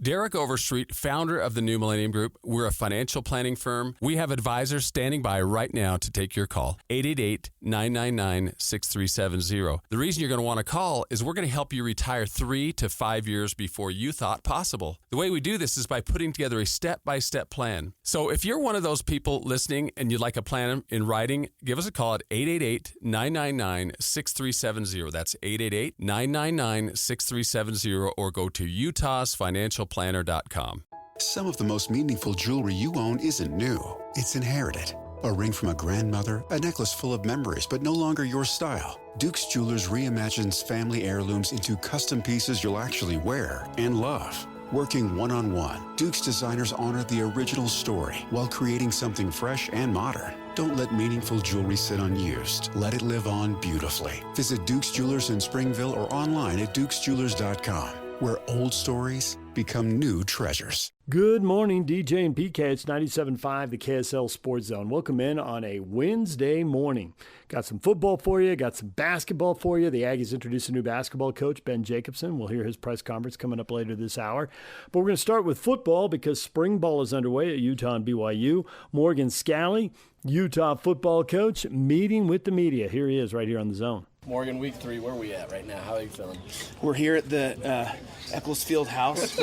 Derek Overstreet, founder of the New Millennium Group. We're a financial planning firm. We have advisors standing by right now to take your call. 888-999-6370. The reason you're going to want to call is we're going to help you retire 3 to 5 years before you thought possible. The way we do this is by putting together a step-by-step plan. So if you're one of those people listening and you'd like a plan in writing, give us a call at 888-999-6370. That's 888-999-6370, or go to utahsfinancialplanner.com. Some of the most meaningful jewelry you own isn't new. It's inherited. A ring from a grandmother, a necklace full of memories, but no longer your style. Duke's Jewelers reimagines family heirlooms into custom pieces you'll actually wear and love. Working one-on-one, Duke's designers honor the original story while creating something fresh and modern. Don't let meaningful jewelry sit unused. Let it live on beautifully. Visit Duke's Jewelers in Springville or online at dukesjewelers.com, where old stories become new treasures. Good morning, DJ and PK. It's 97.5, the KSL Sports Zone. Welcome in on a Wednesday morning. Got some football for you, got some basketball for you. The Aggies introduced a new basketball coach, Ben Jacobson. We'll hear his press conference coming up later this hour. But we're going to start with football because spring ball is underway at Utah and BYU. Morgan Scalley, Utah football coach, meeting with the media. Here he is right here on the Zone. Morgan, week 3, where are we at right now? How are you feeling? We're here at the Eccles Field House.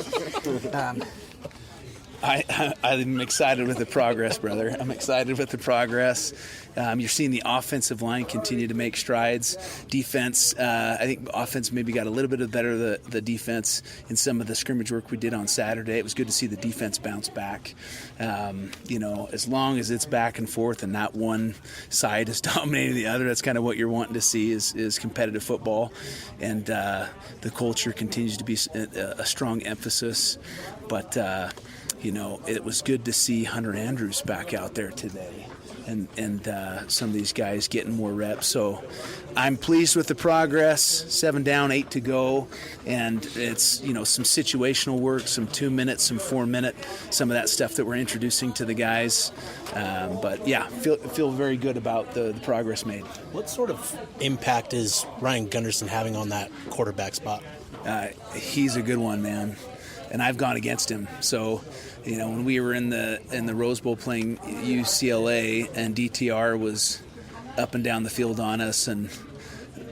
I'm excited with the progress, brother. I'm excited with the progress. You're seeing the offensive line continue to make strides. Defense, I think offense maybe got a little bit better the defense in some of the scrimmage work we did on Saturday. It was good to see the defense bounce back. As long as it's back and forth and not one side is dominating the other, that's kind of what you're wanting to see is competitive football. And the culture continues to be a strong emphasis. But it was good to see Hunter Andrews back out there today and some of these guys getting more reps. So I'm pleased with the progress. 7 down, 8 to go. And it's, some situational work, some 2-minute, some 4-minute, some of that stuff that we're introducing to the guys. But yeah, feel very good about the progress made. What sort of impact is Ryan Gunderson having on that quarterback spot? He's a good one, man. And I've gone against him. So, when we were in the Rose Bowl playing UCLA and DTR was up and down the field on us, and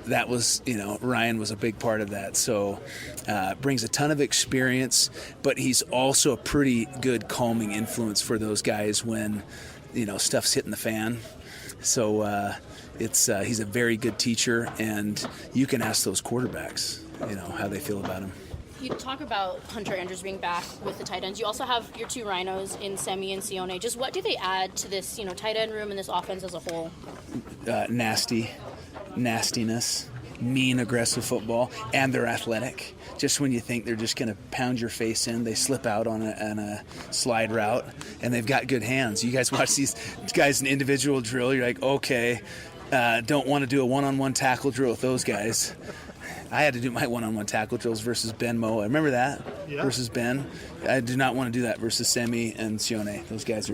that was, Ryan was a big part of that. So brings a ton of experience, but he's also a pretty good calming influence for those guys when, stuff's hitting the fan. So he's a very good teacher, and you can ask those quarterbacks, how they feel about him. You talk about Hunter Andrews being back with the tight ends. You also have your 2 rhinos in Semi and Sione. Just what do they add to this, tight end room and this offense as a whole? Nastiness, mean, aggressive football, and they're athletic. Just when you think they're just going to pound your face in, they slip out on a slide route, and they've got good hands. You guys watch these guys in individual drill, you're like, okay, don't want to do a one-on-one tackle drill with those guys. I had to do my one-on-one tackle drills versus Ben Moe. I remember that versus Ben. I do not want to do that versus Semi and Sione. Those guys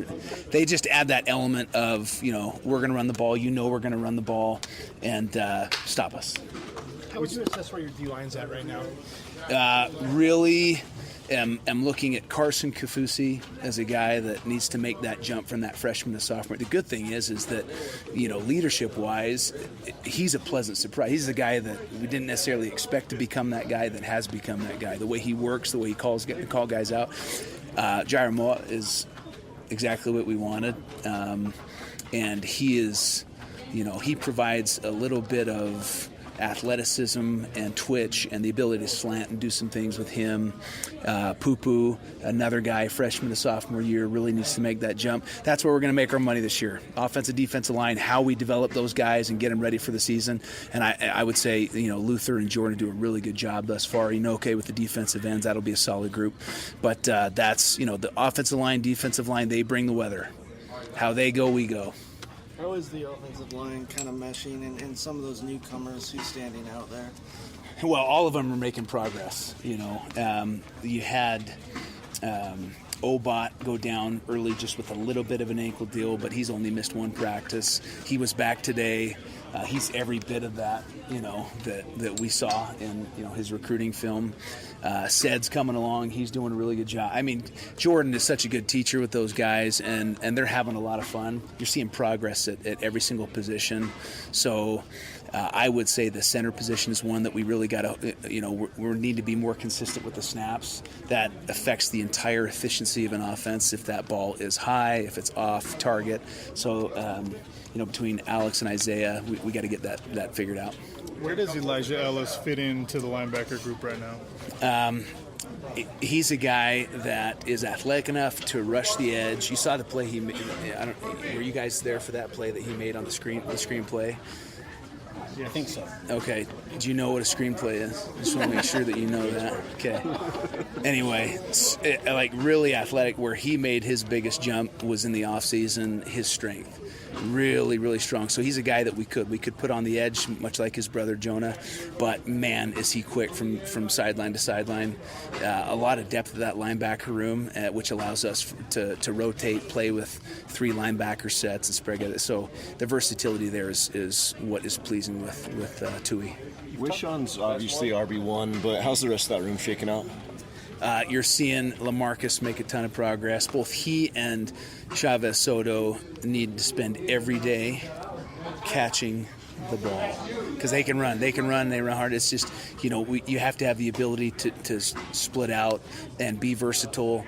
they just add that element of, we're going to run the ball. We're going to run the ball and stop us. How would you assess where your D-line's at right now? Really am looking at Carson Kafusi as a guy that needs to make that jump from that freshman to sophomore. The good thing is that, leadership-wise, he's a pleasant surprise. He's a guy that we didn't necessarily expect to become that guy that has become that guy. The way he works, the way he call guys out. Jair Moa is exactly what we wanted. And he is, he provides a little bit of athleticism and twitch and the ability to slant and do some things with him. Poo-Poo, another guy, freshman to sophomore year, really needs to make that jump. That's where we're going to make our money this year. Offensive, defensive line, how we develop those guys and get them ready for the season. And I would say, Luther and Jordan do a really good job thus far. With the defensive ends, that'll be a solid group. But that's, the offensive line, defensive line, they bring the weather. How they go, we go. How is the offensive line kind of meshing and some of those newcomers who's standing out there? Well, all of them are making progress. You had Obot go down early just with a little bit of an ankle deal, but he's only missed 1 practice. He was back today. He's every bit of that, that we saw in, his recruiting film. Sed's coming along. He's doing a really good job. I mean, Jordan is such a good teacher with those guys, and they're having a lot of fun. You're seeing progress at every single position. So I would say the center position is one that we really got to, we need to be more consistent with the snaps. That affects the entire efficiency of an offense if that ball is high, if it's off target. So, between Alex and Isaiah, we got to get that figured out. Where does Elijah Ellis fit into the linebacker group right now? He's a guy that is athletic enough to rush the edge. You saw the play he made. Were you guys there for that play that he made on the screenplay? Yeah, I think so. Okay. Do you know what a screenplay is? I just want to make sure that you know that. Okay. Anyway, really athletic. Where he made his biggest jump was in the offseason, his strength. Really, really strong. So he's a guy that we could put on the edge, much like his brother Jonah. But man, is he quick from sideline to sideline. A lot of depth of that linebacker room, which allows us to rotate, play with 3 linebacker sets and spread it. So the versatility there is what is pleasing with Tui. Wishon's obviously RB1, but how's the rest of that room shaking out? You're seeing LaMarcus make a ton of progress. Both he and Chavez Soto need to spend every day catching the ball because they can run, they run hard. It's just, you have to have the ability to split out and be versatile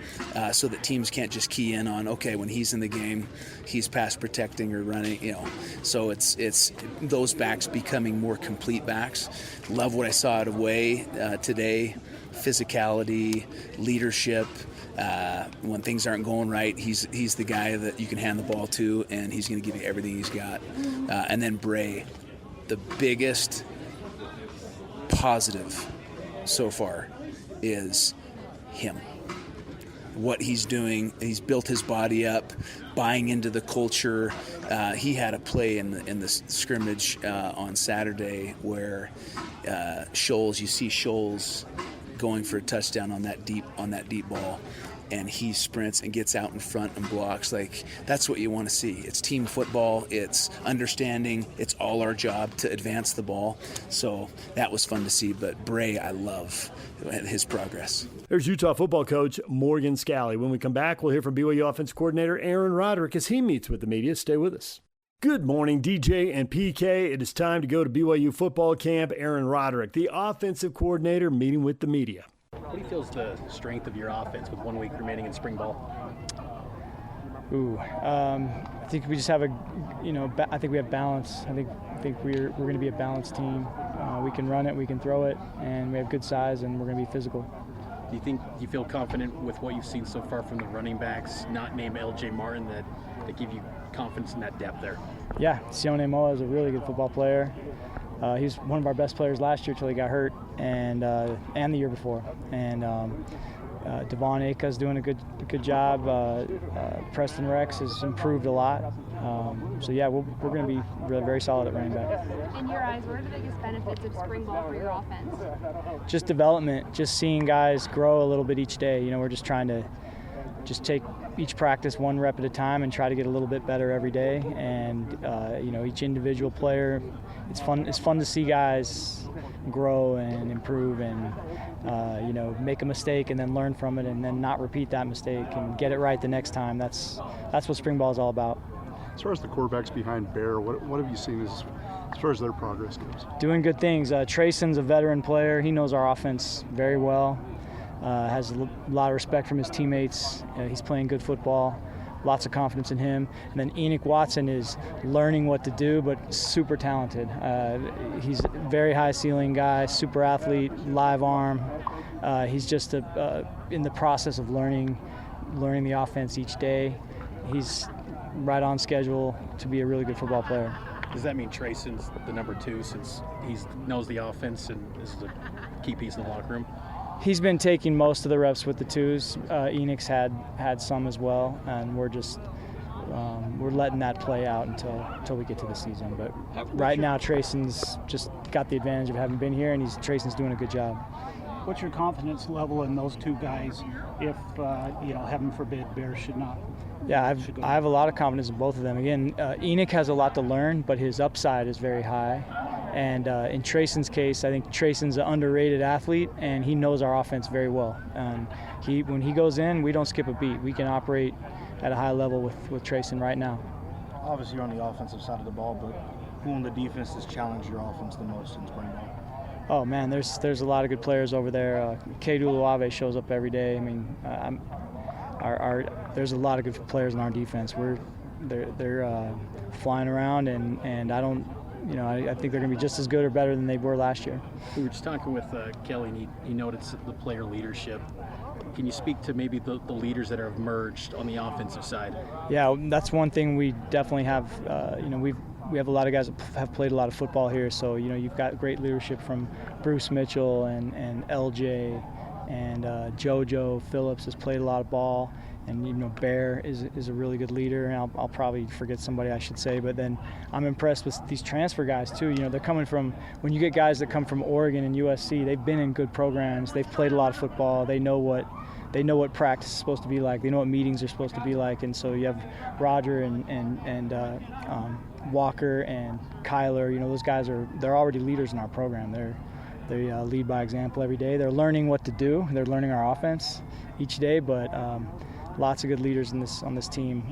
so that teams can't just key in on, okay, when he's in the game, he's pass protecting or running, So it's those backs becoming more complete backs. Love what I saw out of Way today. Physicality, leadership. When things aren't going right, he's the guy that you can hand the ball to, and he's going to give you everything he's got. And then Bray, the biggest positive so far is him. What he's doing, he's built his body up, buying into the culture. He had a play in the scrimmage on Saturday where Scholes, you see Scholes going for a touchdown on that deep ball, and he sprints and gets out in front and blocks. Like, that's what you want to see. It's team football, it's understanding, it's all our job to advance the ball. So that was fun to see. But Bray, I love his progress. There's Utah football coach Morgan Scalley. When we come back, we'll hear from BYU offense coordinator Aaron Roderick as he meets with the media. Stay with us. Good morning, DJ and PK. It is time to go to BYU football camp. Aaron Roderick, the offensive coordinator, meeting with the media. What do you feel is the strength of your offense with 1 week remaining in spring ball? I think we just have I think we have balance. I think we're going to be a balanced team. We can run it, we can throw it, and we have good size, and we're going to be physical. Do you feel confident with what you've seen so far from the running backs, not named LJ Martin, that give you confidence in that depth there? Yeah, Sione Moa is a really good football player. He's one of our best players last year till he got hurt, and the year before. And Devon Aka's doing a good job. Preston Rex has improved a lot. So yeah, we're going to be really very solid at running back. In your eyes, what are the biggest benefits of spring ball for your offense? Just development, just seeing guys grow a little bit each day. We're just trying to take each practice 1 rep at a time and try to get a little bit better every day. And each individual player, it's fun to see guys grow and improve and make a mistake and then learn from it and then not repeat that mistake and get it right the next time. That's what spring ball is all about. As far as the quarterbacks behind Bear, what have you seen as far as their progress goes? Doing good things. Trayson's a veteran player. He knows our offense very well. Has a lot of respect from his teammates. He's playing good football. Lots of confidence in him. And then Enoch Watson is learning what to do, but super talented. He's a very high ceiling guy, super athlete, live arm. He's just in the process of learning the offense each day. He's right on schedule to be a really good football player. Does that mean Trayson's the number 2 since he knows the offense and is a key piece in the locker room? He's been taking most of the reps with the 2s. Enoch's had some as well, and we're just we're letting that play out until we get to the season. But right now, Trayson's just got the advantage of having been here, and Trayson's doing a good job. What's your confidence level in those two guys if, heaven forbid, Bears should not? Yeah, I have a lot of confidence in both of them. Again, Enoch has a lot to learn, but his upside is very high. And in Trayson's case, I think Trayson's an underrated athlete, and he knows our offense very well. When he goes in, we don't skip a beat. We can operate at a high level with Trayson right now. Obviously, you're on the offensive side of the ball, but who on the defense has challenged your offense the most in spring ball? Oh man, there's a lot of good players over there. K. Duluave shows up every day. I mean, there's a lot of good players in our defense. They're flying around, and I don't. I think they're going to be just as good or better than they were last year. We were just talking with Kelly, and he noted the player leadership. Can you speak to maybe the leaders that have emerged on the offensive side? Yeah, that's one thing we definitely have. We have a lot of guys that have played a lot of football here, so you've got great leadership from Bruce Mitchell and LJ and JoJo Phillips has played a lot of ball. And Bear is a really good leader, and I'll probably forget somebody I should say, but then I'm impressed with these transfer guys too. They're coming from, when you get guys that come from Oregon and USC, they've been in good programs, they've played a lot of football, they know what practice is supposed to be like, they know what meetings are supposed to be like, and so you have Roger and Walker and Kyler. Those guys they're already leaders in our program. They lead by example every day. They're learning what to do. They're learning our offense each day, but. Lots of good leaders on this team.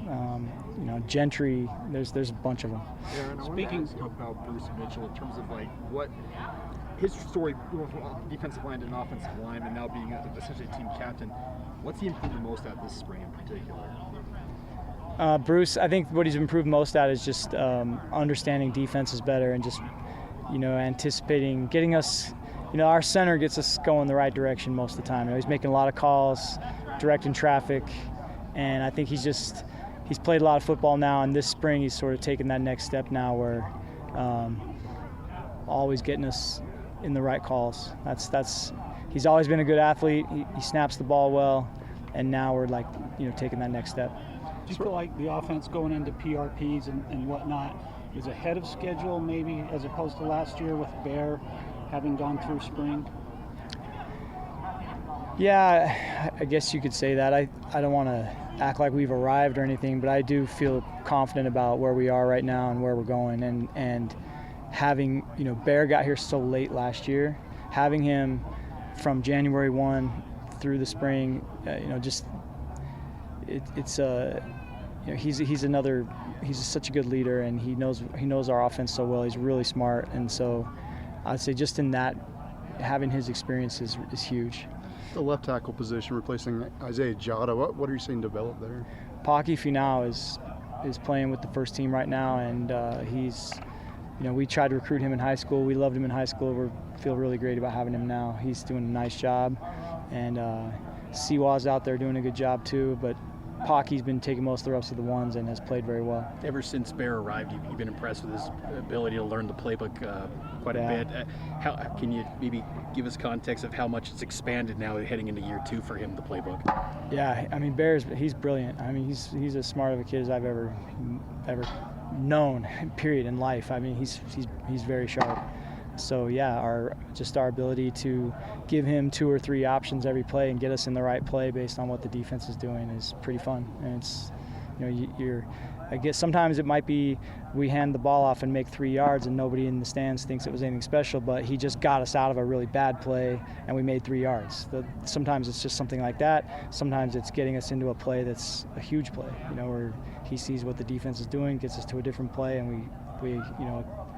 Gentry, there's a bunch of them. Aaron, Speaking about Bruce Mitchell in terms of what his story, defensive line and offensive line, and now being essentially team captain, what's he improved the most at this spring in particular? Bruce, I think what he's improved most at is just understanding defenses better and just anticipating, getting us. Our center gets us going the right direction most of the time. He's making a lot of calls, directing traffic. And I think he's played a lot of football now, and this spring he's sort of taken that next step now where always getting us in the right calls. He's always been a good athlete. He snaps the ball well, and now we're taking that next step. Do you feel like the offense going into PRPs and whatnot is ahead of schedule maybe as opposed to last year with Bear having gone through spring? Yeah, I guess you could say that. I don't want to act like we've arrived or anything, but I do feel confident about where we are right now and where we're going. And having, Bear got here so late last year, having him from January 1 through the spring, he's such a good leader, and he knows our offense so well. He's really smart, and so I'd say just in that, having his experience is huge. The left tackle position replacing Isaiah Jada, what are you seeing develop there? Paki Finau is playing with the first team right now, and we tried to recruit him in high school. We loved him in high school. We feel really great about having him now. He's doing a nice job, and Siwa's out there doing a good job too, but Paki's been taking most of the reps of the ones and has played very well. Ever since Bear arrived, you've been impressed with his ability to learn the playbook quite a bit. How can you maybe give us context of how much it's expanded now heading into year 2 for him, the playbook? Yeah, I mean, he's brilliant. I mean, he's as smart of a kid as I've ever known, period, in life. I mean, he's very sharp. So yeah, our ability to give him 2 or 3 options every play and get us in the right play based on what the defense is doing is pretty fun. And it's, I guess sometimes it might be we hand the ball off and make 3 yards and nobody in the stands thinks it was anything special, but he just got us out of a really bad play and we made 3 yards. Sometimes it's just something like that. Sometimes it's getting us into a play that's a huge play, where he sees what the defense is doing, gets us to a different play, and we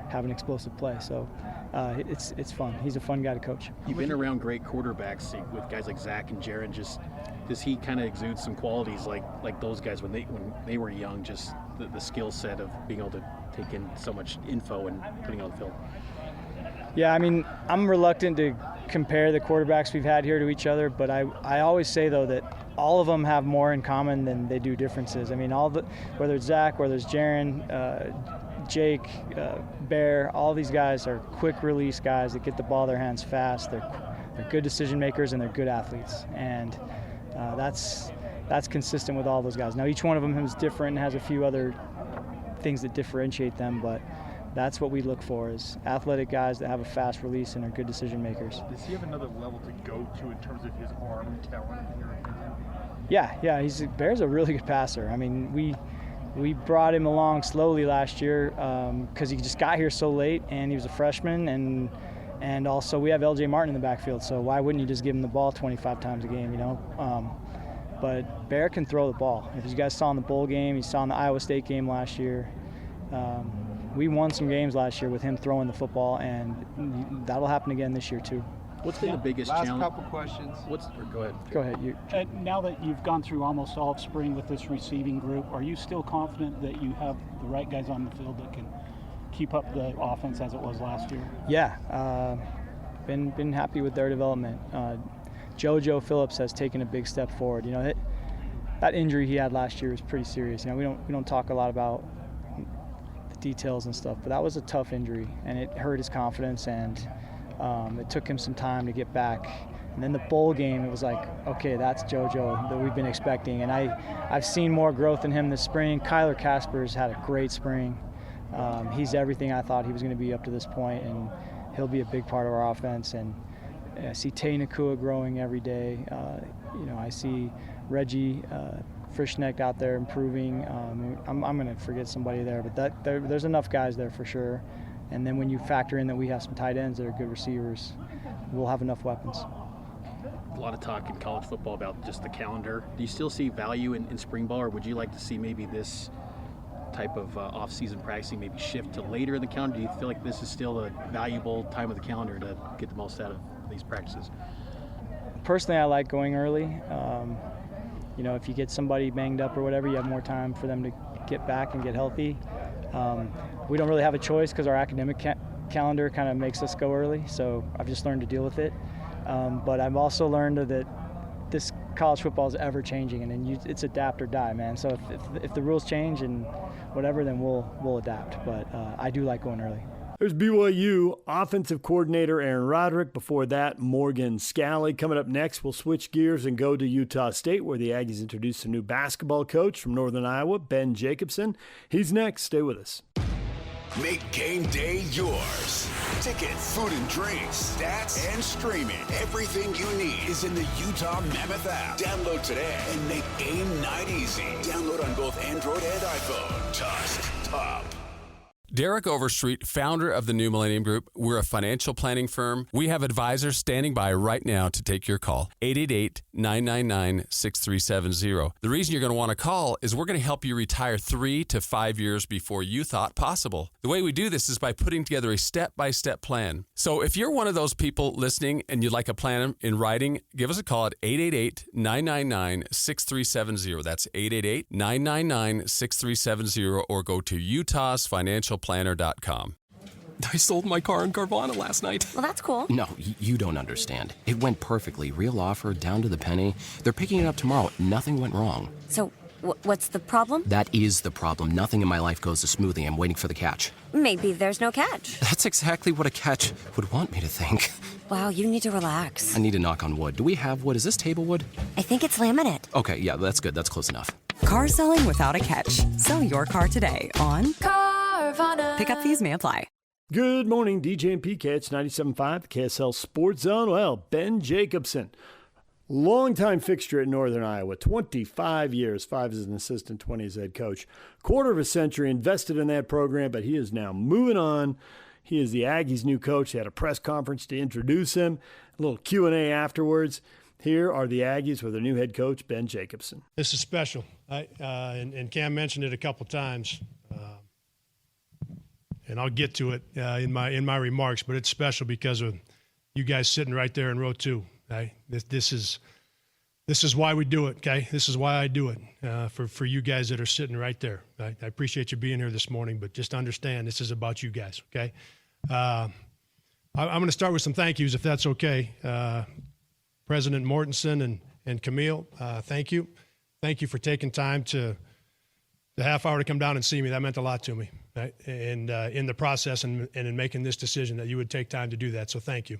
have an explosive play. So it's fun. He's a fun guy to coach. You've been around great quarterbacks with guys like Zach and Jaron. Does he kind of exude some qualities like those guys when they were young? Just the skill set of being able to take in so much info and putting it on film. Yeah, I mean, I'm reluctant to compare the quarterbacks we've had here to each other, but I always say though that all of them have more in common than they do differences. I mean, whether it's Zach, whether it's Jaron, Jake, Bear, all these guys are quick release guys that get the ball in their hands fast. They're good decision makers and they're good athletes, and that's consistent with all those guys. Now each one of them is different and has a few other things that differentiate them, but That's what we look for, is athletic guys that have a fast release and are good decision makers. Does he have another level to go to in terms of his arm talent, in your opinion? Yeah. Bear's a really good passer. I mean, we brought him along slowly last year because he just got here so late, and he was a freshman, and also we have LJ Martin in the backfield, so why wouldn't you just give him the ball 25 times a game, But Bear can throw the ball. If you guys saw in the bowl game, you saw in the Iowa State game last year, we won some games last year with him throwing the football, and that'll happen again this year too. What's been the biggest Last challenge? couple questions. Go ahead. Go ahead. Now that you've gone through almost all of spring with this receiving group, are you still confident that you have the right guys on the field that can keep up the offense as it was last year? Yeah, been happy with their development. JoJo Phillips has taken a big step forward. That injury he had last year was pretty serious. We don't talk a lot about the details and stuff, but that was a tough injury, and it hurt his confidence, and it took him some time to get back. And then the bowl game, it was like, okay, that's JoJo that we've been expecting, and I've seen more growth in him this spring. Kyler Casper's had a great spring. He's everything I thought he was going to be up to this point, and he'll be a big part of our offense. And I see Tay Nakua growing every day. I see Reggie Frischnecht out there improving. I'm going to forget somebody there, but there's enough guys there for sure. And then when you factor in that we have some tight ends that are good receivers, we'll have enough weapons. A lot of talk in college football about just the calendar. Do you still see value in spring ball, or would you like to see maybe this type of off-season practicing maybe shift to later in the calendar? Do you feel like this is still a valuable time of the calendar to get the most out of these practices? Personally, I like going early. If you get somebody banged up or whatever, you have more time for them to get back and get healthy. We don't really have a choice because our academic calendar kind of makes us go early, so I've just learned to deal with it. But I've also learned that this college football is ever changing, and it's adapt or die, man. So if the rules change and whatever, then we'll adapt. But I do like going early. There's BYU offensive coordinator Aaron Roderick. Before that, Morgan Scalley. Coming up next, we'll switch gears and go to Utah State, where the Aggies introduced a new basketball coach from Northern Iowa, Ben Jacobson. He's next. Stay with us. Make game day yours. Tickets, food and drinks, stats, and streaming. Everything you need is in the Utah Mammoth app. Download today and make game night easy. Download on both Android and iPhone. Tusk Top. Derek Overstreet, founder of the New Millennium Group. We're a financial planning firm. We have advisors standing by right now to take your call. 888-999-6370. The reason you're going to want to call is we're going to help you retire 3 to 5 years before you thought possible. The way we do this is by putting together a step-by-step plan. So if you're one of those people listening and you'd like a plan in writing, give us a call at 888-999-6370. That's 888-999-6370, or go to utahsfinancialplanner.com. I sold my car in Carvana last night. Well, that's cool. No, you don't understand. It went perfectly. Real offer, down to the penny. They're picking it up tomorrow. Nothing went wrong. So, what's the problem? That is the problem. Nothing in my life goes as smoothly. I'm waiting for the catch. Maybe there's no catch. That's exactly what a catch would want me to think. Wow, you need to relax. I need to knock on wood. Do we have wood? Is this table wood? I think it's laminate. Okay, yeah, that's good. That's close enough. Car selling without a catch. Sell your car today on Carvana. Pickup fees may apply. Good morning, DJ and PK. It's 97.5, the KSL Sports Zone. Well, Ben Jacobson, longtime fixture at Northern Iowa, 25 years, 5 as an assistant, 20 as head coach. Quarter of a century invested in that program, but he is now moving on. He is the Aggies' new coach. They had a press conference to introduce him, a little Q&A afterwards. Here are the Aggies with their new head coach, Ben Jacobson. This is special, and Cam mentioned it a couple times, and I'll get to it in my remarks. But it's special because of you guys sitting right there in row 2. Right? This is why we do it. Okay, this is why I do it for you guys that are sitting right there. Right? I appreciate you being here this morning, but just understand this is about you guys. Okay, I'm going to start with some thank yous if that's okay. President Mortensen and Camille, thank you. Thank you for taking time the half hour to come down and see me. That meant a lot to me, right? And in the process and in making this decision that you would take time to do that. So thank you.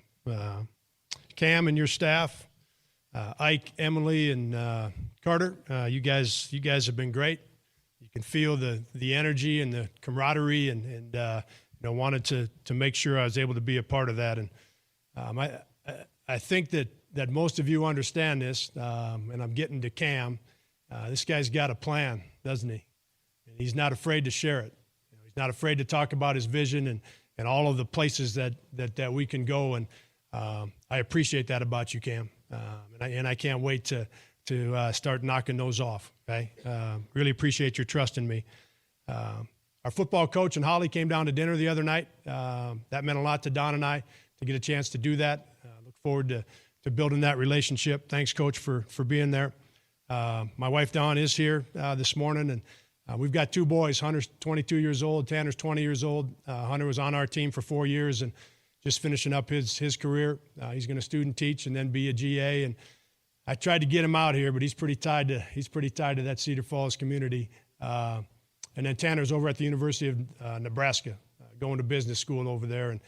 Cam and your staff, Ike, Emily, and Carter, you guys have been great. You can feel the energy and the camaraderie and wanted to make sure I was able to be a part of that. And I think that most of you understand this, and I'm getting to Cam. This guy's got a plan, doesn't he? And he's not afraid to share it. He's not afraid to talk about his vision and all of the places that we can go. And I appreciate that about you, Cam. And I can't wait to start knocking those off. Okay, really appreciate your trust in me. Our football coach and Holly came down to dinner the other night. That meant a lot to Don and I to get a chance to do that. Look forward to building that relationship. Thanks, Coach, for being there. My wife, Dawn, is here this morning, and we've got two boys. Hunter's 22 years old. Tanner's 20 years old. Hunter was on our team for 4 years and just finishing up his career. He's going to student teach and then be a GA. And I tried to get him out here, but he's pretty tied to that Cedar Falls community. And then Tanner's over at the University of Nebraska, going to business school over there. And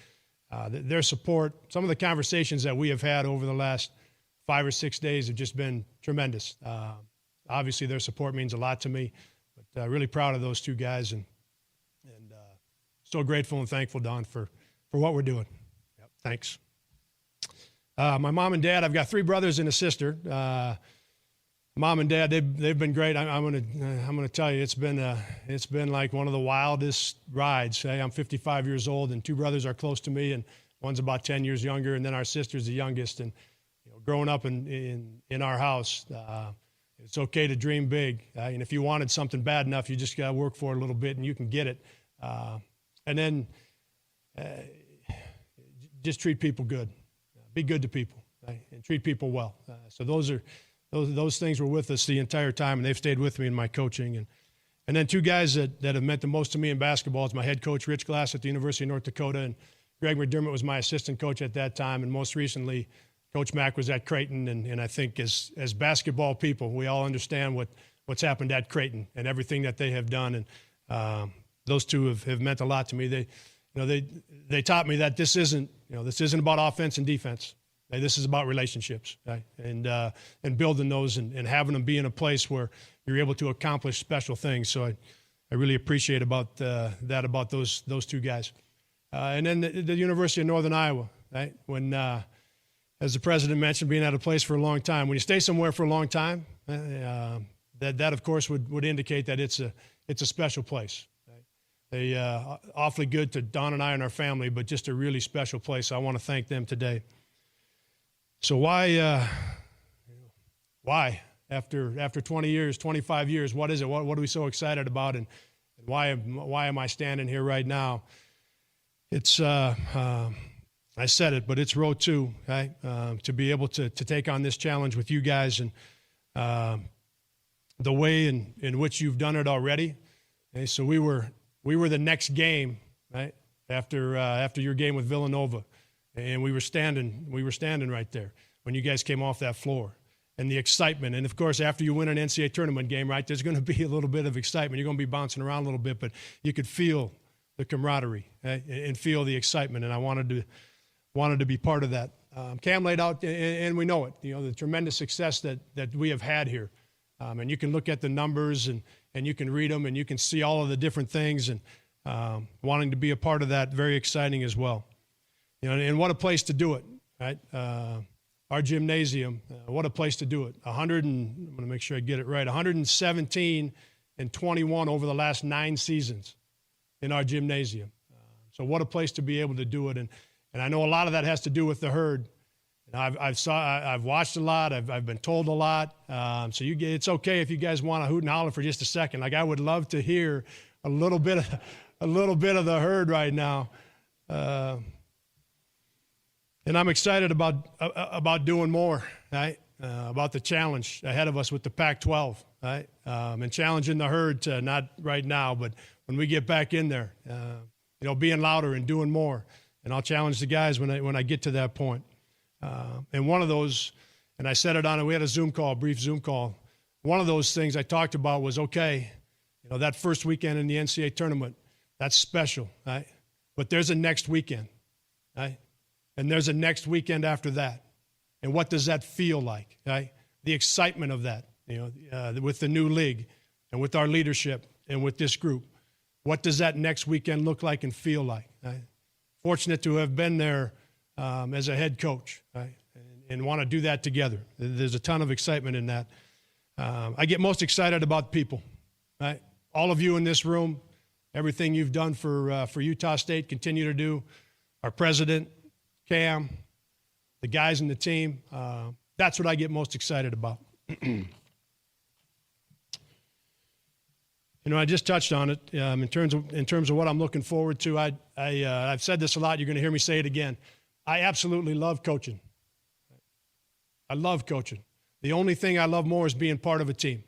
their support, some of the conversations that we have had over the last 5 or 6 days have just been tremendous. Obviously, their support means a lot to me, but really proud of those two guys and so grateful and thankful, Don, for what we're doing. Yep, thanks. My mom and dad, I've got 3 brothers and a sister. Mom and Dad, they've been great. I'm gonna tell you, it's been like one of the wildest rides. Hey, I'm 55 years old, and 2 brothers are close to me, and one's about 10 years younger, and then our sister's the youngest. And growing up in our house, it's okay to dream big. And if you wanted something bad enough, you just gotta work for it a little bit, and you can get it. And then just treat people good. Be good to people, right? And treat people well. So those things were with us the entire time, and they've stayed with me in my coaching. And then 2 guys that have meant the most to me in basketball is my head coach, Rich Glass, at the University of North Dakota, and Greg McDermott was my assistant coach at that time, and most recently, Coach Mack was at Creighton. And I think as basketball people, we all understand what's happened at Creighton and everything that they have done. And those 2 have meant a lot to me. They taught me that this isn't about offense and defense. This is about relationships, right? And building those and having them be in a place where you're able to accomplish special things. So I really appreciate about those 2 guys. And then the University of Northern Iowa, right? When, as the president mentioned, being at a place for a long time. When you stay somewhere for a long time, that of course would indicate that it's a special place. Right? They awfully good to Don and I and our family, but just a really special place. I want to thank them today. So why after 20 years, 25 years, what is it? What are we so excited about, and why am I standing here right now? It's I said it, but it's row 2, right? To be able to take on this challenge with you guys and the way in which you've done it already. Okay, so we were the next game, right? After your game with Villanova. And we were standing right there when you guys came off that floor, and the excitement. And of course, after you win an NCAA tournament game, right, there's going to be a little bit of excitement. You're going to be bouncing around a little bit, but you could feel the camaraderie, right, and feel the excitement. And I wanted to be part of that. Cam laid out, and we know it. The tremendous success that we have had here, and you can look at the numbers and you can read them and you can see all of the different things. And wanting to be a part of that, very exciting as well. And what a place to do it, right? Our gymnasium, what a place to do it. I'm going to make sure I get it right, 117 and 21 over the last 9 seasons in our gymnasium. So what a place to be able to do it. And I know a lot of that has to do with the herd. And I've watched a lot. I've been told a lot. So it's okay if you guys want to hoot and holler for just a second. Like, I would love to hear a little bit of the herd right now. And I'm excited about doing more, right? About the challenge ahead of us with the Pac-12, right? And challenging the herd to, not right now, but when we get back in there, being louder and doing more. And I'll challenge the guys when I get to that point. And one of those, and I said it we had a brief Zoom call. One of those things I talked about was, okay, that first weekend in the NCAA tournament, that's special, right? But there's a next weekend, right? And there's a next weekend after that. And what does that feel like, right? The excitement of that, with the new league and with our leadership and with this group. What does that next weekend look like and feel like? Right? Fortunate to have been there as a head coach, right? And want to do that together. There's a ton of excitement in that. I get most excited about people, right? All of you in this room, everything you've done for Utah State, continue to do. Our president, Cam, the guys in the team, that's what I get most excited about. You know, I just touched on it in terms of what I'm looking forward to. I've said this a lot. You're going to hear me say it again. I absolutely love coaching. I love coaching. The only thing I love more is being part of a team.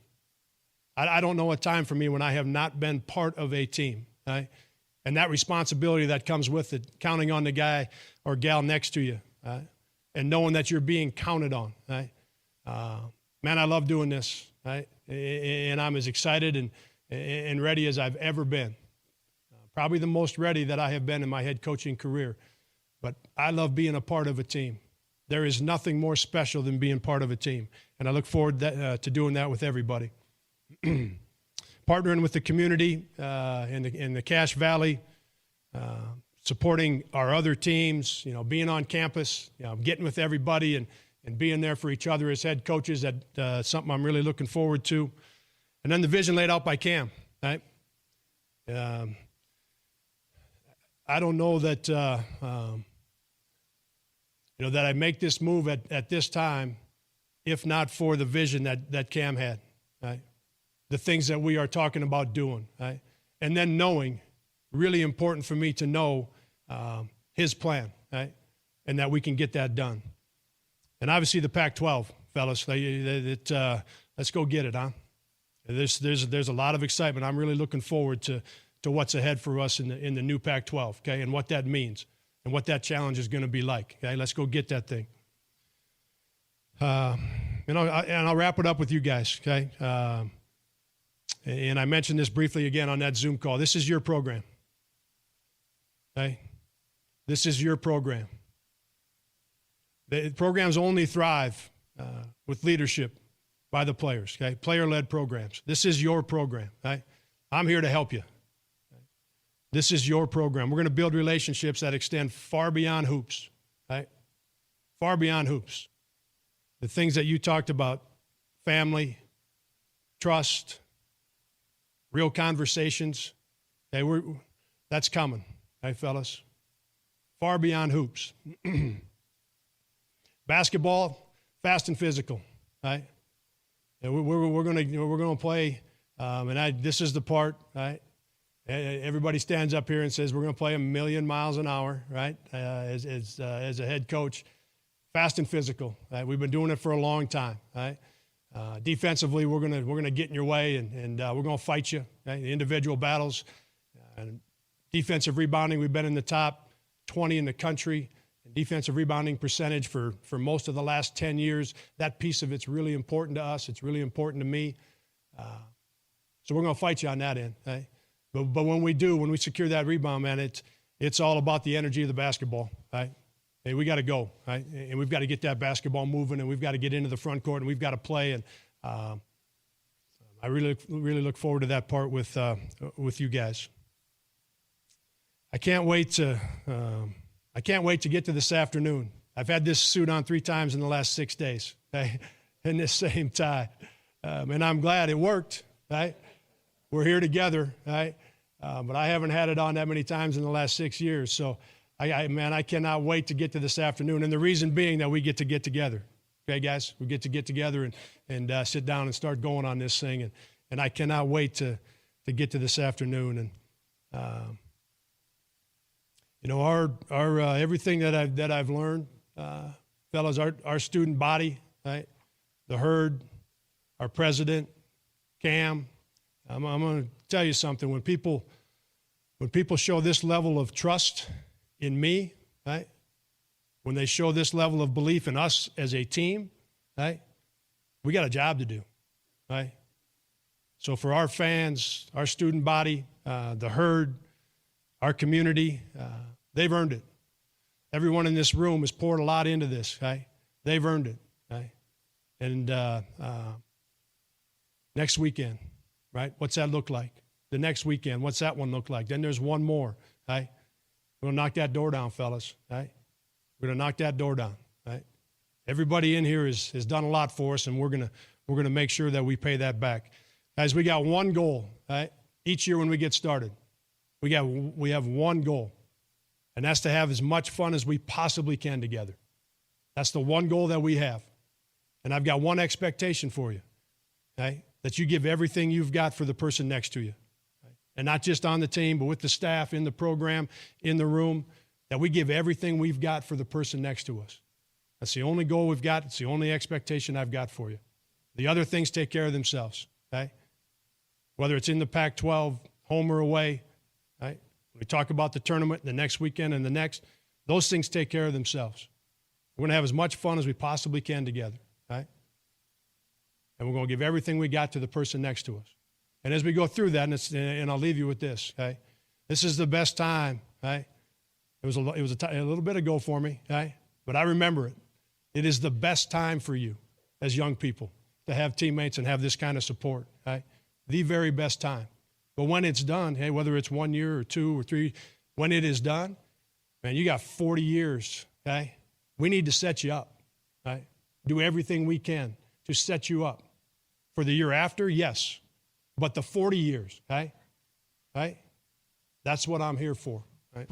I don't know a time for me when I have not been part of a team, right? And that responsibility that comes with it, counting on the guy or gal next to you, right? And knowing that you're being counted on, right? Man, I love doing this, right? And I'm as excited and ready as I've ever been. Probably the most ready that I have been in my head coaching career. But I love being a part of a team. There is nothing more special than being part of a team. And I look forward to doing that with everybody. Partnering with the community in the Cache Valley, supporting our other teams, you know, being on campus, you know, getting with everybody and being there for each other as head coaches, that's something I'm really looking forward to. And then the vision laid out by Cam, right? I don't know that, you know, that I make this move at this time, if not for the vision that Cam had, right? The things that we are talking about doing, right? And then knowing, really important for me to know his plan, right? And that we can get that done. And obviously the Pac-12, fellas, let's go get it, huh? There's a lot of excitement. I'm really looking forward to what's ahead for us in the new Pac-12, okay, and what that means and what that challenge is going to be like. Okay, let's go get that thing. And I'll wrap it up with you guys, okay? And I mentioned this briefly again on that Zoom call. This is your program, okay? This is your program. The programs only thrive with leadership by the players, okay? Player-led programs. This is your program, right? I'm here to help you. This is your program. We're going to build relationships that extend far beyond hoops, right? Far beyond hoops. The things that you talked about, family, trust, real conversations, okay, that's coming, right, fellas? Far beyond hoops. Basketball, fast and physical, right? And we're going to play, and this is the part, right? Everybody stands up here and says we're going to play 1,000,000 miles an hour, right? As a head coach, fast and physical. Right? We've been doing it for a long time, right? Defensively, we're going to get in your way and we're going to fight you. Right? The individual battles, defensive rebounding. We've been in the top 20 in the country. Defensive rebounding percentage for most of the last 10 years. That piece of it's really important to us. It's really important to me. So we're going to fight you on that end. Right? But when we secure that rebound, man, it's all about the energy of the basketball, right? Hey, we got to go, right? And we've got to get that basketball moving, and we've got to get into the front court, and we've got to play. And I really look forward to that part with you guys. I can't wait to get to this afternoon. I've had this suit on 3 times in the last 6 days, okay? In this same tie, and I'm glad it worked, right? We're here together, right? But I haven't had it on that many times in the last 6 years. So, I cannot wait to get to this afternoon. And the reason being that we get together. Okay, guys? We get together and sit down and start going on this thing. And I cannot wait to get to this afternoon. And, you know, our everything that I've learned, fellas, our student body, right? The herd, our president, Cam, I'm going to tell you something. When people show this level of trust in me, right? When they show this level of belief in us as a team, right? We got a job to do, right? So for our fans, our student body, the herd, our community, they've earned it. Everyone in this room has poured a lot into this, right? They've earned it, right? And next weekend, right? What's that look like? The next weekend, what's that one look like? Then there's one more, right? We're going to knock that door down, fellas. Right? We're going to knock that door down. Right? Everybody in here has done a lot for us, and we're going to make sure that we pay that back. Guys, we got one goal. Right? Each year when we get started, we have one goal, and that's to have as much fun as we possibly can together. That's the one goal that we have. And I've got one expectation for you, okay? That you give everything you've got for the person next to you. Right? And not just on the team, but with the staff, in the program, in the room, that we give everything we've got for the person next to us. That's the only goal we've got. It's the only expectation I've got for you. The other things take care of themselves, okay? Whether it's in the Pac-12, home or away, right? We talk about the tournament the next weekend and the next. Those things take care of themselves. We're going to have as much fun as we possibly can together. Right? And we're going to give everything we got to the person next to us. And as we go through that, and I'll leave you with this, okay? This is the best time, right? It was a little bit ago for me, right? But I remember it. It is the best time for you as young people to have teammates and have this kind of support, right? The very best time. But when it's done, hey, whether it's 1 year or 2 or 3, when it is done, man, you got 40 years, okay? We need to set you up, right? Do everything we can to set you up for the year after, yes. But the 40 years, okay? Right? That's what I'm here for, right?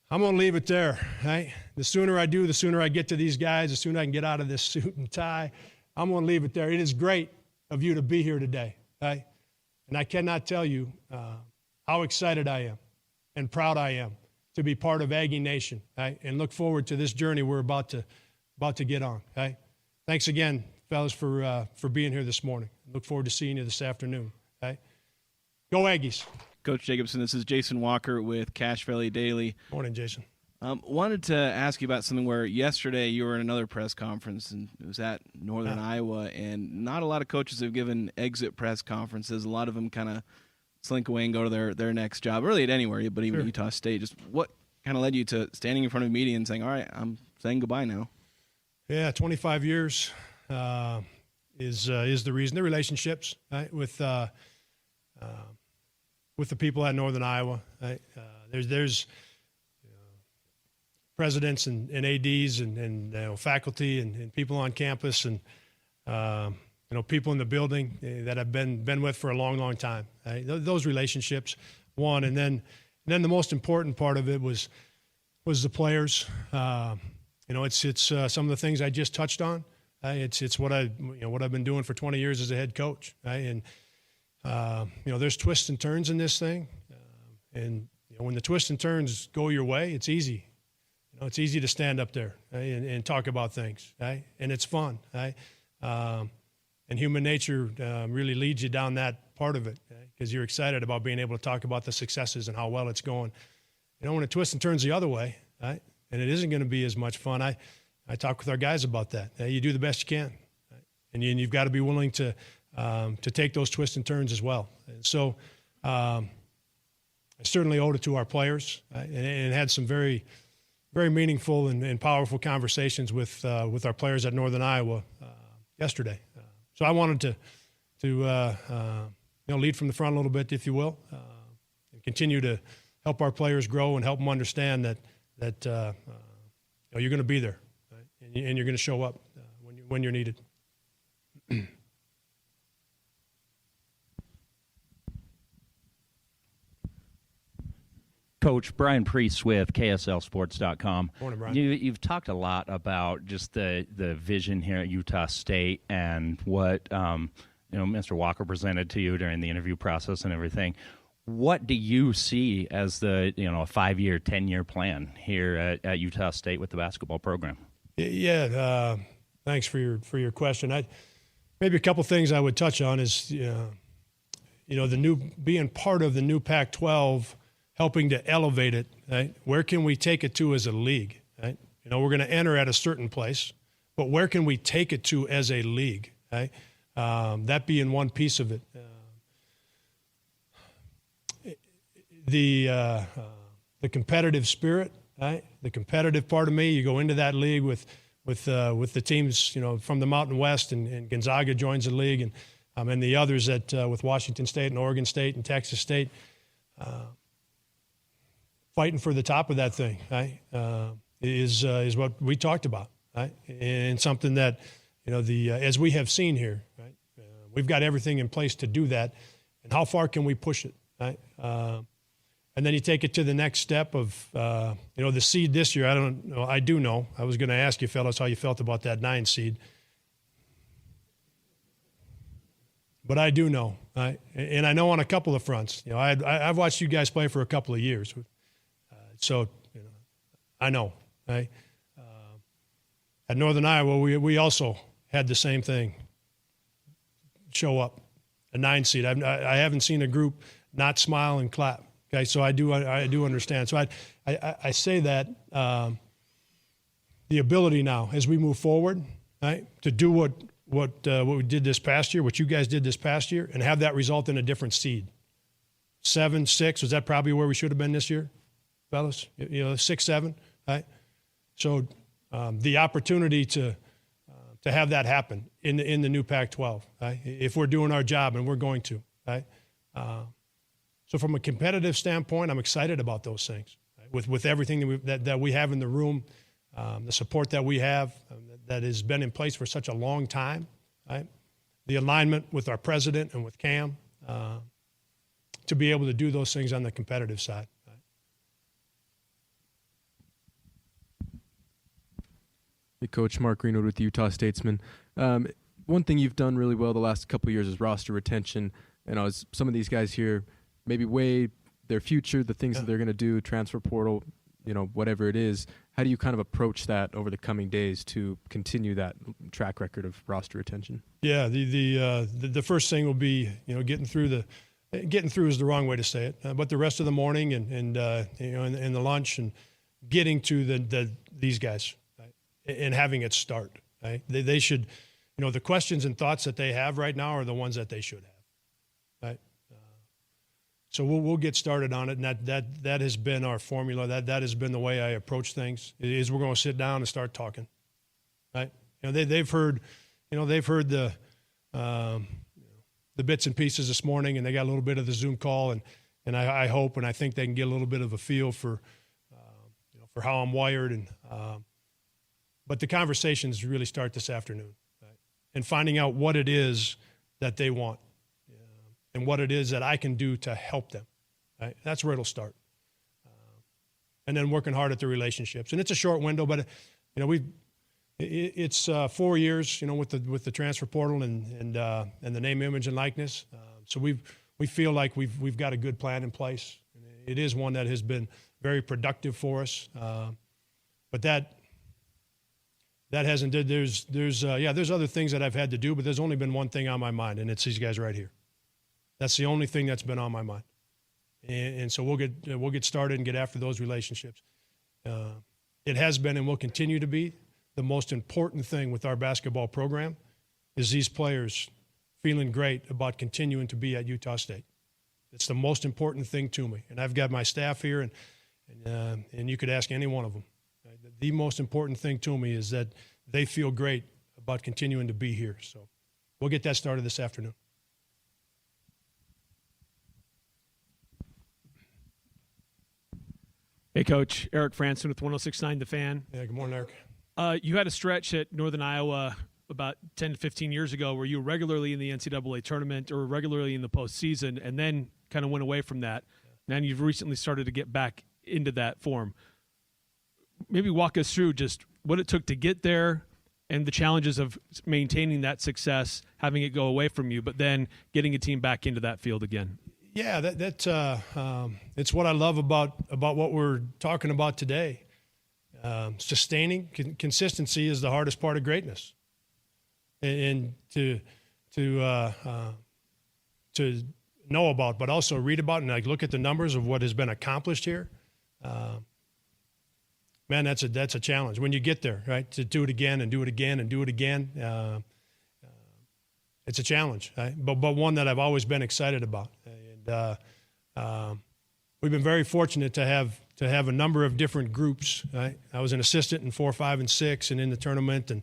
I'm going to leave it there, right? The sooner I do, the sooner I get to these guys, the sooner I can get out of this suit and tie. I'm going to leave it there. It is great of you to be here today, right? And I cannot tell you how excited I am and proud I am to be part of Aggie Nation, right? And look forward to this journey we're about to get on, okay? Thanks again, fellas, for being here this morning. Look forward to seeing you this afternoon, okay? Go Aggies. Coach Jacobson, this is Jason Walker with Cache Valley Daily. Morning, Jason. Wanted to ask you about something where yesterday you were in another press conference, and it was at Northern Iowa, and not a lot of coaches have given exit press conferences. A lot of them kind of slink away and go to their next job, really at anywhere, but even Utah State. Just what kind of led you to standing in front of a media and saying, all right, I'm saying goodbye now? Yeah, 25 years is the reason. The relationships, right, with the people at Northern Iowa. Right? There's presidents and ADs and faculty and people on campus and people in the building that I've been with for a long, long time. Right? Those relationships, one, and then the most important part of it was the players. It's some of the things I just touched on. It's what I've been doing for 20 years as a head coach. Right? And there's twists and turns in this thing, and when the twists and turns go your way, it's easy. It's easy to stand up there, right, and talk about things, right? And it's fun, right? And human nature really leads you down that part of it, because you're excited about being able to talk about the successes and how well it's going. When it twists and turns the other way, right, and it isn't going to be as much fun, I talk with our guys about that. You do the best you can, right? And you've got to be willing to take those twists and turns as well. And so I certainly owed it to our players, right? and had some very, very meaningful and powerful conversations with our players at Northern Iowa yesterday. So I wanted to lead from the front a little bit, if you will, and continue to help our players grow and help them understand that you're going to be there, right? and you're going to show up when you're needed. Coach, Brian Priest with KSLSports.com. Morning, Brian. You've talked a lot about just the vision here at Utah State and what Mr. Walker presented to you during the interview process and everything. What do you see as the a 5-year, 10-year plan here at Utah State with the basketball program? Yeah, thanks for your question. Maybe a couple things I would touch on is being part of the new Pac-12. Helping to elevate it, right? Where can we take it to as a league, right? We're going to enter at a certain place, but where can we take it to as a league, right? That being one piece of it. The competitive spirit, right? The competitive part of me. You go into that league with the teams, from the Mountain West, and Gonzaga joins the league, and the others with Washington State and Oregon State and Texas State. fighting for the top of that thing, right? Is what we talked about, right? And something that, as we have seen here, right? We've got everything in place to do that. And how far can we push it, right? And then you take it to the next step of, the seed this year. I don't know. I do know. I was going to ask you, fellas, how you felt about that 9 seed. But I do know, right? And I know on a couple of fronts. I've watched you guys play for a couple of years. So I know, right? At Northern Iowa, we also had the same thing show up, a 9 seed. I haven't seen a group not smile and clap. Okay, so I do understand. So I say that the ability now as we move forward, right, to do what we did this past year, what you guys did this past year, and have that result in a different seed. 7, 6, was that probably where we should have been this year, fellas? 6, 7, right? So the opportunity to have that happen in the new Pac-12, right? If we're doing our job, and we're going to, right? So from a competitive standpoint, I'm excited about those things, right? With everything that we have in the room, the support that we have that has been in place for such a long time, right? The alignment with our president and with Cam to be able to do those things on the competitive side. Right? Hey, Coach, Mark Greenwood with the Utah Statesman. One thing you've done really well the last couple of years is roster retention. And as some of these guys here maybe weigh their future, the things that they're going to do, transfer portal, whatever it is, how do you kind of approach that over the coming days to continue that track record of roster retention? Yeah, the first thing will be, getting through is the wrong way to say it, but the rest of the morning and the lunch and getting to these guys, right, and having it start, right? They should, the questions and thoughts that they have right now are the ones that they should have, right? So we'll get started on it, and that has been our formula. That has been the way I approach things. Is we're going to sit down and start talking, right? They've heard the bits and pieces this morning, and they got a little bit of the Zoom call, and I hope and I think they can get a little bit of a feel for how I'm wired, and but the conversations really start this afternoon, right? And finding out what it is that they want. And what it is that I can do to help them, right? That's where it'll start. And then working hard at the relationships. And it's a short window, but it's 4 years, with the transfer portal and the name, image, and likeness. So we feel like we've got a good plan in place. It is one that has been very productive for us. But that hasn't. There's other things that I've had to do, but there's only been one thing on my mind, and it's these guys right here. That's the only thing that's been on my mind, and so we'll get started and get after those relationships. It has been and will continue to be the most important thing with our basketball program is these players feeling great about continuing to be at Utah State. It's the most important thing to me, and I've got my staff here, and you could ask any one of them. Right? The most important thing to me is that they feel great about continuing to be here. So we'll get that started this afternoon. Hey, Coach. Eric Franson with 106.9 The Fan. Yeah, good morning, Eric. You had a stretch at Northern Iowa about 10 to 15 years ago where you were regularly in the NCAA tournament or regularly in the postseason and then kind of went away from that. Yeah. And you've recently started to get back into that form. Maybe walk us through just what it took to get there and the challenges of maintaining that success, having it go away from you, but then getting a team back into that field again. Yeah, it's what I love about what we're talking about today. Sustaining consistency is the hardest part of greatness, and to know about, but also read about and look at the numbers of what has been accomplished here. Man, that's a challenge when you get there, right? To do it again and do it again and do it again. It's a challenge, right? But one that I've always been excited about. We've been very fortunate to have a number of different groups. Right? I was an assistant in 4, 5, and 6, and in the tournament, and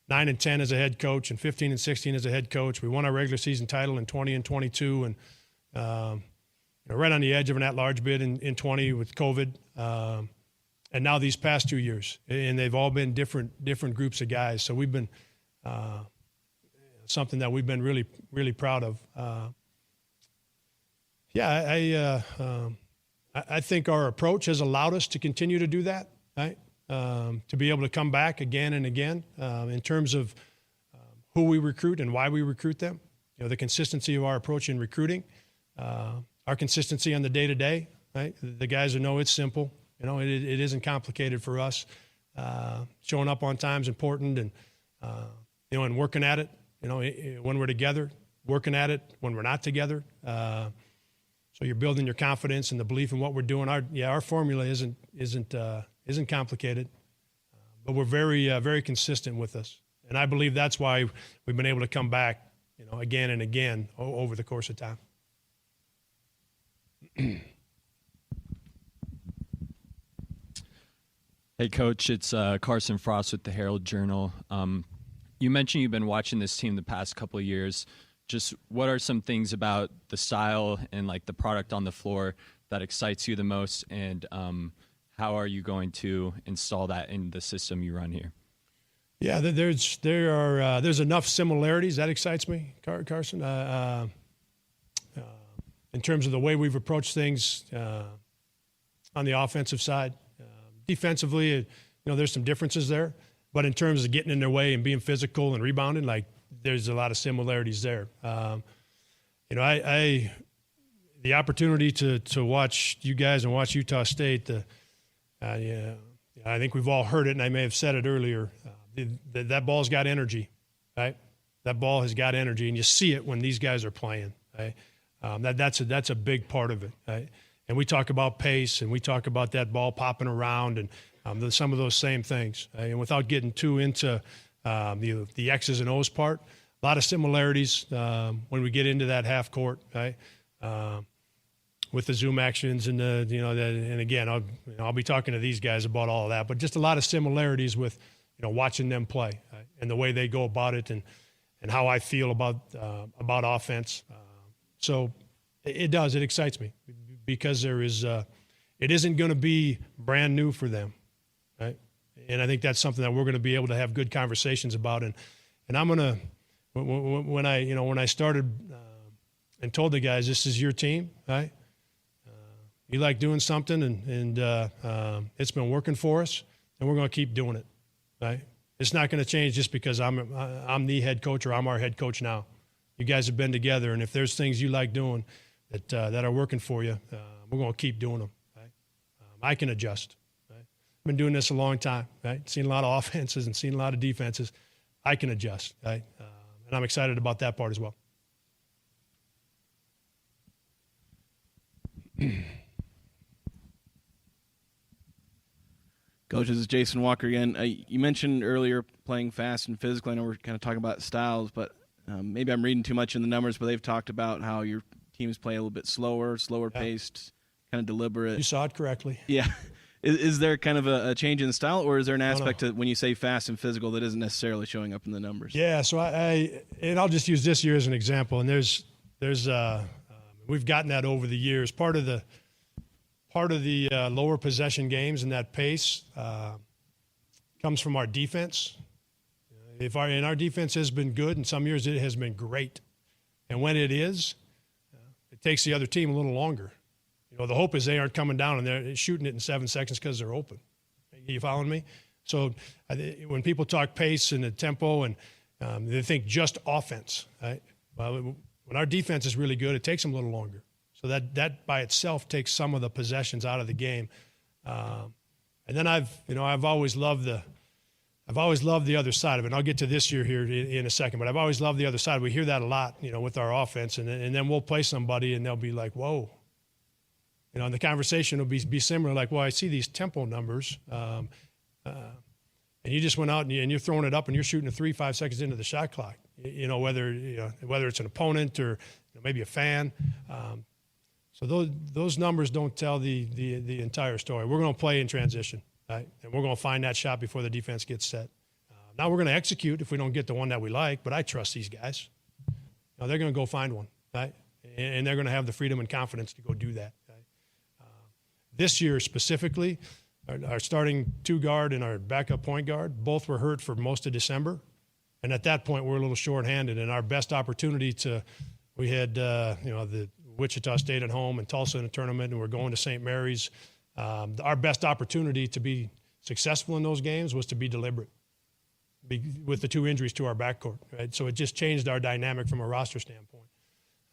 9 and 10 as a head coach, and 15 and 16 as a head coach. We won our regular season title in 20 and 22, and right on the edge of an at-large bid in 20 with COVID, and now these past 2 years, and they've all been different groups of guys. So we've been something that we've been really proud of. I think our approach has allowed us to continue to do that, right? To be able to come back again and again in terms of who we recruit and why we recruit them. The consistency of our approach in recruiting, our consistency on the day-to-day, right? The guys who know it's simple. It isn't complicated for us. Showing up on time is important, and and working at it. When we're together, working at it when we're not together. So you're building your confidence and the belief in what we're doing. Our formula isn't complicated, but we're very consistent with us, and I believe that's why we've been able to come back, again and again over the course of time. Hey, Coach, it's Carson Frost with the Herald Journal. You mentioned you've been watching this team the past couple of years. Just what are some things about the style and like the product on the floor that excites you the most, and how are you going to install that in the system you run here? Yeah, there's enough similarities that excites me, Carson. In terms of the way we've approached things on the offensive side, defensively, there's some differences there. But in terms of getting in their way and being physical and rebounding, there's a lot of similarities there. The opportunity to watch you guys and watch Utah State, I think we've all heard it, and I may have said it earlier. That ball's got energy, right? That ball has got energy, and you see it when these guys are playing, right? That's a big part of it, right? And we talk about pace, and we talk about that ball popping around, and some of those same things. And without getting too into the X's and O's part, a lot of similarities when we get into that half court, right? With the zoom actions and and again, I'll be talking to these guys about all of that, but just a lot of similarities with watching them play, right? And the way they go about it, and how I feel about offense. So it excites me because it isn't going to be brand new for them, right? And I think that's something that we're going to be able to have good conversations about. And I'm going to, when I started and told the guys, this is your team, right? You like doing something, and it's been working for us, and we're going to keep doing it, right? It's not going to change just because I'm the head coach or I'm our head coach now. You guys have been together, and if there's things you like doing that are working for you, we're going to keep doing them, right? I can adjust. I've been doing this a long time, right? Seen a lot of offenses and seen a lot of defenses. I can adjust, right? And I'm excited about that part as well. Coach, this is Jason Walker again. You mentioned earlier playing fast and physical. I know we're kind of talking about styles, but maybe I'm reading too much in the numbers, but they've talked about how your teams play a little bit slower paced, kind of deliberate. You saw it correctly. Yeah. Is there kind of a change in style, or is there an aspect to when you say fast and physical that isn't necessarily showing up in the numbers? Yeah, so I'll just use this year as an example, and there's we've gotten that over the years. Part of the lower possession games and that pace comes from our defense. Our defense has been good, and some years it has been great, and when it is, it takes the other team a little longer. The hope is they aren't coming down and they're shooting it in 7 seconds because they're open. Are you following me? So when people talk pace and the tempo, and they think just offense, right? Well, when our defense is really good, it takes them a little longer. So that by itself takes some of the possessions out of the game. And then I've always loved the other side of it. And I'll get to this year here in a second, but I've always loved the other side. We hear that a lot, with our offense, and then we'll play somebody and they'll be like, whoa. And the conversation will be similar, like, well, I see these tempo numbers, and you just went out and you're throwing it up and you're shooting 3-5 seconds into the shot clock. Whether it's an opponent or maybe a fan. So those numbers don't tell the entire story. We're going to play in transition, right? And we're going to find that shot before the defense gets set. Now we're going to execute if we don't get the one that we like, but I trust these guys. They're going to go find one, right? and they're going to have the freedom and confidence to go do that. Okay? This year specifically, our starting two guard and our backup point guard, both were hurt for most of December. And at that point, we're a little shorthanded. And our best opportunity we had, the Wichita State at home and Tulsa in a tournament, and we're going to St. Mary's. Our best opportunity to be successful in those games was to be deliberate with the two injuries to our backcourt, right? So it just changed our dynamic from a roster standpoint.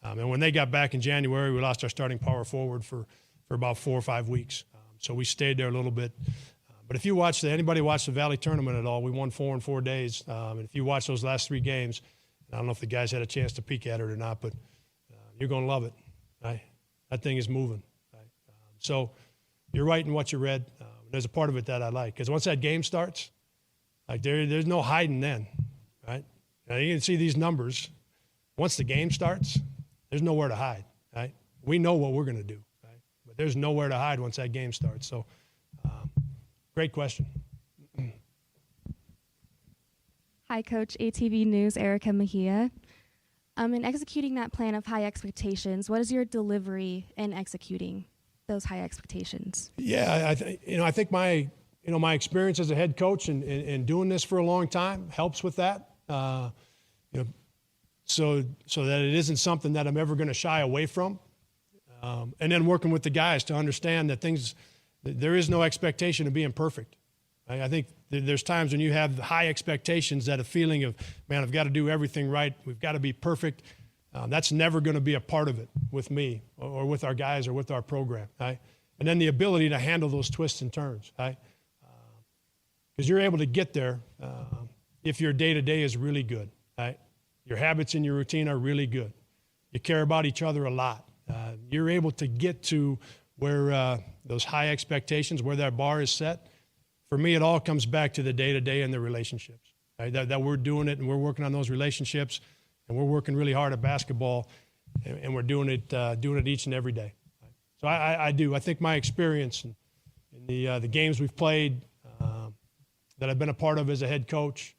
And when they got back in January, we lost our starting power forward for about 4 or 5 weeks. So we stayed there a little bit. But if you anybody watched the Valley tournament at all, we won 4 in 4 days. And if you watch those last 3 games, I don't know if the guys had a chance to peek at it or not, but you're going to love it. Right? That thing is moving. Right? So you're right in what you read. There's a part of it that I like. Because once that game starts, like there's no hiding then. Right? Now, you can see these numbers. Once the game starts, there's nowhere to hide. Right? We know what we're going to do. Right? But there's nowhere to hide once that game starts. So great question. Hi, Coach. ATV News, Erica Mejia. In executing that plan of high expectations, what is your delivery in executing those high expectations? Yeah, I think my experience as a head coach and doing this for a long time helps with that. So that it isn't something that I'm ever going to shy away from. And then working with the guys to understand that there is no expectation of being perfect. I think there's times when you have high expectations, that a feeling of, man, I've got to do everything right. We've got to be perfect. That's never going to be a part of it with me or with our guys or with our program. Right? And then the ability to handle those twists and turns. Right? Because you're able to get there if your day-to-day is really good. Right? Your habits and your routine are really good. You care about each other a lot. You're able to get to where those high expectations, where that bar is set. For me, it all comes back to the day-to-day and the relationships. Right? That we're doing it and we're working on those relationships, and we're working really hard at basketball, and we're doing it each and every day. Right? So I do. I think my experience in the games we've played that I've been a part of as a head coach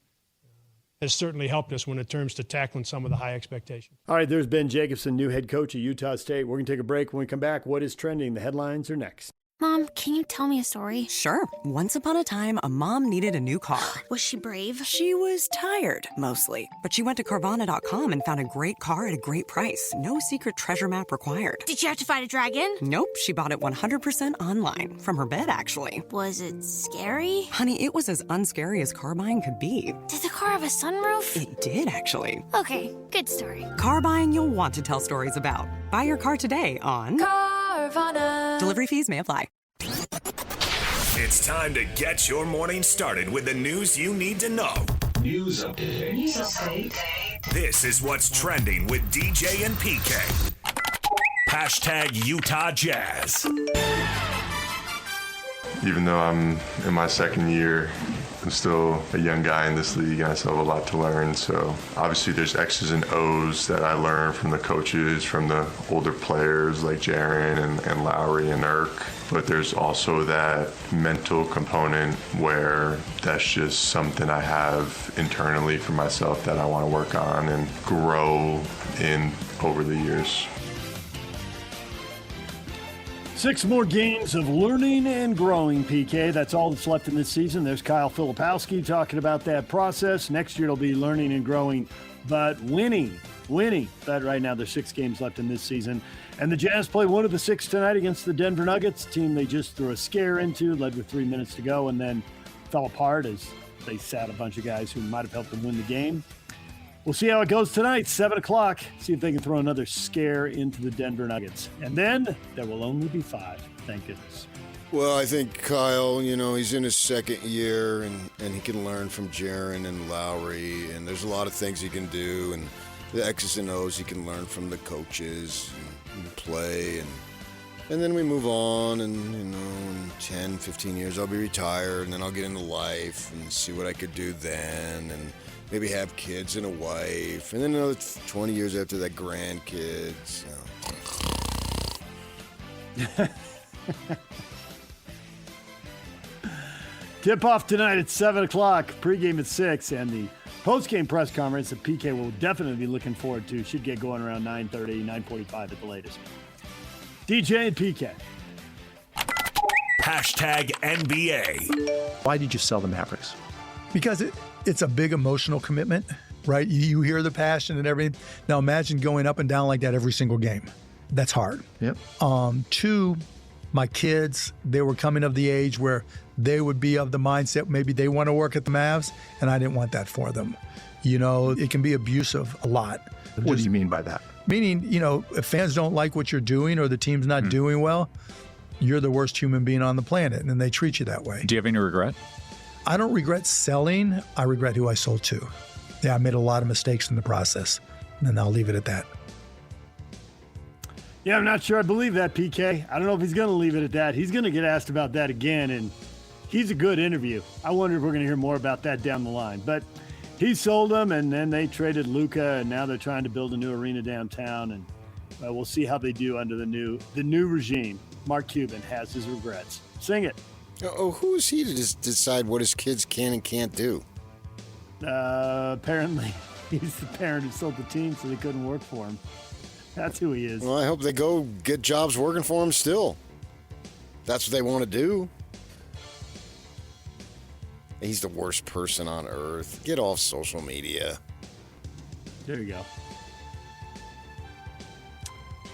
has certainly helped us when it comes to tackling some of the high expectations. All right, there's Ben Jacobson, new head coach at Utah State. We're going to take a break. When we come back, what is trending? The headlines are next. Mom, can you tell me a story? Sure. Once upon a time, a mom needed a new car. Was she brave? She was tired, mostly. But she went to Carvana.com and found a great car at a great price. No secret treasure map required. Did she have to fight a dragon? Nope. She bought it 100% online. From her bed, actually. Was it scary? Honey, it was as unscary as car buying could be. Did the car have a sunroof? It did, actually. Okay, good story. Car buying you'll want to tell stories about. Buy your car today on Carvana. Delivery fees may apply. It's time to get your morning started with the news you need to know. News update. This is what's trending with DJ and PK. Hashtag Utah Jazz. Even though I'm in my second year, I'm still a young guy in this league, and I still have a lot to learn. So obviously there's X's and O's that I learned from the coaches, from the older players like Jaren and Lowry and Irk. But there's also that mental component where that's just something I have internally for myself that I want to work on and grow in over the years. 6 more games of learning and growing, PK. That's all that's left in this season. There's Kyle Filipowski talking about that process. Next year it'll be learning and growing, but winning. But right now there's 6 games left in this season. And the Jazz play one of the 6 tonight against the Denver Nuggets, a team they just threw a scare into, led with 3 minutes to go, and then fell apart as they sat a bunch of guys who might have helped them win the game. We'll see how it goes tonight, 7 o'clock. See if they can throw another scare into the Denver Nuggets. And then there will only be 5. Thank goodness. Well, I think Kyle, he's in his second year, and he can learn from Jaren and Lowry, and there's a lot of things he can do, and the X's and O's he can learn from the coaches and play, and then we move on, and in 10, 15 years I'll be retired, and then I'll get into life and see what I could do then, and maybe have kids and a wife, and then another 20 years after that, grandkids. Tip-off tonight at 7 o'clock, pregame at 6, and the post-game press conference that PK will definitely be looking forward to. Should get going around 9:30, 9:45 at the latest. DJ and PK. #NBA. Why did you sell the Mavericks? Because it's a big emotional commitment, right? You hear the passion and everything. Now imagine going up and down like that every single game. That's hard. Yep. 2, my kids, they were coming of the age where they would be of the mindset maybe they want to work at the Mavs, and I didn't want that for them. You know, it can be abusive a lot. What do you mean by that? Meaning, you know, if fans don't like what you're doing or the team's not doing well, you're the worst human being on the planet, and they treat you that way. Do you have any regret? I don't regret selling. I regret who I sold to. Yeah, I made a lot of mistakes in the process, and I'll leave it at that. Yeah, I'm not sure I believe that, PK. I don't know if he's going to leave it at that. He's going to get asked about that again, and he's a good interview. I wonder if we're going to hear more about that down the line. But he sold them, and then they traded Luka, and now they're trying to build a new arena downtown, and we'll see how they do under the new regime. Mark Cuban has his regrets. Sing it. Oh, who is he to decide what his kids can and can't do? Apparently, he's the parent who sold the team so they couldn't work for him. That's who he is. Well, I hope they go get jobs working for him still. That's what they want to do. He's the worst person on earth. Get off social media. There you go.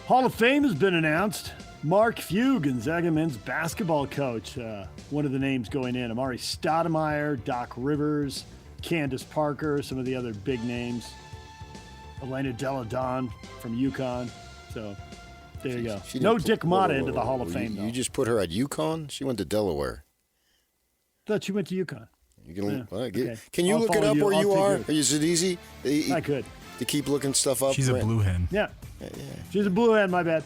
Hall of Fame has been announced. Mark Few, Gonzaga men's basketball coach. One of the names going in. Amari Stoudemire, Doc Rivers, Candace Parker, some of the other big names. Elena Delle Donne from UConn. So there you go. No Dick Motta into the Hall of Fame, though. You just put her at UConn? She went to Delaware. Thought she went to UConn. Can you look it up where you are? Is it easy? I could. To keep looking stuff up? She's a blue hen. Yeah. She's a blue hen, my bad.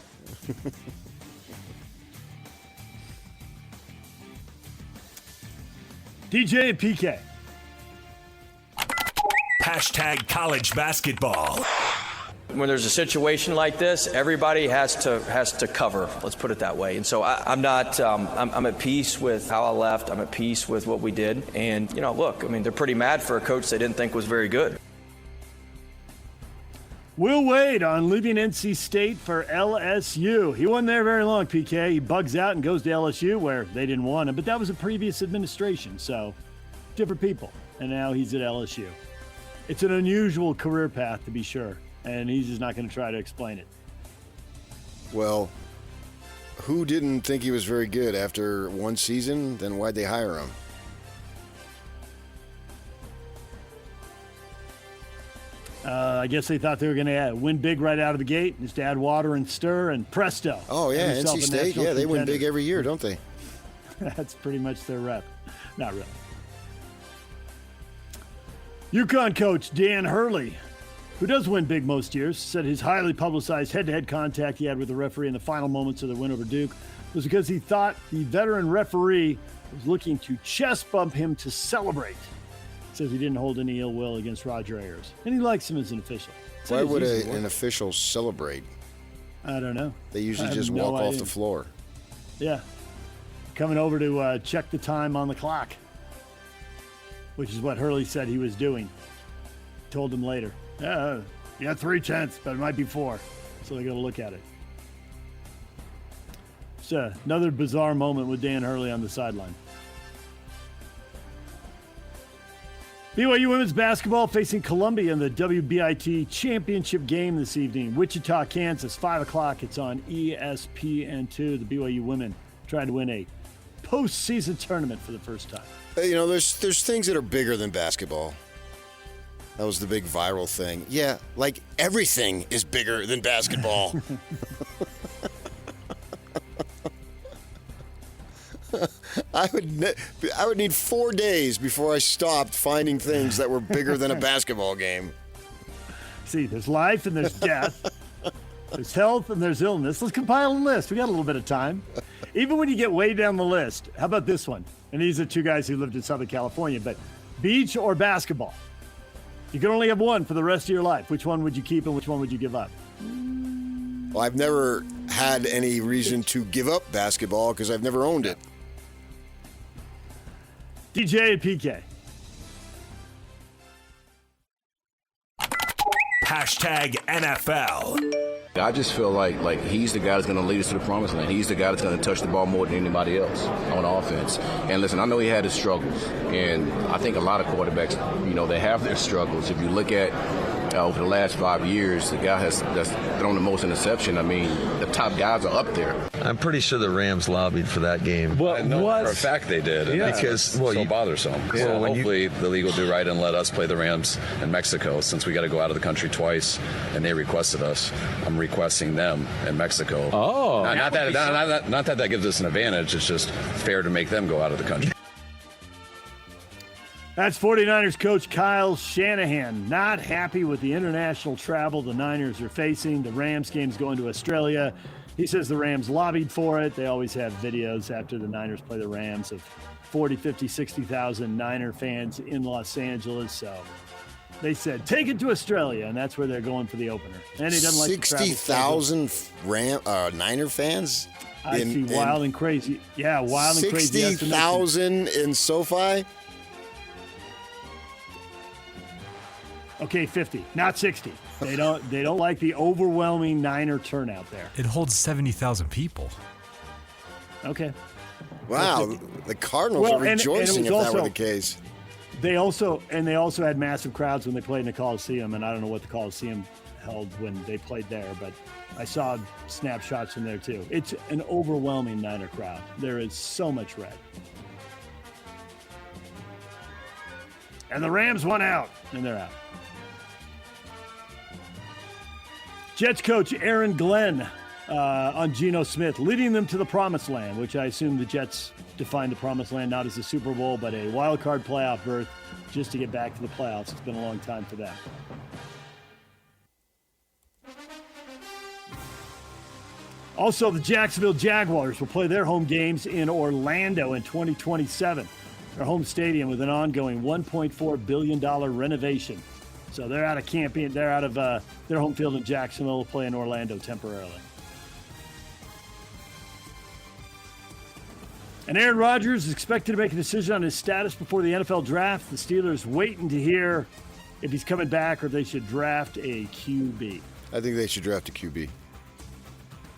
DJ and PK. #college basketball. When there's a situation like this, everybody has to cover. Let's put it that way. And so I'm at peace with how I left. I'm at peace with what we did. And look, I mean, they're pretty mad for a coach they didn't think was very good. Will Wade on leaving NC State for LSU. He wasn't there very long, PK. He bugs out and goes to LSU where they didn't want him. But that was a previous administration, so different people. And now he's at LSU. It's an unusual career path, to be sure. And he's just not going to try to explain it. Well, who didn't think he was very good after one season? Then why'd they hire him? I guess they thought they were going to win big right out of the gate, just add water and stir, and presto. Oh, yeah, NC State. Yeah, they win big every year, don't they? That's pretty much their rep. Not really. UConn coach Dan Hurley, who does win big most years, said his highly publicized head-to-head contact he had with the referee in the final moments of the win over Duke was because he thought the veteran referee was looking to chest bump him to celebrate. Says he didn't hold any ill will against Roger Ayers, and he likes him as an official. Why would an official celebrate? I don't know. They usually just walk off the floor. Yeah. Coming over to check the time on the clock, which is what Hurley said he was doing. Told him later. Yeah, 3/10, but it might be 4. So they got to look at it. It's another bizarre moment with Dan Hurley on the sideline. BYU women's basketball facing Columbia in the WBIT championship game this evening. Wichita, Kansas, 5 o'clock. It's on ESPN2. The BYU women trying to win a postseason tournament for the first time. There's things that are bigger than basketball. That was the big viral thing. Yeah, like everything is bigger than basketball. I would need 4 days before I stopped finding things that were bigger than a basketball game. See, there's life and there's death. There's health and there's illness. Let's compile a list. We got a little bit of time. Even when you get way down the list, how about this one? And these are 2 guys who lived in Southern California, but beach or basketball? You can only have one for the rest of your life. Which one would you keep and which one would you give up? Well, I've never had any reason to give up basketball because I've never owned it. DJ and PK. #NFL. I just feel like he's the guy that's going to lead us to the promised land. He's the guy that's going to touch the ball more than anybody else on offense. And listen, I know he had his struggles, and I think a lot of quarterbacks, they have their struggles. If you look at over the last 5 years, the guy that's thrown the most interception. I mean, the top guys are up there. I'm pretty sure the Rams lobbied for that game. I know for a fact they did. Yeah. Because it's so bothersome. Yeah. So hopefully the league will do right and let us play the Rams in Mexico, since we got to go out of the country twice, and they requested us. I'm requesting them in Mexico. Oh. Not that gives us an advantage. It's just fair to make them go out of the country. That's 49ers coach Kyle Shanahan. Not happy with the international travel the Niners are facing. The Rams game's going to Australia. He says the Rams lobbied for it. They always have videos after the Niners play the Rams of 40, 50, 60,000 Niner fans in Los Angeles. So they said, take it to Australia, and that's where they're going for the opener. And he doesn't like 60,000 Niner fans? I see wild and crazy. Yeah, wild and crazy. 60,000 in SoFi? Okay, 50, not 60. They don't like the overwhelming Niner turnout there. It holds 70,000 people. Okay. Wow, the Cardinals are rejoicing if that were the case. They also had massive crowds when they played in the Coliseum, and I don't know what the Coliseum held when they played there, but I saw snapshots from there too. It's an overwhelming Niner crowd. There is so much red. And the Rams won out, and they're out. Jets coach Aaron Glenn on Geno Smith, leading them to the promised land, which I assume the Jets define the promised land not as a Super Bowl, but a wild card playoff berth just to get back to the playoffs. It's been a long time for them. Also, the Jacksonville Jaguars will play their home games in Orlando in 2027. Their home stadium with an ongoing $1.4 billion renovation. So they're out of camping. They're out of their home field in Jacksonville, play in Orlando temporarily. And Aaron Rodgers is expected to make a decision on his status before the NFL draft. The Steelers waiting to hear if he's coming back or if they should draft a QB. I think they should draft a QB.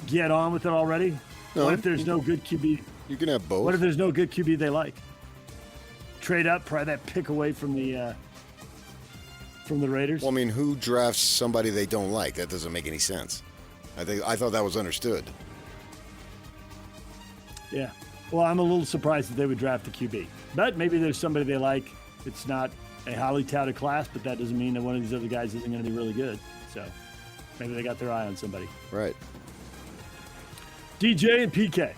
Get on with it already? No, what if there's no good QB? You can have both. What if there's no good QB they like? Trade up, pry that pick away from the Raiders? Well, I mean, who drafts somebody they don't like? That doesn't make any sense. I thought that was understood. Yeah. Well, I'm a little surprised that they would draft a QB. But maybe there's somebody they like. It's not a highly touted class, but that doesn't mean that one of these other guys isn't going to be really good. So maybe they got their eye on somebody. Right. DJ and PK.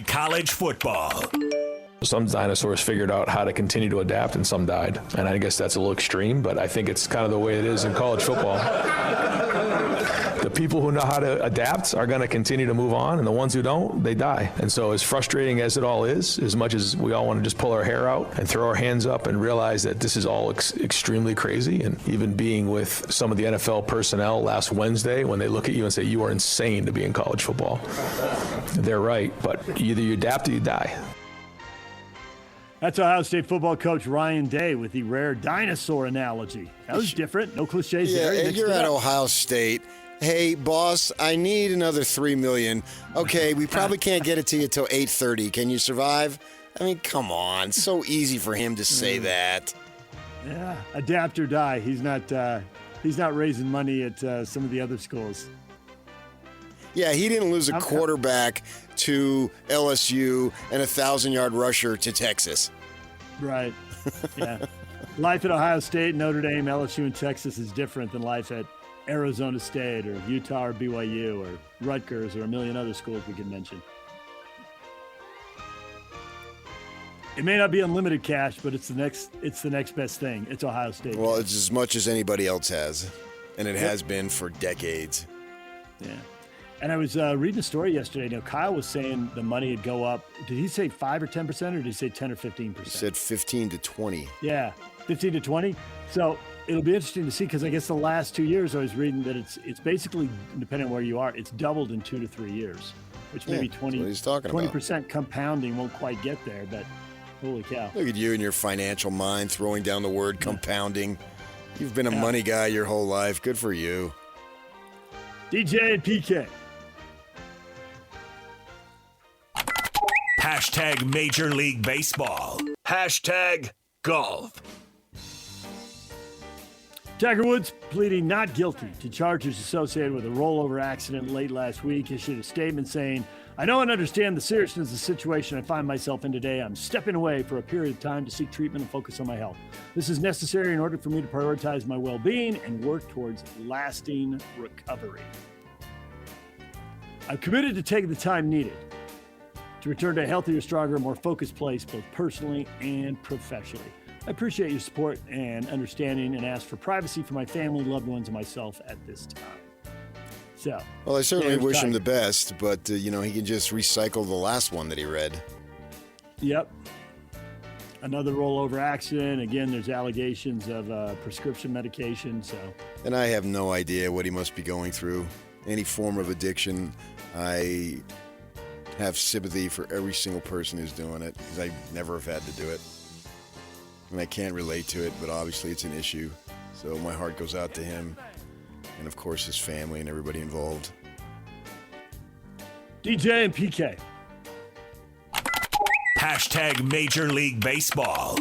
#college football. Some dinosaurs figured out how to continue to adapt and some died. And I guess that's a little extreme, but I think it's kind of the way it is in college football. The people who know how to adapt are going to continue to move on, and the ones who don't, they die. And so as frustrating as it all is, as much as we all want to just pull our hair out and throw our hands up and realize that this is all extremely crazy, and even being with some of the NFL personnel last Wednesday when they look at you and say, you are insane to be in college football. They're right, but either you adapt or you die. That's Ohio State football coach Ryan Day with the rare dinosaur analogy. That was different. No cliches there. Yeah, you're at Ohio State. Hey, boss, I need another $3 million. Okay, we probably can't get it to you till 8:30. Can you survive? I mean, come on. It's so easy for him to say that. Yeah, adapt or die. He's not raising money at some of the other schools. Yeah, he didn't lose a quarterback to LSU and a 1,000-yard rusher to Texas. Right. Yeah. Life at Ohio State, Notre Dame, LSU, and Texas is different than life at Arizona State or Utah or BYU or Rutgers or a million other schools we could mention. It may not be unlimited cash, but it's the next best thing. It's Ohio State. Well, it's as much as anybody else has, and it has been for decades. Yeah. And I was reading a story yesterday. You know, Kyle was saying the money would go up. Did he say 5 or 10%, or did he say 10 or 15%? He said 15 to 20. Yeah, 15 to 20. So it'll be interesting to see, because I guess the last 2 years I was reading that it's basically, depending on where you are, it's doubled in 2 to 3 years, which maybe 20% compounding won't quite get there, but holy cow. Look at you and your financial mind throwing down the word compounding. You've been a money guy your whole life. Good for you. DJ and PK. Hashtag Major League Baseball. Hashtag golf. Tiger Woods pleading not guilty to charges associated with a rollover accident late last week issued a statement saying, "I know and understand the seriousness of the situation I find myself in today. I'm stepping away for a period of time to seek treatment and focus on my health. This is necessary in order for me to prioritize my well-being and work towards lasting recovery. I'm committed to taking the time needed to return to a healthier, stronger, more focused place, both personally and professionally. I appreciate your support and understanding and ask for privacy for my family, loved ones, and myself at this time." So, well, I certainly wish him the best, but, he can just recycle the last one that he read. Yep. Another rollover accident. Again, there's allegations of prescription medication. And I have no idea what he must be going through. Any form of addiction, I have sympathy for every single person who's doing it because I never have had to do it. And I can't relate to it, but obviously it's an issue. So my heart goes out to him and, of course, his family and everybody involved. DJ and PK. Hashtag Major League Baseball.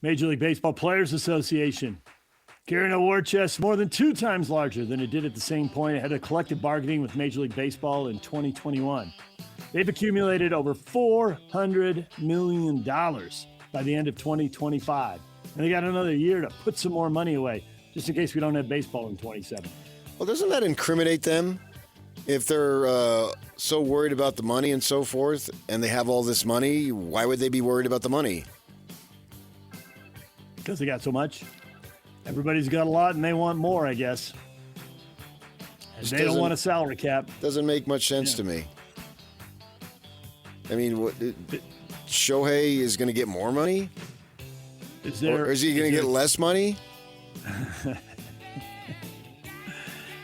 Major League Baseball Players Association carrying a war chest more than 2 times larger than it did at the same point ahead of collective bargaining with Major League Baseball in 2021. They've accumulated over $400 million by the end of 2025. And they got another year to put some more money away, just in case we don't have baseball in 27. Well, doesn't that incriminate them? If they're so worried about the money and so forth, and they have all this money, why would they be worried about the money? Because they got so much. Everybody's got a lot, and they want more, I guess. And they don't want a salary cap. Doesn't make much sense to me. I mean, Shohei is going to get more money? Or is he going to get less money?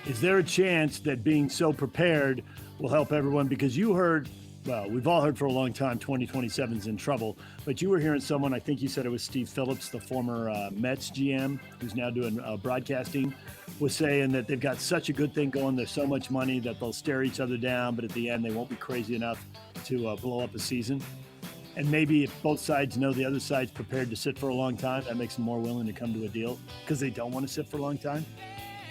Is there a chance that being so prepared will help everyone? Because you heard, well, we've all heard for a long time 2027 is in trouble, but you were hearing someone, I think you said it was Steve Phillips, the former Mets GM, who's now doing broadcasting, was saying that they've got such a good thing going. There's so much money that they'll stare each other down, but at the end, they won't be crazy enough to blow up a season. And maybe if both sides know the other side's prepared to sit for a long time, that makes them more willing to come to a deal because they don't want to sit for a long time.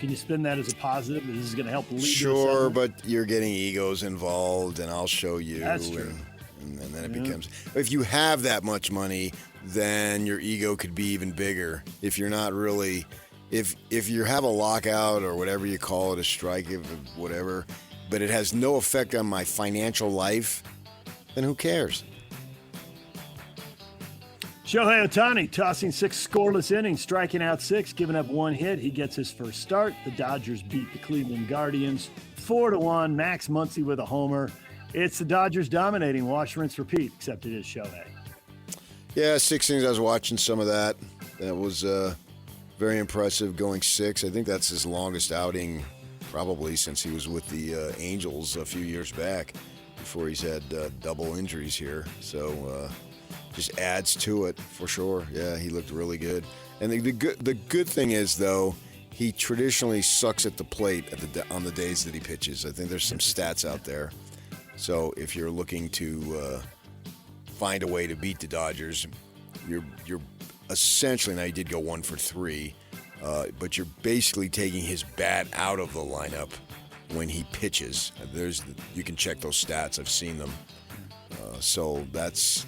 Can you spin that as a positive? This is going to help lead. Sure, but you're getting egos involved, and I'll show you. That's true. And then it becomes, if you have that much money, then your ego could be even bigger. If you're not really, if you have a lockout or whatever you call it, a strike, whatever, but it has no effect on my financial life, then who cares? Shohei Ohtani tossing 6 scoreless innings, striking out 6, giving up 1 hit. He gets his first start. The Dodgers beat the Cleveland Guardians 4-1. Max Muncy with a homer. It's the Dodgers dominating. Wash, rinse, repeat, except it is Shohei. Yeah, 6 innings. I was watching some of that. That was very impressive, going 6. I think that's his longest outing probably since he was with the Angels a few years back before he's had double injuries here. So just adds to it for sure. Yeah, he looked really good. And the good thing is, though, he traditionally sucks at the plate on the days that he pitches. I think there's some stats out there. So if you're looking to find a way to beat the Dodgers, you're essentially, now he did go 1 for 3, but you're basically taking his bat out of the lineup when he pitches. You can check those stats. I've seen them. So that's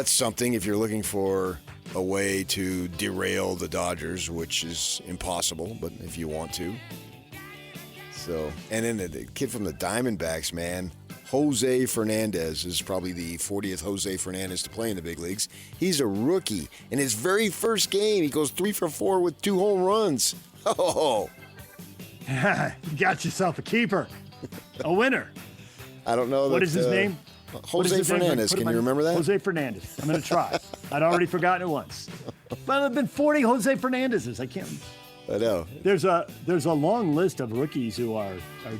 something if you're looking for a way to derail the Dodgers, which is impossible, but if you want to. So, and then the kid from the Diamondbacks, man, Jose Fernandez is probably the 40th Jose Fernandez to play in the big leagues. He's a rookie. In his very first game, he goes 3 for 4 with 2 home runs. Oh, you got yourself a keeper, a winner. I don't know. What is his name? Jose Fernandez. Can you remember that? Jose Fernandez. I'm going to try. I'd already forgotten it once. But there have been 40 Jose Fernandezes. I can't. I know. There's a long list of rookies who are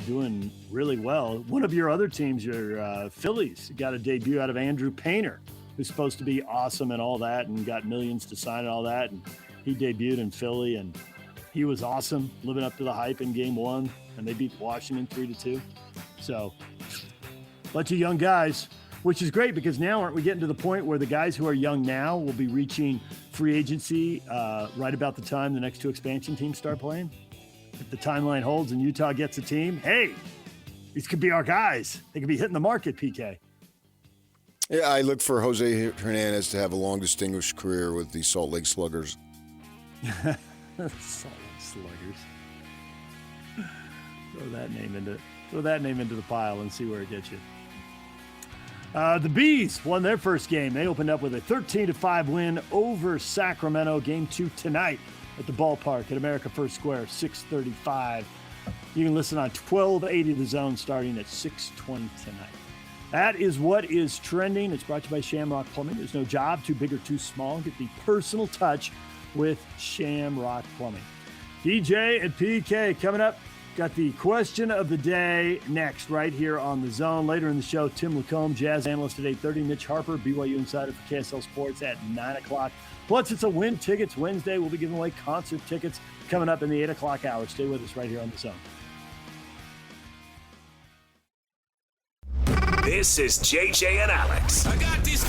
doing really well. One of your other teams, your Phillies, got a debut out of Andrew Painter, who's supposed to be awesome and all that and got millions to sign and all that. And he debuted in Philly, and he was awesome, living up to the hype in game 1, and they beat Washington 3-2. So, bunch of young guys, which is great because now aren't we getting to the point where the guys who are young now will be reaching free agency right about the time the next 2 expansion teams start playing? If the timeline holds and Utah gets a team, hey, these could be our guys. They could be hitting the market, PK. Yeah, I look for Jose Hernandez to have a long, distinguished career with the Salt Lake Sluggers. Salt Lake Sluggers. Throw that name into the pile and see where it gets you. The Bees won their first game. They opened up with a 13-5 win over Sacramento. Game 2 tonight at the ballpark at America First Square, 6:35. You can listen on 1280 The Zone starting at 6:20 tonight. That is what is trending. It's brought to you by Shamrock Plumbing. There's no job too big or too small. Get the personal touch with Shamrock Plumbing. DJ and PK coming up. Got the question of the day next right here on The Zone. Later in the show, Tim LaComb, Jazz analyst at 8:30. Mitch Harper, BYU insider for KSL Sports at 9 o'clock. Plus, it's a Win Tickets Wednesday. We'll be giving away concert tickets coming up in the 8 o'clock hour. Stay with us right here on The Zone. This is JJ and Alex. I got this.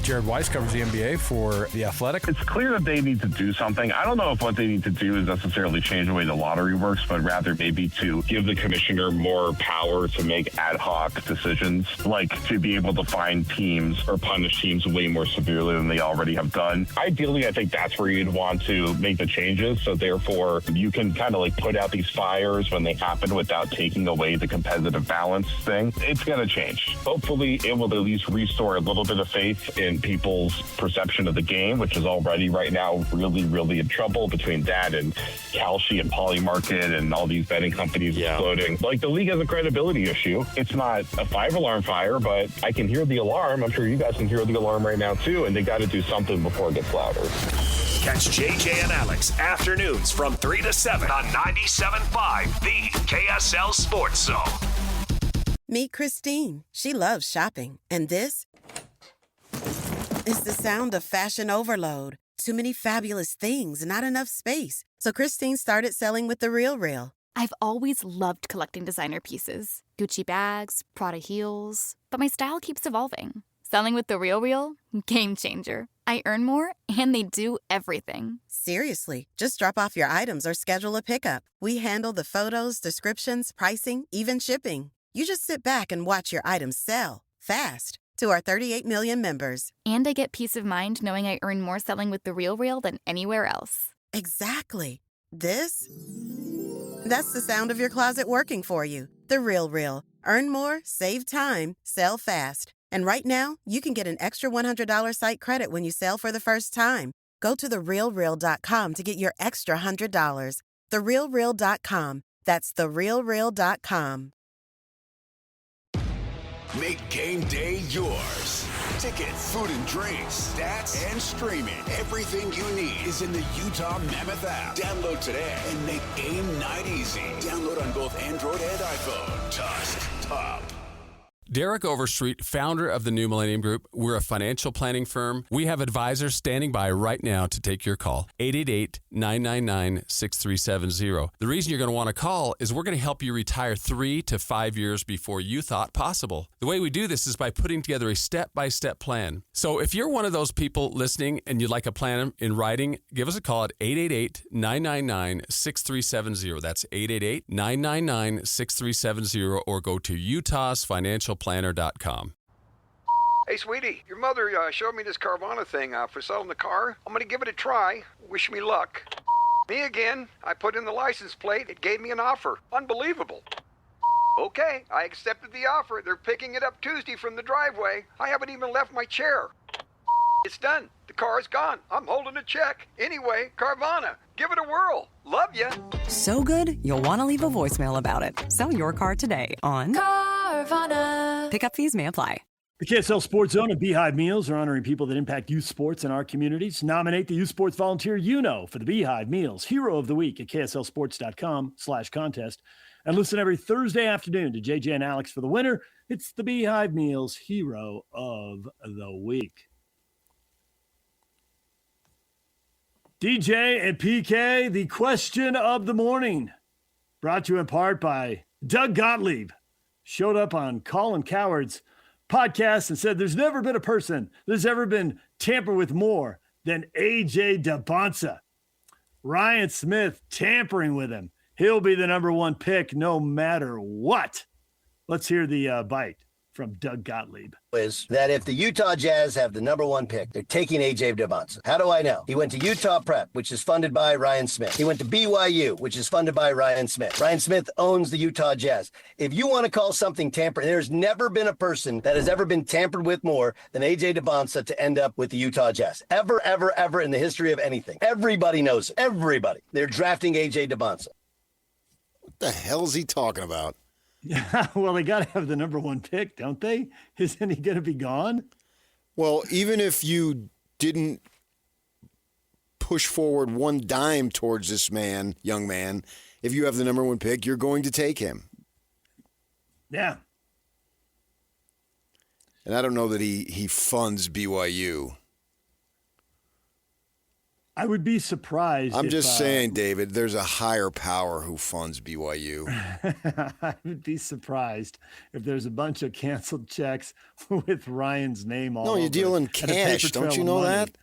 Jared Weiss covers the NBA for The Athletic. It's clear that they need to do something. I don't know if what they need to do is necessarily change the way the lottery works, but rather maybe to give the commissioner more power to make ad hoc decisions, like to be able to find teams or punish teams way more severely than they already have done. Ideally, I think that's where you'd want to make the changes. So therefore, you can kind of like put out these fires when they happen without taking away the competitive balance thing. It's going to change. Hopefully, it will at least restore a little bit of faith in people's perception of the game, which is already right now really, really in trouble between that and Kalshi and Polymarket and all these betting companies exploding. Like, the league has a credibility issue. It's not a 5-alarm fire, but I can hear the alarm. I'm sure you guys can hear the alarm right now too, and they got to do something before it gets louder. Catch JJ and Alex afternoons from 3 to 7 on 97.5, the KSL Sports Zone. Meet Christine. She loves shopping. And this is the sound of fashion overload. Too many fabulous things, not enough space. So Christine started selling with The RealReal. I've always loved collecting designer pieces. Gucci bags, Prada heels. But my style keeps evolving. Selling with The RealReal? Game changer. I earn more, and they do everything. Seriously, just drop off your items or schedule a pickup. We handle the photos, descriptions, pricing, even shipping. You just sit back and watch your items sell fast. To our 38 million members. And I get peace of mind knowing I earn more selling with The RealReal than anywhere else. Exactly. That's the sound of your closet working for you. The RealReal. Earn more, save time, sell fast. And right now, you can get an extra $100 site credit when you sell for the first time. Go to TheRealReal.com to get your extra $100. TheRealReal.com. That's TheRealReal.com. Make game day yours. Tickets, food and drinks, stats, and streaming. Everything you need is in the Utah Mammoth app. Download today and make game night easy. Download on both Android and iPhone. Tusk Top. Derek Overstreet, founder of the New Millennium Group. We're a financial planning firm. We have advisors standing by right now to take your call. 888-999-6370. The reason you're going to want to call is we're going to help you retire 3 to 5 years before you thought possible. The way we do this is by putting together a step-by-step plan. So if you're one of those people listening and you'd like a plan in writing, give us a call at 888-999-6370. That's 888-999-6370, or go to utahsfinancialplanner.com. Hey, sweetie, your mother showed me this Carvana thing for selling the car. I'm going to give it a try. Wish me luck. Me again. I put in the license plate. It gave me an offer. Unbelievable. Okay, I accepted the offer. They're picking it up Tuesday from the driveway. I haven't even left my chair. It's done. The car's gone. I'm holding a check. Anyway, Carvana, give it a whirl. Love ya. So good, you'll want to leave a voicemail about it. Sell your car today on Carvana. Pickup fees may apply. The KSL Sports Zone and Beehive Meals are honoring people that impact youth sports in our communities. Nominate the youth sports volunteer you know for the Beehive Meals Hero of the Week at kslsports.com/contest. And listen every Thursday afternoon to JJ and Alex for the winner. It's the Beehive Meals Hero of the Week. DJ and PK, the question of the morning, brought to you in part by Doug Gottlieb. Showed up on Colin Coward's podcast and said there's never been a person that's ever been tampered with more than AJ Dybantsa. Ryan Smith tampering with him. He'll be the number one pick no matter what. Let's hear the bite from Doug Gottlieb. Is that if the Utah Jazz have the number one pick, they're taking AJ Dybantsa. How do I know? He went to Utah Prep, which is funded by Ryan Smith. He went to BYU, which is funded by Ryan Smith. Ryan Smith owns the Utah Jazz. If you want to call something tampering, there's never been a person that has ever been tampered with more than AJ Dybantsa to end up with the Utah Jazz. Ever, ever, ever in the history of anything. Everybody knows it. Everybody. They're drafting AJ Dybantsa. What the hell is he talking about? Yeah, well, they got to have the number one pick, don't they? Isn't he going to be gone? Well, even if you didn't push forward one dime towards this man, young man, if you have the number one pick, you're going to take him. Yeah. And I don't know that he funds BYU. I would be surprised. I'm just saying, David, there's a higher power who funds BYU. I would be surprised if there's a bunch of canceled checks with Ryan's name all over. No, you're dealing cash. Don't you know that?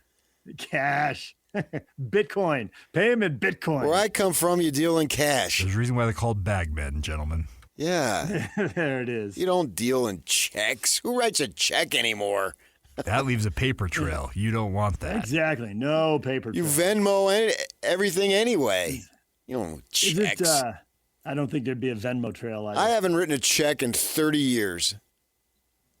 Cash. Bitcoin. Pay him in Bitcoin. Where I come from, you deal in cash. There's a reason why they're called bagmen, gentlemen. Yeah. There it is. You don't deal in checks. Who writes a check anymore? That leaves a paper trail. You don't want that. Exactly. No paper trail. You Venmo everything anyway. You don't checks. I don't think there'd be a Venmo trail either. I haven't written a check in 30 years.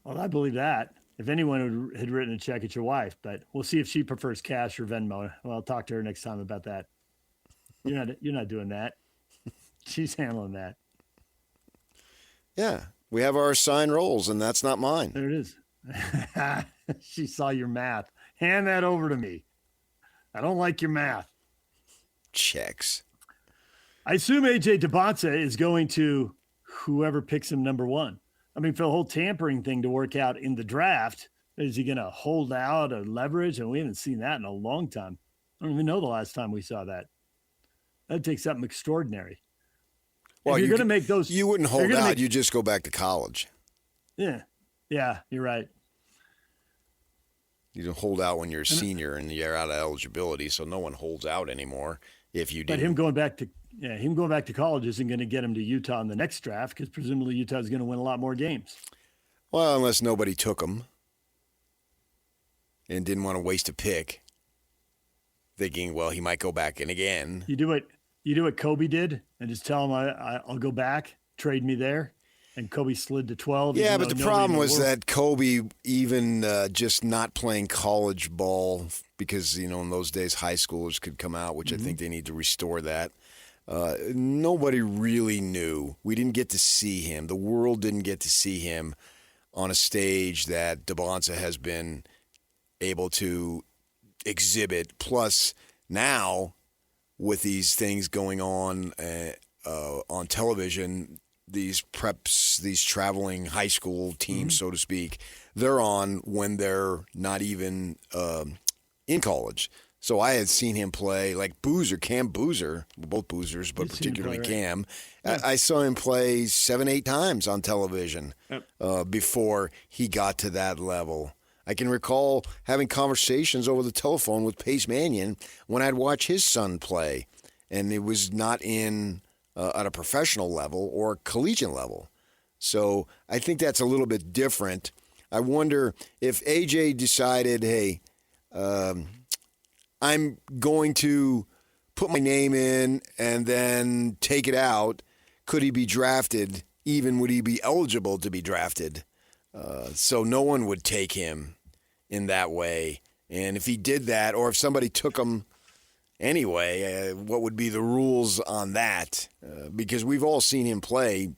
Well, I believe that. If anyone had written a check, it's your wife. But we'll see if she prefers cash or Venmo. Well, I'll talk to her next time about that. You're not doing that. She's handling that. Yeah. We have our assigned roles, and that's not mine. There it is. She saw your math. Hand that over to me. I don't like your math. Checks. I assume AJ Dybantsa is going to whoever picks him number one. I mean, for the whole tampering thing to work out in the draft, is he going to hold out or leverage? And we haven't seen that in a long time. I don't even know the last time we saw that. That'd take something extraordinary. Well, if you're going to make those. You wouldn't hold out. You just go back to college. Yeah. Yeah, you're right. You don't hold out when you're a senior and you're out of eligibility, so no one holds out anymore if you do. But him going back to college isn't going to get him to Utah in the next draft because presumably Utah is going to win a lot more games. Well, unless nobody took him and didn't want to waste a pick, thinking, well, he might go back in again. You do what Kobe did and just tell him I'll go back, trade me there. And Kobe slid to 12. Yeah, but the problem was that Kobe, even just not playing college ball, because, in those days high schoolers could come out, which I think they need to restore that. Nobody really knew. We didn't get to see him. The world didn't get to see him on a stage that Dybantsa has been able to exhibit. Plus, now, with these things going on television, these preps, these traveling high school teams, so to speak, they're on when they're not even in college. So I had seen him play like Cam Boozer, both Boozers, but particularly Cam. Yeah. I saw him play 7-8 times on television before he got to that level. I can recall having conversations over the telephone with Pace Mannion when I'd watch his son play, and it was not in at a professional level or collegiate level. So I think that's a little bit different. I wonder if AJ decided, hey, I'm going to put my name in and then take it out. Could he be drafted? Even would he be eligible to be drafted? So no one would take him in that way. And if he did that, or if somebody took him anyway, what would be the rules on that? Because we've all seen him play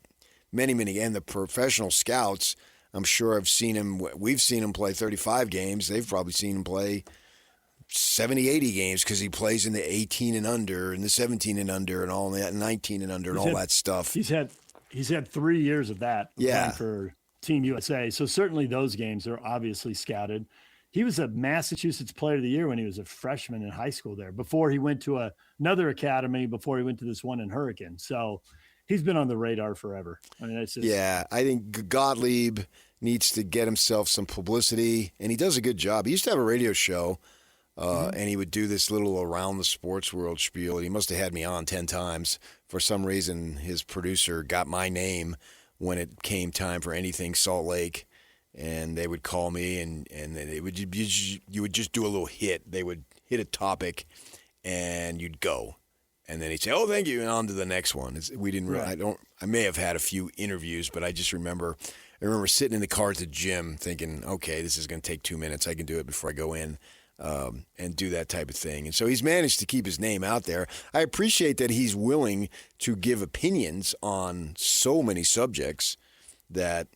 many, and the professional scouts, I'm sure I've seen him. We've seen him play 35 games. They've probably seen him play 70, 80 games because he plays in the 18 and under and the 17 and under and all that 19 and under and all that stuff. He's had 3 years of that playing for Team USA. So certainly those games are obviously scouted. He was a Massachusetts Player of the Year when he was a freshman in high school there, before he went to another academy, before he went to this one in Hurricane. So he's been on the radar forever. I mean, it's just, I think Gottlieb needs to get himself some publicity, and he does a good job. He used to have a radio show, and he would do this little around the sports world spiel. He must have had me on 10 times. For some reason, his producer got my name when it came time for anything Salt Lake. And they would call me, and you would just do a little hit. They would hit a topic, and you'd go, and then he'd say, "Oh, thank you," and on to the next one. We didn't. Really, I may have had a few interviews, but I just remember. I remember sitting in the car at the gym, thinking, "Okay, this is going to take 2 minutes. I can do it before I go in." And do that type of thing. And so he's managed to keep his name out there. I appreciate that he's willing to give opinions on so many subjects that.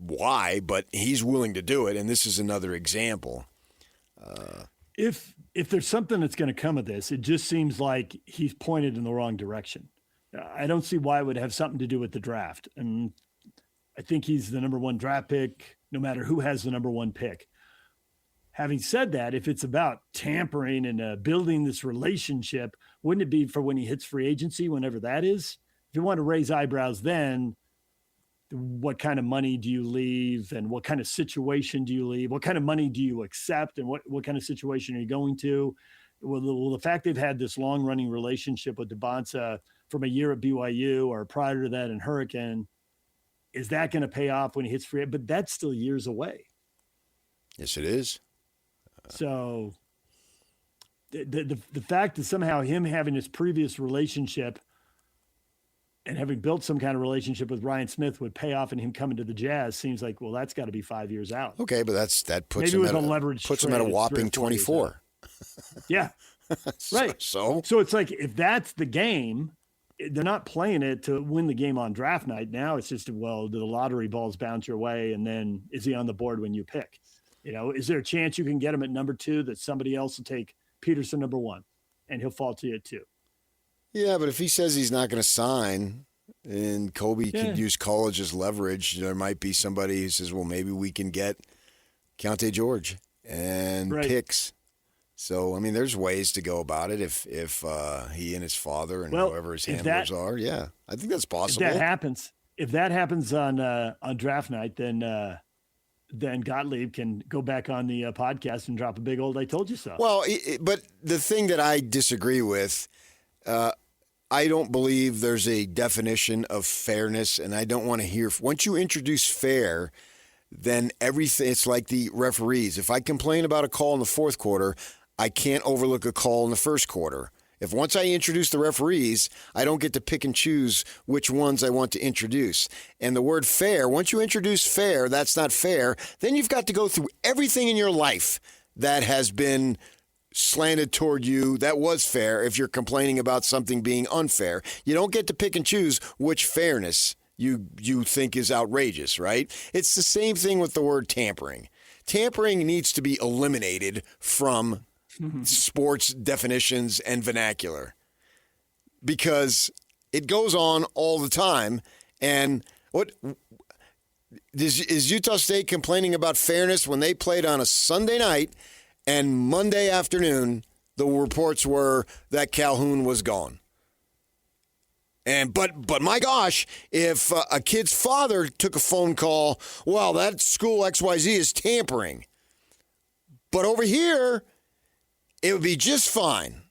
Why, but he's willing to do it, and this is another example. If there's something that's going to come of this, it just seems like he's pointed in the wrong direction. I don't see why it would have something to do with the draft. And I think he's the number 1 draft pick, no matter who has the number 1 pick. Having said that, if it's about tampering and building this relationship, wouldn't it be for when he hits free agency, whenever that is? If you want to raise eyebrows then, what kind of money do you leave, and what kind of situation do you leave? What kind of money do you accept, and what kind of situation are you going to? Well, the fact they've had this long-running relationship with Dybantsa from a year at BYU or prior to that in Hurricane, is that going to pay off when he hits free? But that's still years away. Yes, it is. So the fact that somehow him having his previous relationship and having built some kind of relationship with Ryan Smith would pay off in him coming to the Jazz seems like, well, that's got to be 5 years out. Okay, but that puts him at a whopping 24. Yeah, right. So it's like, if that's the game, they're not playing it to win the game on draft night. Now it's just, well, do the lottery balls bounce your way, and then is he on the board when you pick? Is there a chance you can get him at number 2 that somebody else will take Peterson number 1, and he'll fall to you at 2? Yeah, but if he says he's not going to sign and Kobe could use college as leverage, there might be somebody who says, well, maybe we can get Keontae George and picks. So, I mean, there's ways to go about it if he and his father and whoever his handlers are. Yeah, I think that's possible. If that happens on draft night, then Gottlieb can go back on the podcast and drop a big old "I told you so." Well, but the thing that I disagree with, I don't believe there's a definition of fairness, and I don't want to hear. Once you introduce fair, then everything, it's like the referees. If I complain about a call in the fourth quarter, I can't overlook a call in the first quarter. If once I introduce the referees, I don't get to pick and choose which ones I want to introduce. And the word fair, once you introduce fair, that's not fair, then you've got to go through everything in your life that has been slanted toward you that was fair if you're complaining about something being unfair. You don't get to pick and choose which fairness you think is outrageous, right? It's the same thing with the word tampering. Tampering needs to be eliminated from sports definitions and vernacular because it goes on all the time. And is Utah State complaining about fairness when they played on a Sunday night and Monday afternoon the reports were that Calhoun was gone? And but my gosh, if a kid's father took a phone call, well, that school XYZ is tampering. But over here, it would be just fine.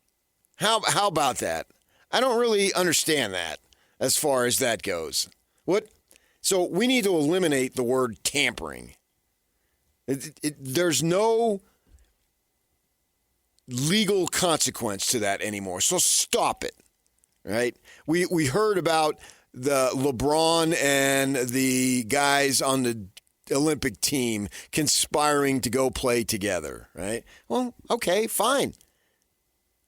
How about that? I don't really understand that as far as that goes. So we need to eliminate the word tampering. There's no legal consequence to that anymore. So stop it. Right? We heard about the LeBron and the guys on the Olympic team conspiring to go play together, right? Well, okay, fine.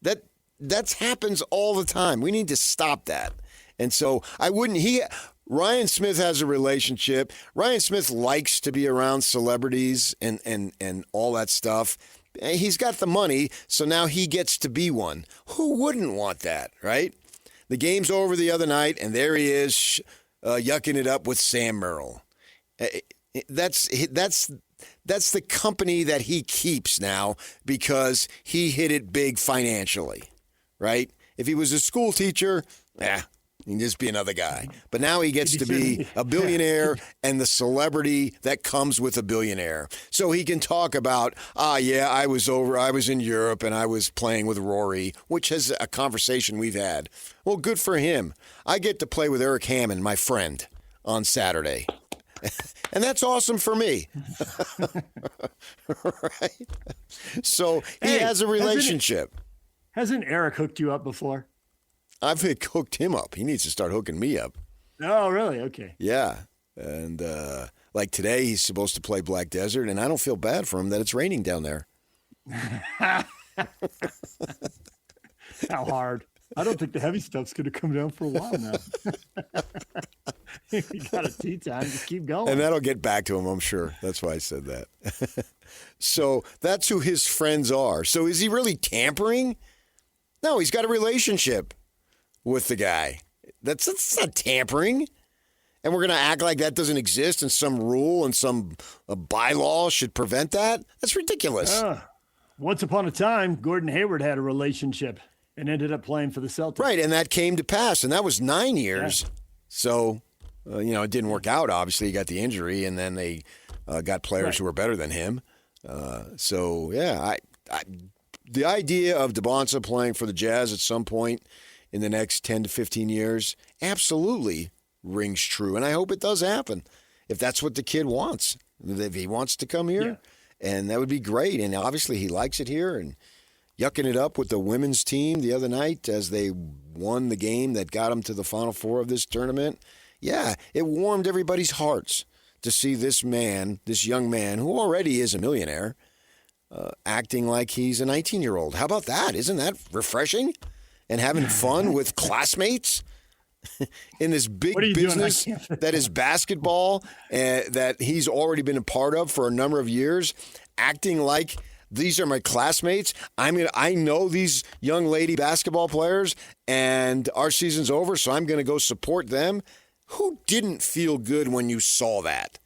That happens all the time. We need to stop that. And so Ryan Smith has a relationship. Ryan Smith likes to be around celebrities and all that stuff. He's got the money, so now he gets to be one. Who wouldn't want that, right? The game's over the other night, and there he is yucking it up with Sam Merrill. That's the company that he keeps now because he hit it big financially, right? If he was a school teacher, he can just be another guy. But now he gets to be a billionaire and the celebrity that comes with a billionaire. So he can talk about, I was in Europe and I was playing with Rory, which is a conversation we've had. Well, good for him. I get to play with Eric Hammond, my friend, on Saturday. And that's awesome for me. Right? So he has a relationship. Hasn't Eric hooked you up before? I've hooked him up. He needs to start hooking me up. Oh, really? Okay. Yeah. And like today, he's supposed to play Black Desert, and I don't feel bad for him that it's raining down there. How hard? I don't think the heavy stuff's going to come down for a while now. You got a tea time. Just keep going. And that'll get back to him, I'm sure. That's why I said that. So that's who his friends are. So is he really tampering? No, he's got a relationship with the guy. That's not tampering. And we're going to act like that doesn't exist and some rule and some bylaw should prevent that? That's ridiculous. Once upon a time, Gordon Hayward had a relationship and ended up playing for the Celtics. Right, and that came to pass, and that was 9 years. Yeah. So, it didn't work out. Obviously, he got the injury, and then they got players who were better than him. The idea of Dybantsa playing for the Jazz at some point in the next 10 to 15 years absolutely rings true, and I hope it does happen if that's what the kid wants. If he wants to come here, and that would be great. And obviously, he likes it here, and yucking it up with the women's team the other night as they won the game that got them to the Final Four of this tournament. Yeah, it warmed everybody's hearts to see this man, this young man, who already is a millionaire, acting like he's a 19-year-old. How about that? Isn't that refreshing? And having fun with classmates in this big business that is basketball, that he's already been a part of for a number of years, acting like these are my classmates. I know these young lady basketball players, and our season's over, so I'm going to go support them. Who didn't feel good when you saw that?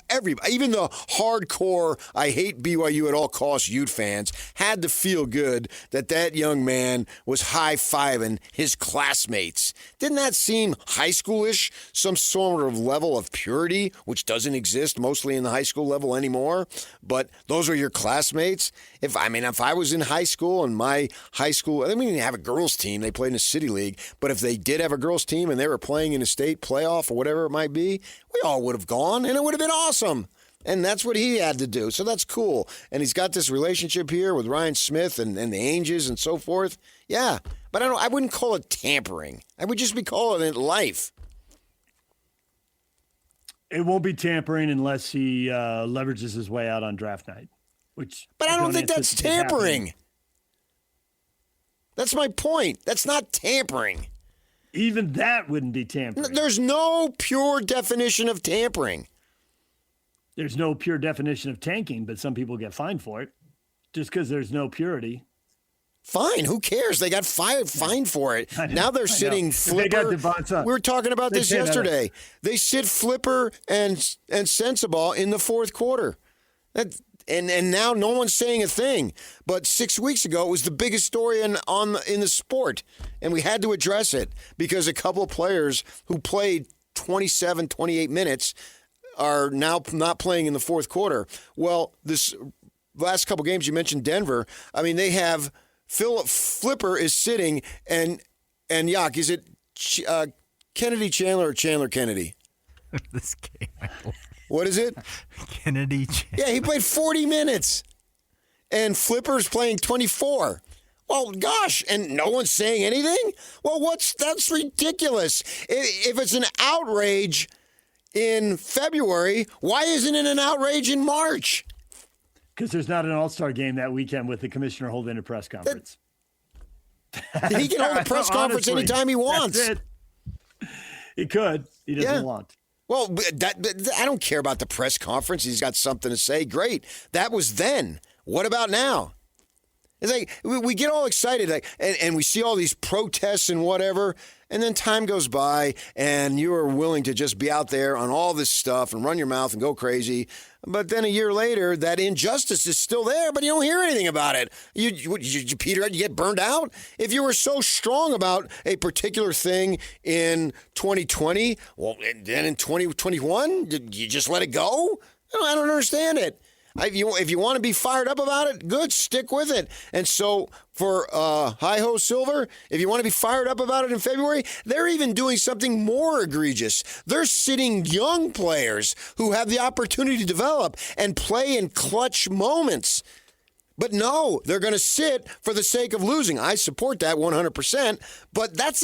Everybody, even the hardcore, I hate BYU at all costs Ute fans, had to feel good that young man was high-fiving his classmates. Didn't that seem high schoolish? Some sort of level of purity, which doesn't exist mostly in the high school level anymore. But those are your classmates. If I was in high school and my high school, they didn't have a girls' team. They played in a city league. But if they did have a girls' team and they were playing in a state playoff or whatever it might be, we all would have gone, and it would have been awesome. And that's what he had to do. So that's cool. And he's got this relationship here with Ryan Smith and the Angels and so forth. Yeah. But I wouldn't call it tampering. I would just be calling it life. It won't be tampering unless he leverages his way out on draft night. But I don't think that's tampering. Happening. That's my point. That's not tampering. Even that wouldn't be tampering. There's no pure definition of tampering. There's no pure definition of tanking, but some people get fined for it just because there's no purity. Fine. Who cares? They got fined for it. Now they're sitting Flipper. We were talking about this yesterday. They sit Flipper and Sensabaugh in the fourth quarter. And now no one's saying a thing. But 6 weeks ago, it was the biggest story in the sport. And we had to address it because a couple of players who played 27, 28 minutes are now not playing in the fourth quarter. Well, this last couple games, you mentioned Denver. They have Flipper is sitting and Yak, is it Kennedy Chandler or Chandler Kennedy? This game. What is it? Kennedy Chandler. Yeah, he played 40 minutes. And Flipper's playing 24. Well, gosh, and no one's saying anything? Well, that's ridiculous. If it's an outrage in February, why isn't it an outrage in March? Because there's not an all-star game that weekend with the commissioner holding a press conference. He can hold a press conference anytime he wants. That's it. He could. He doesn't want. Well, I don't care about the press conference. He's got something to say. Great. That was then. What about now? It's like we get all excited and we see all these protests and whatever, and then time goes by and you are willing to just be out there on all this stuff and run your mouth and go crazy. But then a year later, that injustice is still there, but you don't hear anything about it. You Peter, you get burned out? If you were so strong about a particular thing in 2020, well, then in 2021, you just let it go? I don't understand it. If you want to be fired up about it, good, stick with it. And so for Hi-Ho Silver, if you want to be fired up about it in February, they're even doing something more egregious. They're sitting young players who have the opportunity to develop and play in clutch moments. But no, they're going to sit for the sake of losing. I support that 100%. But that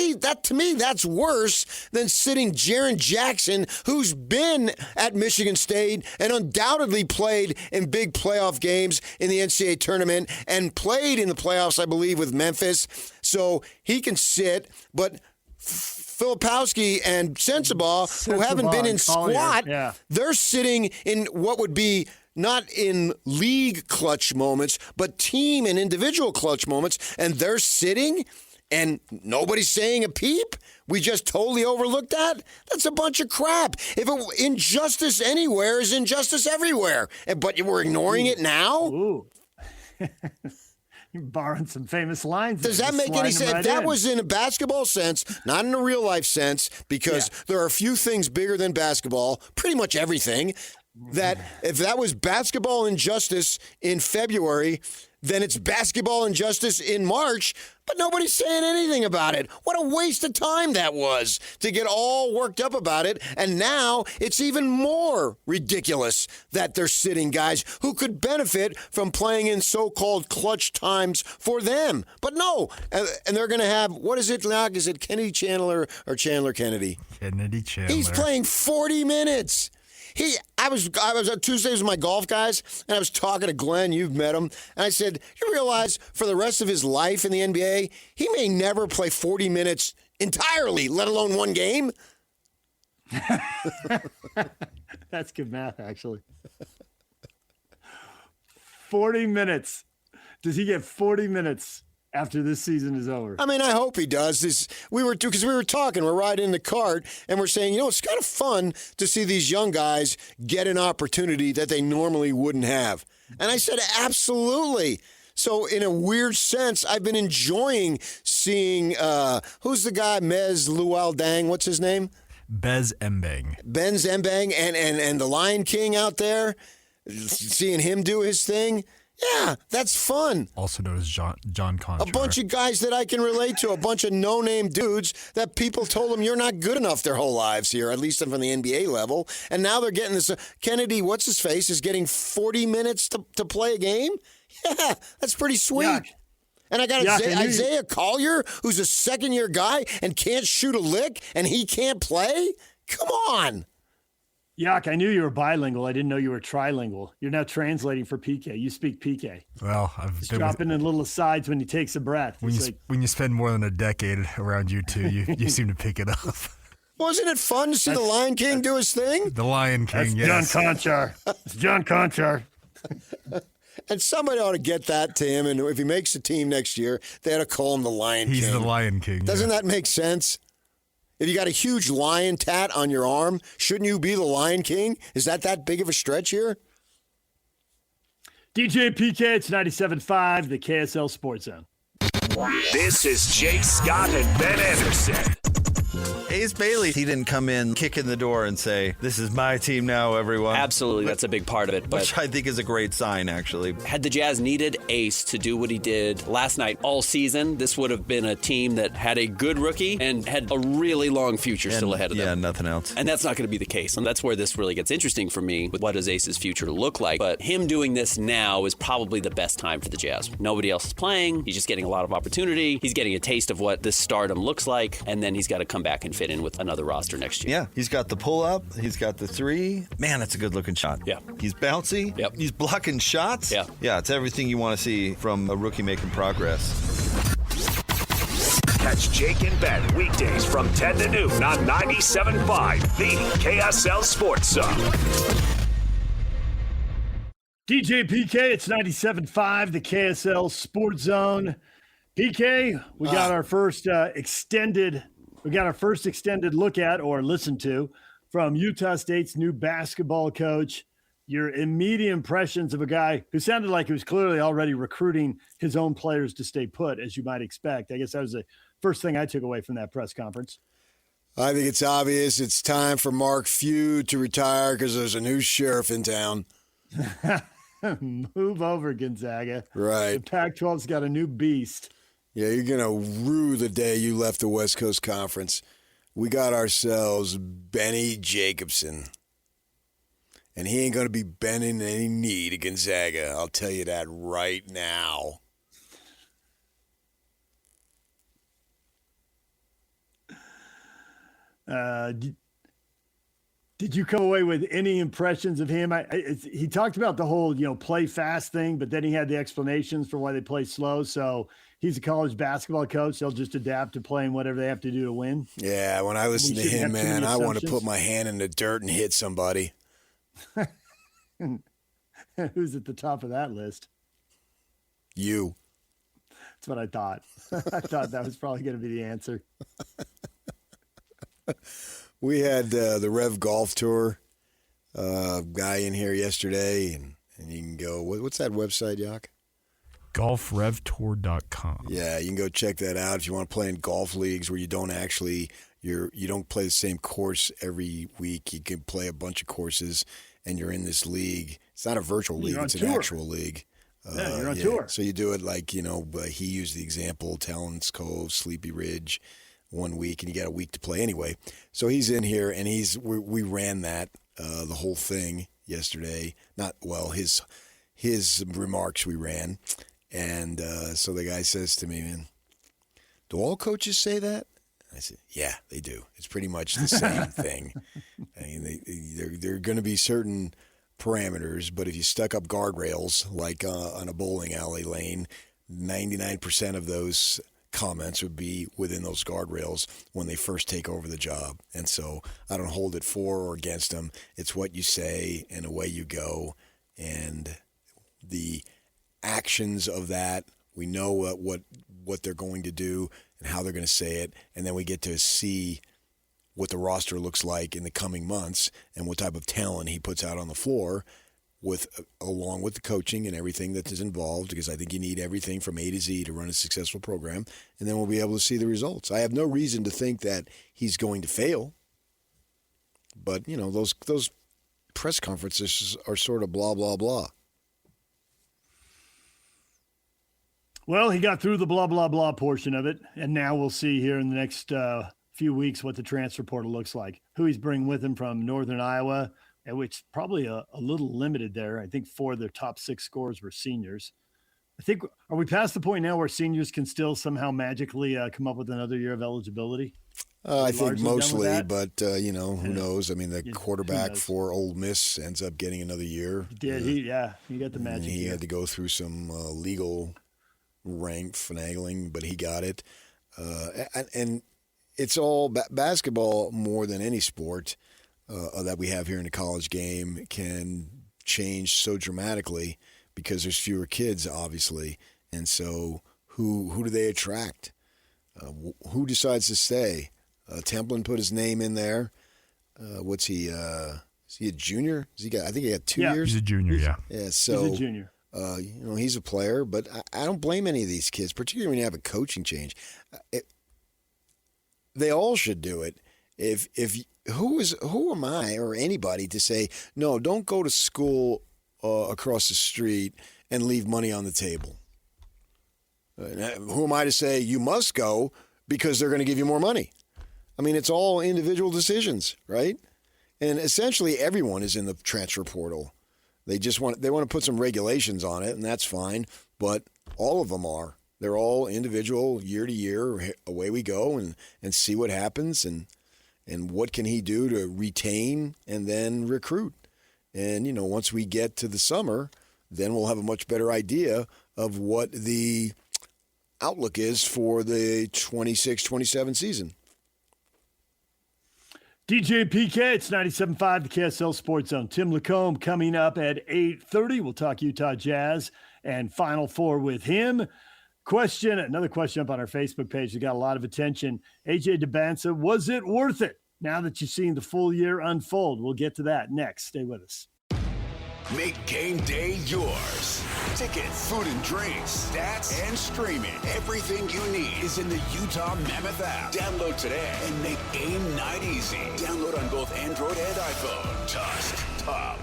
to me, that's worse than sitting Jaren Jackson, who's been at Michigan State and undoubtedly played in big playoff games in the NCAA tournament and played in the playoffs, I believe, with Memphis. So he can sit. But Filipowski and Sensabaugh, who haven't been in squat, they're sitting in what would be not in league clutch moments, but team and individual clutch moments, and they're sitting and nobody's saying a peep? We just totally overlooked that? That's a bunch of crap. Injustice anywhere is injustice everywhere. But we're ignoring it now? Ooh. You're borrowing some famous lines. Does that make any sense? If that was in a basketball sense, not in a real life sense, because there are a few things bigger than basketball, pretty much everything, that if that was basketball injustice in February, then it's basketball injustice in March, but nobody's saying anything about it. What a waste of time that was to get all worked up about it. And now it's even more ridiculous that they're sitting guys who could benefit from playing in so-called clutch times for them. But no, and they're going to have, what is it, Locke? Is it Kennedy Chandler or Chandler Kennedy? Kennedy Chandler. He's playing 40 minutes. I was on Tuesdays with my golf guys, and I was talking to Glenn. You've met him. And I said, you realize for the rest of his life in the NBA, he may never play 40 minutes entirely, let alone one game? That's good math, actually. 40 minutes. Does he get 40 minutes after this season is over? I mean, I hope he does. Because we were talking, we're riding in the cart, and we're saying, it's kind of fun to see these young guys get an opportunity that they normally wouldn't have. And I said, absolutely. So in a weird sense, I've been enjoying seeing, who's the guy, Mez Luol-Deng, what's his name? Bez Mbang. Benz Mbang and the Lion King out there, seeing him do his thing. Yeah, that's fun. Also known as John Conchar. A bunch of guys that I can relate to, a bunch of no-name dudes that people told them you're not good enough their whole lives here, at least from the NBA level. And now they're getting this. Kennedy, what's-his-face, is getting 40 minutes to play a game? Yeah, that's pretty sweet. Yuck. And I got Isaiah Collier, who's a second-year guy and can't shoot a lick, and he can't play? Come on. Yuck, I knew you were bilingual. I didn't know you were trilingual. You're now translating for PK. You speak PK. Well, I've dropping in little asides when he takes a breath. When you spend more than a decade around you two, you seem to pick it up. Wasn't it fun to see the Lion King do his thing? The Lion King, yes. John Conchar. It's John Conchar. And somebody ought to get that to him, and if he makes the team next year, they ought to call him the Lion King. He's the Lion King. Doesn't that make sense? If you got a huge lion tat on your arm, shouldn't you be the Lion King? Is that big of a stretch here? DJ PK, it's 97.5, the KSL Sports Zone. This is Jake Scott and Ben Anderson. Ace Bailey, he didn't come in, kick in the door and say, this is my team now, everyone. Absolutely, that's a big part of it. But which I think is a great sign, actually. Had the Jazz needed Ace to do what he did last night all season, this would have been a team that had a good rookie and had a really long future still ahead of them. Yeah, nothing else. And that's not going to be the case. And that's where this really gets interesting for me with what does Ace's future look like. But him doing this now is probably the best time for the Jazz. Nobody else is playing. He's just getting a lot of opportunity. He's getting a taste of what this stardom looks like. And then he's got to come back and fit in with another roster next year. Yeah, he's got the pull-up. He's got the three. Man, that's a good-looking shot. Yeah. He's bouncy. Yep. He's blocking shots. Yeah. Yeah, it's everything you want to see from a rookie making progress. Catch Jake and Ben weekdays from 10 to noon on 97.5, the KSL Sports Zone. DJ PK, it's 97.5, the KSL Sports Zone. PK, we got our first extended look at or listen to from Utah State's new basketball coach. Your immediate impressions of a guy who sounded like he was clearly already recruiting his own players to stay put, as you might expect. I guess that was the first thing I took away from that press conference. I think it's obvious it's time for Mark Few to retire because there's a new sheriff in town. Move over, Gonzaga. Right. The Pac-12's got a new beast. Yeah, you're going to rue the day you left the West Coast Conference. We got ourselves Benny Jacobson. And he ain't going to be bending any knee to Gonzaga. I'll tell you that right now. Did you come away with any impressions of him? He talked about the whole, play fast thing, but then he had the explanations for why they play slow. So he's a college basketball coach. They'll just adapt to playing whatever they have to do to win. Yeah, when I listen to him, man, I want to put my hand in the dirt and hit somebody. Who's at the top of that list? You. That's what I thought. I thought that was probably going to be the answer. We had the Rev Golf Tour guy in here yesterday, and you can go, what's that website, Yak? GolfRevTour.com. Yeah, you can go check that out if you want to play in golf leagues where you don't actually you don't play the same course every week. You can play a bunch of courses, and you're in this league. It's not a virtual league; it's an actual league. Yeah, you're on tour. So you do it like he used the example: Talons Cove, Sleepy Ridge, 1 week, and you got a week to play anyway. So he's in here, and we ran that the whole thing yesterday. His remarks we ran, and so the guy says to me, "Man, do all coaches say that?" I said, "Yeah, they do. It's pretty much the same thing. I mean, there are going to be certain parameters, but if you stuck up guardrails like on a bowling alley lane, 99% of those comments would be within those guardrails when they first take over the job. And so I don't hold it for or against them. It's what you say and away you go. And the actions of that, we know what they're going to do and how they're going to say it. And then we get to see what the roster looks like in the coming months and what type of talent he puts out on the floor along with the coaching and everything that is involved, because I think you need everything from A to Z to run a successful program, and then we'll be able to see the results. I have no reason to think that he's going to fail, but, those press conferences are sort of blah, blah, blah. Well, he got through the blah, blah, blah portion of it, and now we'll see here in the next few weeks what the transfer portal looks like, who he's bringing with him from Northern Iowa, and which probably a little limited there. I think 4 of their top 6 scorers were seniors. I think, are we past the point now where seniors can still somehow magically come up with another year of eligibility? I think mostly, but, who knows? I mean, the quarterback for Ole Miss ends up getting another year. Did he? Yeah, he got the magic He year. had to go through some legal rank finagling, but he got it. And it's all basketball more than any sport that we have here in the college game can change so dramatically because there's fewer kids, obviously. And so who do they attract? Who decides to stay? Templin put his name in there. What's he? Is he a junior? I think he got 2 years. He's a junior, yeah. Yeah, so he's a junior. He's a player, but I don't blame any of these kids, particularly when you have a coaching change. They all should do it. Who am I or anybody to say, no, don't go to school across the street and leave money on the table? Who am I to say you must go because they're going to give you more money? I mean, it's all individual decisions, right? And essentially everyone is in the transfer portal. They want to put some regulations on it, and that's fine, but all of them are. They're all individual, year to year, away we go, and see what happens, and what can he do to retain and then recruit. And, once we get to the summer, then we'll have a much better idea of what the outlook is for the 26-27 season. DJ and PK, it's 97.5, the KSL Sports Zone. Tim LaComb coming up at 8:30. We'll talk Utah Jazz and Final Four with him. Another question up on our Facebook page that got a lot of attention. AJ Dybantsa, was it worth it now that you've seen the full year unfold? We'll get to that next. Stay with us. Make game day yours. Tickets, food and drinks, stats, and streaming. Everything you need is in the Utah Mammoth app. Download today and make game night easy. Download on both Android and iPhone. Just top.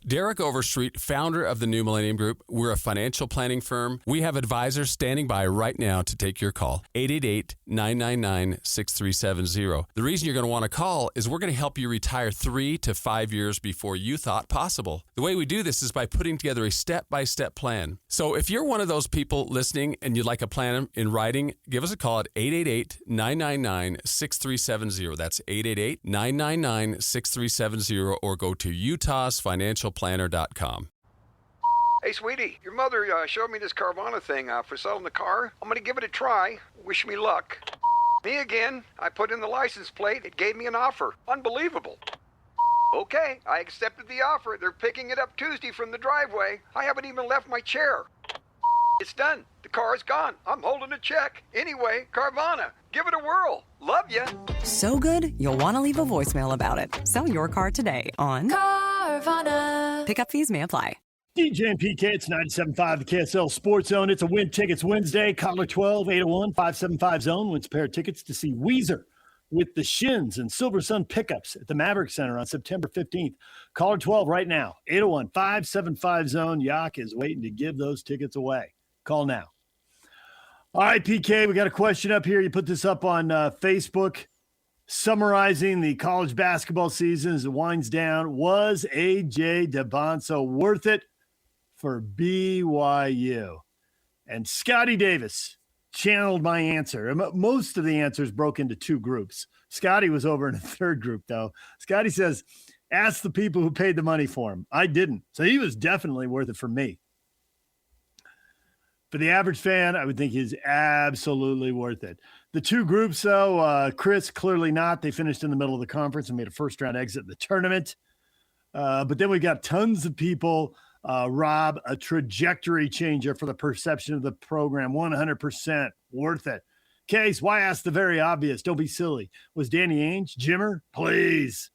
Derek Overstreet, founder of the New Millennium Group. We're a financial planning firm. We have advisors standing by right now to take your call. 888-999-6370. The reason you're going to want to call is we're going to help you retire 3 to 5 years before you thought possible. The way we do this is by putting together a step-by-step plan. So if you're one of those people listening and you'd like a plan in writing, give us a call at 888-999-6370. That's 888-999-6370, or go to utahsfinancialplanner.com. Hey, sweetie, your mother showed me this Carvana thing for selling the car. I'm going to give it a try. Wish me luck. Me again. I put in the license plate. It gave me an offer. Unbelievable. Okay, I accepted the offer. They're picking it up Tuesday from the driveway. I haven't even left my chair. It's done. The car's gone. I'm holding a check. Anyway, Carvana, give it a whirl. Love ya. So good, you'll want to leave a voicemail about it. Sell your car today on Carvana. Pickup fees may apply. DJ and PK, it's 97.5, the KSL Sports Zone. It's a Win Tickets Wednesday. Caller 12-801-575-ZONE wins a pair of tickets to see Weezer with the Shins and Silver Sun Pickups at the Maverick Center on September 15th. Caller 12 right now, 801-575-ZONE. Yak is waiting to give those tickets away. Call now. All right, PK, we got a question up here. You put this up on Facebook, summarizing the college basketball season as it winds down. Was AJ Dybantsa worth it for BYU? And Scotty Davis channeled my answer. Most of the answers broke into two groups. Scotty was over in a third group, though. Scotty says, ask the people who paid the money for him. I didn't. So he was definitely worth it for me. For the average fan, I would think he's absolutely worth it. The two groups, though, Chris, clearly not. They finished in the middle of the conference and made a first-round exit in the tournament. But then we got tons of people. Rob, a trajectory changer for the perception of the program, 100% worth it. Case, why ask the very obvious? Don't be silly. Was Danny Ainge, Jimmer? Please.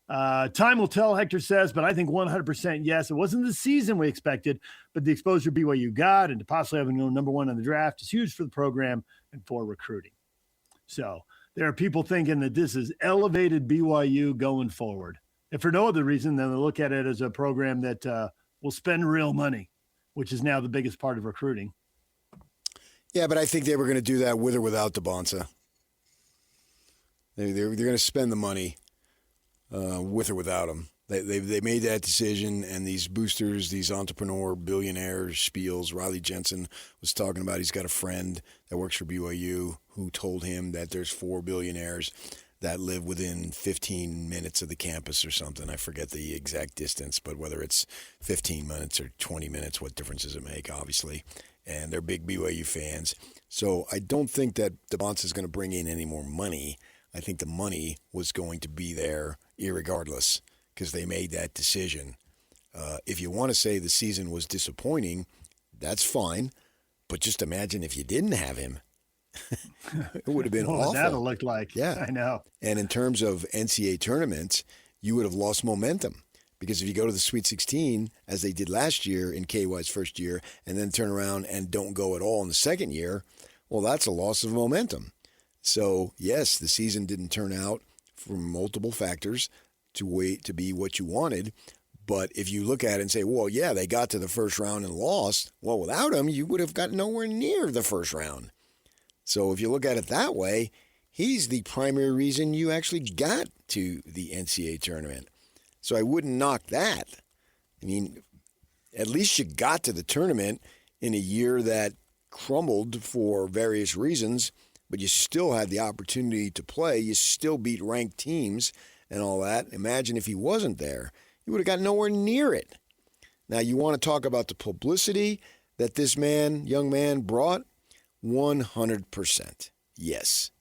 Time will tell, Hector says, but I think 100% yes. It wasn't the season we expected, but the exposure BYU got and to possibly having no number one in the draft is huge for the program and for recruiting. So there are people thinking that this is elevated BYU going forward. If for no other reason than they look at it as a program that will spend real money, which is now the biggest part of recruiting. Yeah, but I think they were going to do that with or without Dybantsa. They're going to spend the money. With or without him. They made that decision, and these boosters, these entrepreneur billionaires, spiels, Riley Jensen was talking about, he's got a friend that works for BYU who told him that there's 4 billionaires that live within 15 minutes of the campus or something. I forget the exact distance, but whether it's 15 minutes or 20 minutes, what difference does it make, obviously? And they're big BYU fans. So I don't think that Dybantsa is going to bring in any more money. I think the money was going to be there irregardless because they made that decision. If you want to say the season was disappointing, that's fine. But just imagine if you didn't have him. It would have been awful. That'll look like. Yeah. I know. And in terms of NCAA tournaments, you would have lost momentum. Because if you go to the Sweet 16, as they did last year in KY's first year, and then turn around and don't go at all in the second year, well, that's a loss of momentum. So, yes, the season didn't turn out from multiple factors to be what you wanted. But if you look at it and say, well, yeah, they got to the first round and lost. Well, without him, you would have gotten nowhere near the first round. So if you look at it that way, he's the primary reason you actually got to the NCAA tournament. So I wouldn't knock that. I mean, at least you got to the tournament in a year that crumbled for various reasons, but you still had the opportunity to play. You still beat ranked teams and all that. Imagine if he wasn't there. You would have got nowhere near it. Now, you want to talk about the publicity that this young man brought? 100%. Yes.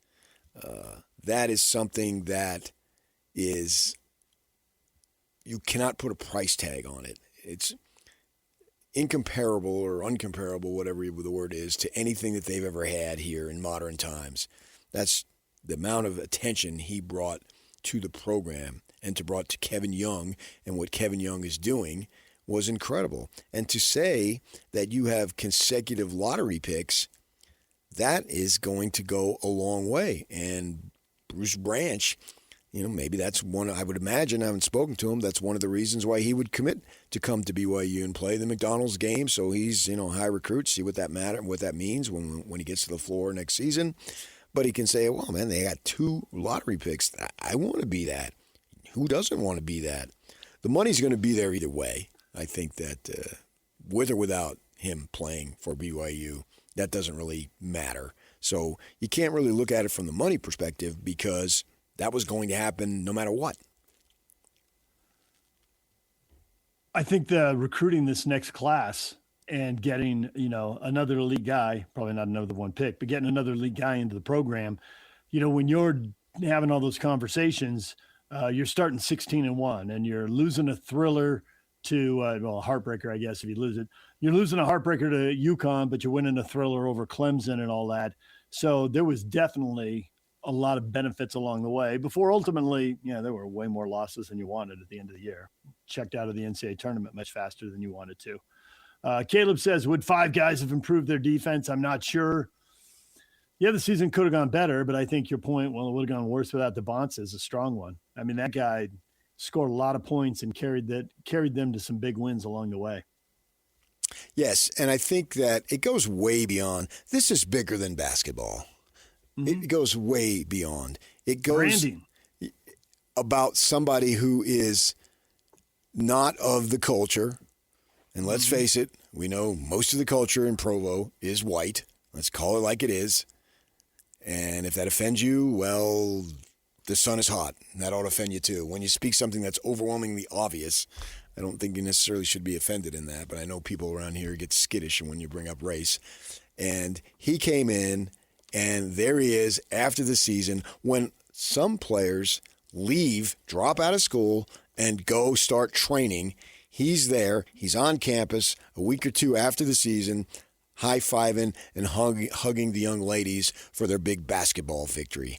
That is something that is, you cannot put a price tag on it. It's incomparable or uncomparable, whatever the word is, to anything that they've ever had here in modern times. That's the amount of attention he brought to the program and brought to Kevin Young, and what Kevin Young is doing was incredible. And to say that you have consecutive lottery picks, that is going to go a long way. And Bruce Branch, maybe that's one, I would imagine, I haven't spoken to him, that's one of the reasons why he would commit to come to BYU and play the McDonald's game. So he's, high recruit, see what that means when he gets to the floor next season. But he can say, well, man, they got 2 lottery picks. I want to be that. Who doesn't want to be that? The money's going to be there either way. I think that with or without him playing for BYU, that doesn't really matter. So you can't really look at it from the money perspective because that was going to happen no matter what. I think the recruiting this next class and getting, another elite guy, probably not another one pick, but getting another elite guy into the program, when you're having all those conversations, you're starting 16-1 and you're losing a thriller to, a heartbreaker, I guess, if you lose it. You're losing a heartbreaker to UConn, but you're winning a thriller over Clemson and all that. So there was definitely a lot of benefits along the way before ultimately, there were way more losses than you wanted at the end of the year. Checked out of the NCAA tournament much faster than you wanted to. Caleb says, would 5 guys have improved their defense? I'm not sure. Yeah, the season could have gone better, but I think your point, well, it would have gone worse without Dybantsa, is a strong one. I mean, that guy scored a lot of points and carried them to some big wins along the way. Yes, and I think that it goes way beyond. This is bigger than basketball. Mm-hmm. It goes way beyond. It goes branding. About somebody who is not of the culture. And let's face it, we know most of the culture in Provo is white. Let's call it like it is. And if that offends you, well, the sun is hot. And that ought to offend you too. When you speak something that's overwhelmingly obvious, I don't think you necessarily should be offended in that. But I know people around here get skittish when you bring up race. And he came in, and there he is after the season when some players leave, drop out of school, and go start training. He's there. He's on campus a week or 2 after the season, high-fiving and hugging the young ladies for their big basketball victory.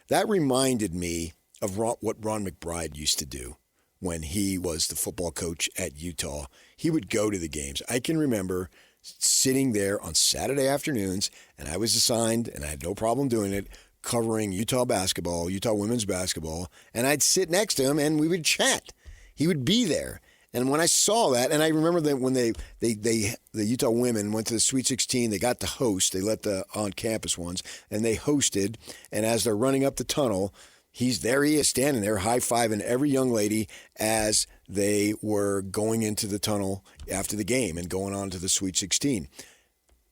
That reminded me of what Ron McBride used to do when he was the football coach at Utah. He would go to the games. I can remember sitting there on Saturday afternoons, and I was assigned, and I had no problem doing it, covering Utah basketball, Utah women's basketball, and I'd sit next to him, and we would chat. He would be there. And when I saw that, and I remember that when the Utah women went to the Sweet 16, they got to host. They let the on-campus ones, and they hosted. And as they're running up the tunnel, he is standing there high-fiving every young lady as they were going into the tunnel after the game and going on to the Sweet 16.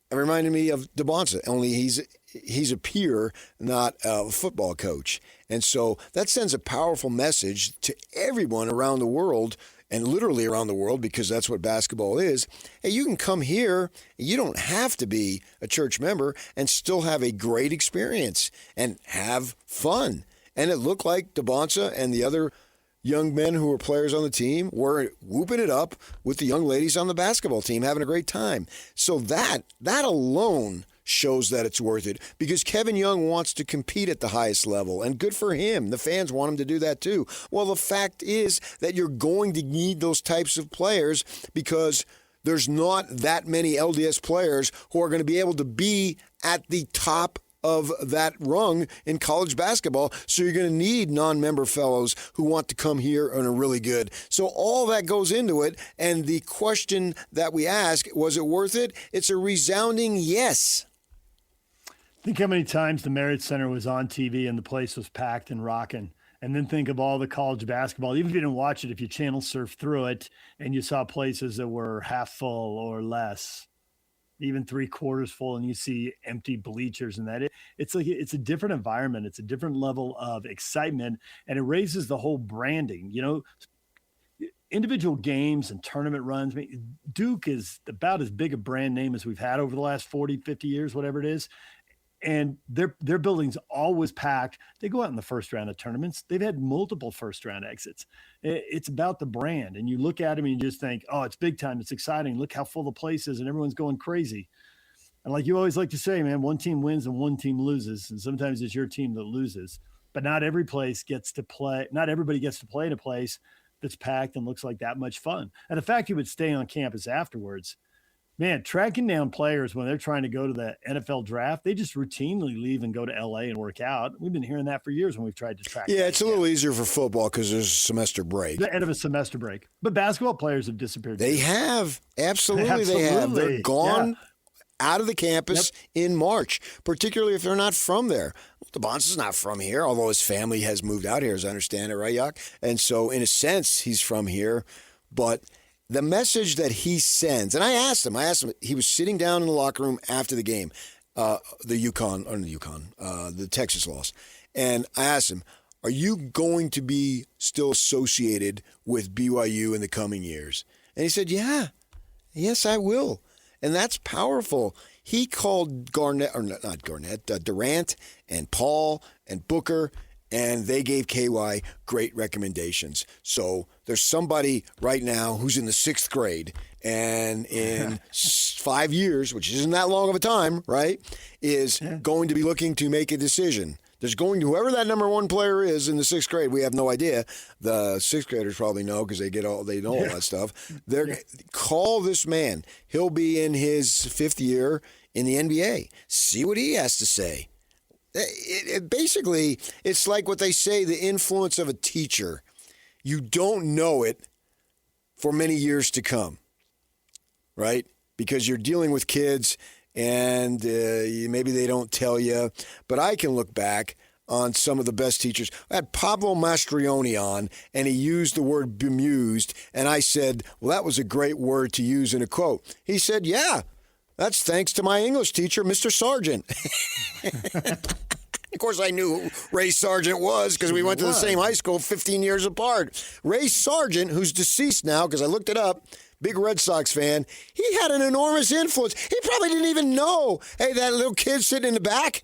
It reminded me of Dybantsa, only he's a peer, not a football coach. And so that sends a powerful message to everyone around the world, and literally around the world, because that's what basketball is. Hey, you can come here. You don't have to be a church member and still have a great experience and have fun. And it looked like Dybantsa and the other young men who were players on the team were whooping it up with the young ladies on the basketball team, having a great time. So that alone shows that it's worth it, because Kevin Young wants to compete at the highest level, and good for him. The fans want him to do that too. Well, the fact is that you're going to need those types of players, because there's not that many LDS players who are going to be able to be at the top of that rung in college basketball. So you're going to need non-member fellows who want to come here and are really good. So all that goes into it. And the question that we ask, was it worth it? It's a resounding yes. Think how many times the Marriott Center was on TV and the place was packed and rocking. And then think of all the college basketball. Even if you didn't watch it, if you channel surfed through it and you saw places that were half full or less, even 3/4 full, and you see empty bleachers and that, it's a different environment. It's a different level of excitement, and it raises the whole branding. individual games and tournament runs. I mean, Duke is about as big a brand name as we've had over the last 40, 50 years, whatever it is. And their building's always packed. They go out in the first round of tournaments. They've had multiple first round exits. It's about the brand. And you look at them and you just think, oh, it's big time. It's exciting. Look how full the place is and everyone's going crazy. And like you always like to say, man, one team wins and one team loses. And sometimes it's your team that loses. But not every place gets to play. Not everybody gets to play in a place that's packed and looks like that much fun. And the fact you would stay on campus afterwards, man, tracking down players when they're trying to go to the NFL draft, they just routinely leave and go to LA and work out. We've been hearing that for years when we've tried to track. Yeah, it's a little easier for football because there's a semester break. The end of a semester break. But basketball players have disappeared. They have. Absolutely, they have. They're gone out of the campus in March, particularly if they're not from there. Dybantsa's not from here, although his family has moved out here, as I understand it, right, Yak? And so, in a sense, he's from here. But the message that he sends, and I asked him, he was sitting down in the locker room after the game, the Texas loss. And I asked him, are you going to be still associated with BYU in the coming years? And he said, yes, I will. And that's powerful. He called Durant and Paul and Booker, and they gave KY great recommendations. So there's somebody right now who's in the 6th grade, and in 5 years, which isn't that long of a time, right, is going to be looking to make a decision. There's going to, whoever that number 1 player is in the 6th grade, we have no idea. The 6th graders probably know because they know all that stuff. Call this man. He'll be in his 5th year in the NBA. See what he has to say. Basically, it's like what they say, the influence of a teacher. You don't know it for many years to come, right? Because you're dealing with kids and maybe they don't tell you. But I can look back on some of the best teachers. I had Pablo Mastrioni on, and he used the word bemused, and I said, well, that was a great word to use in a quote. He said, yeah, that's thanks to my English teacher, Mr. Sargent. Of course, I knew who Ray Sargent was because we went to the same high school 15 years apart. Ray Sargent, who's deceased now because I looked it up, big Red Sox fan, he had an enormous influence. He probably didn't even know, hey, that little kid sitting in the back,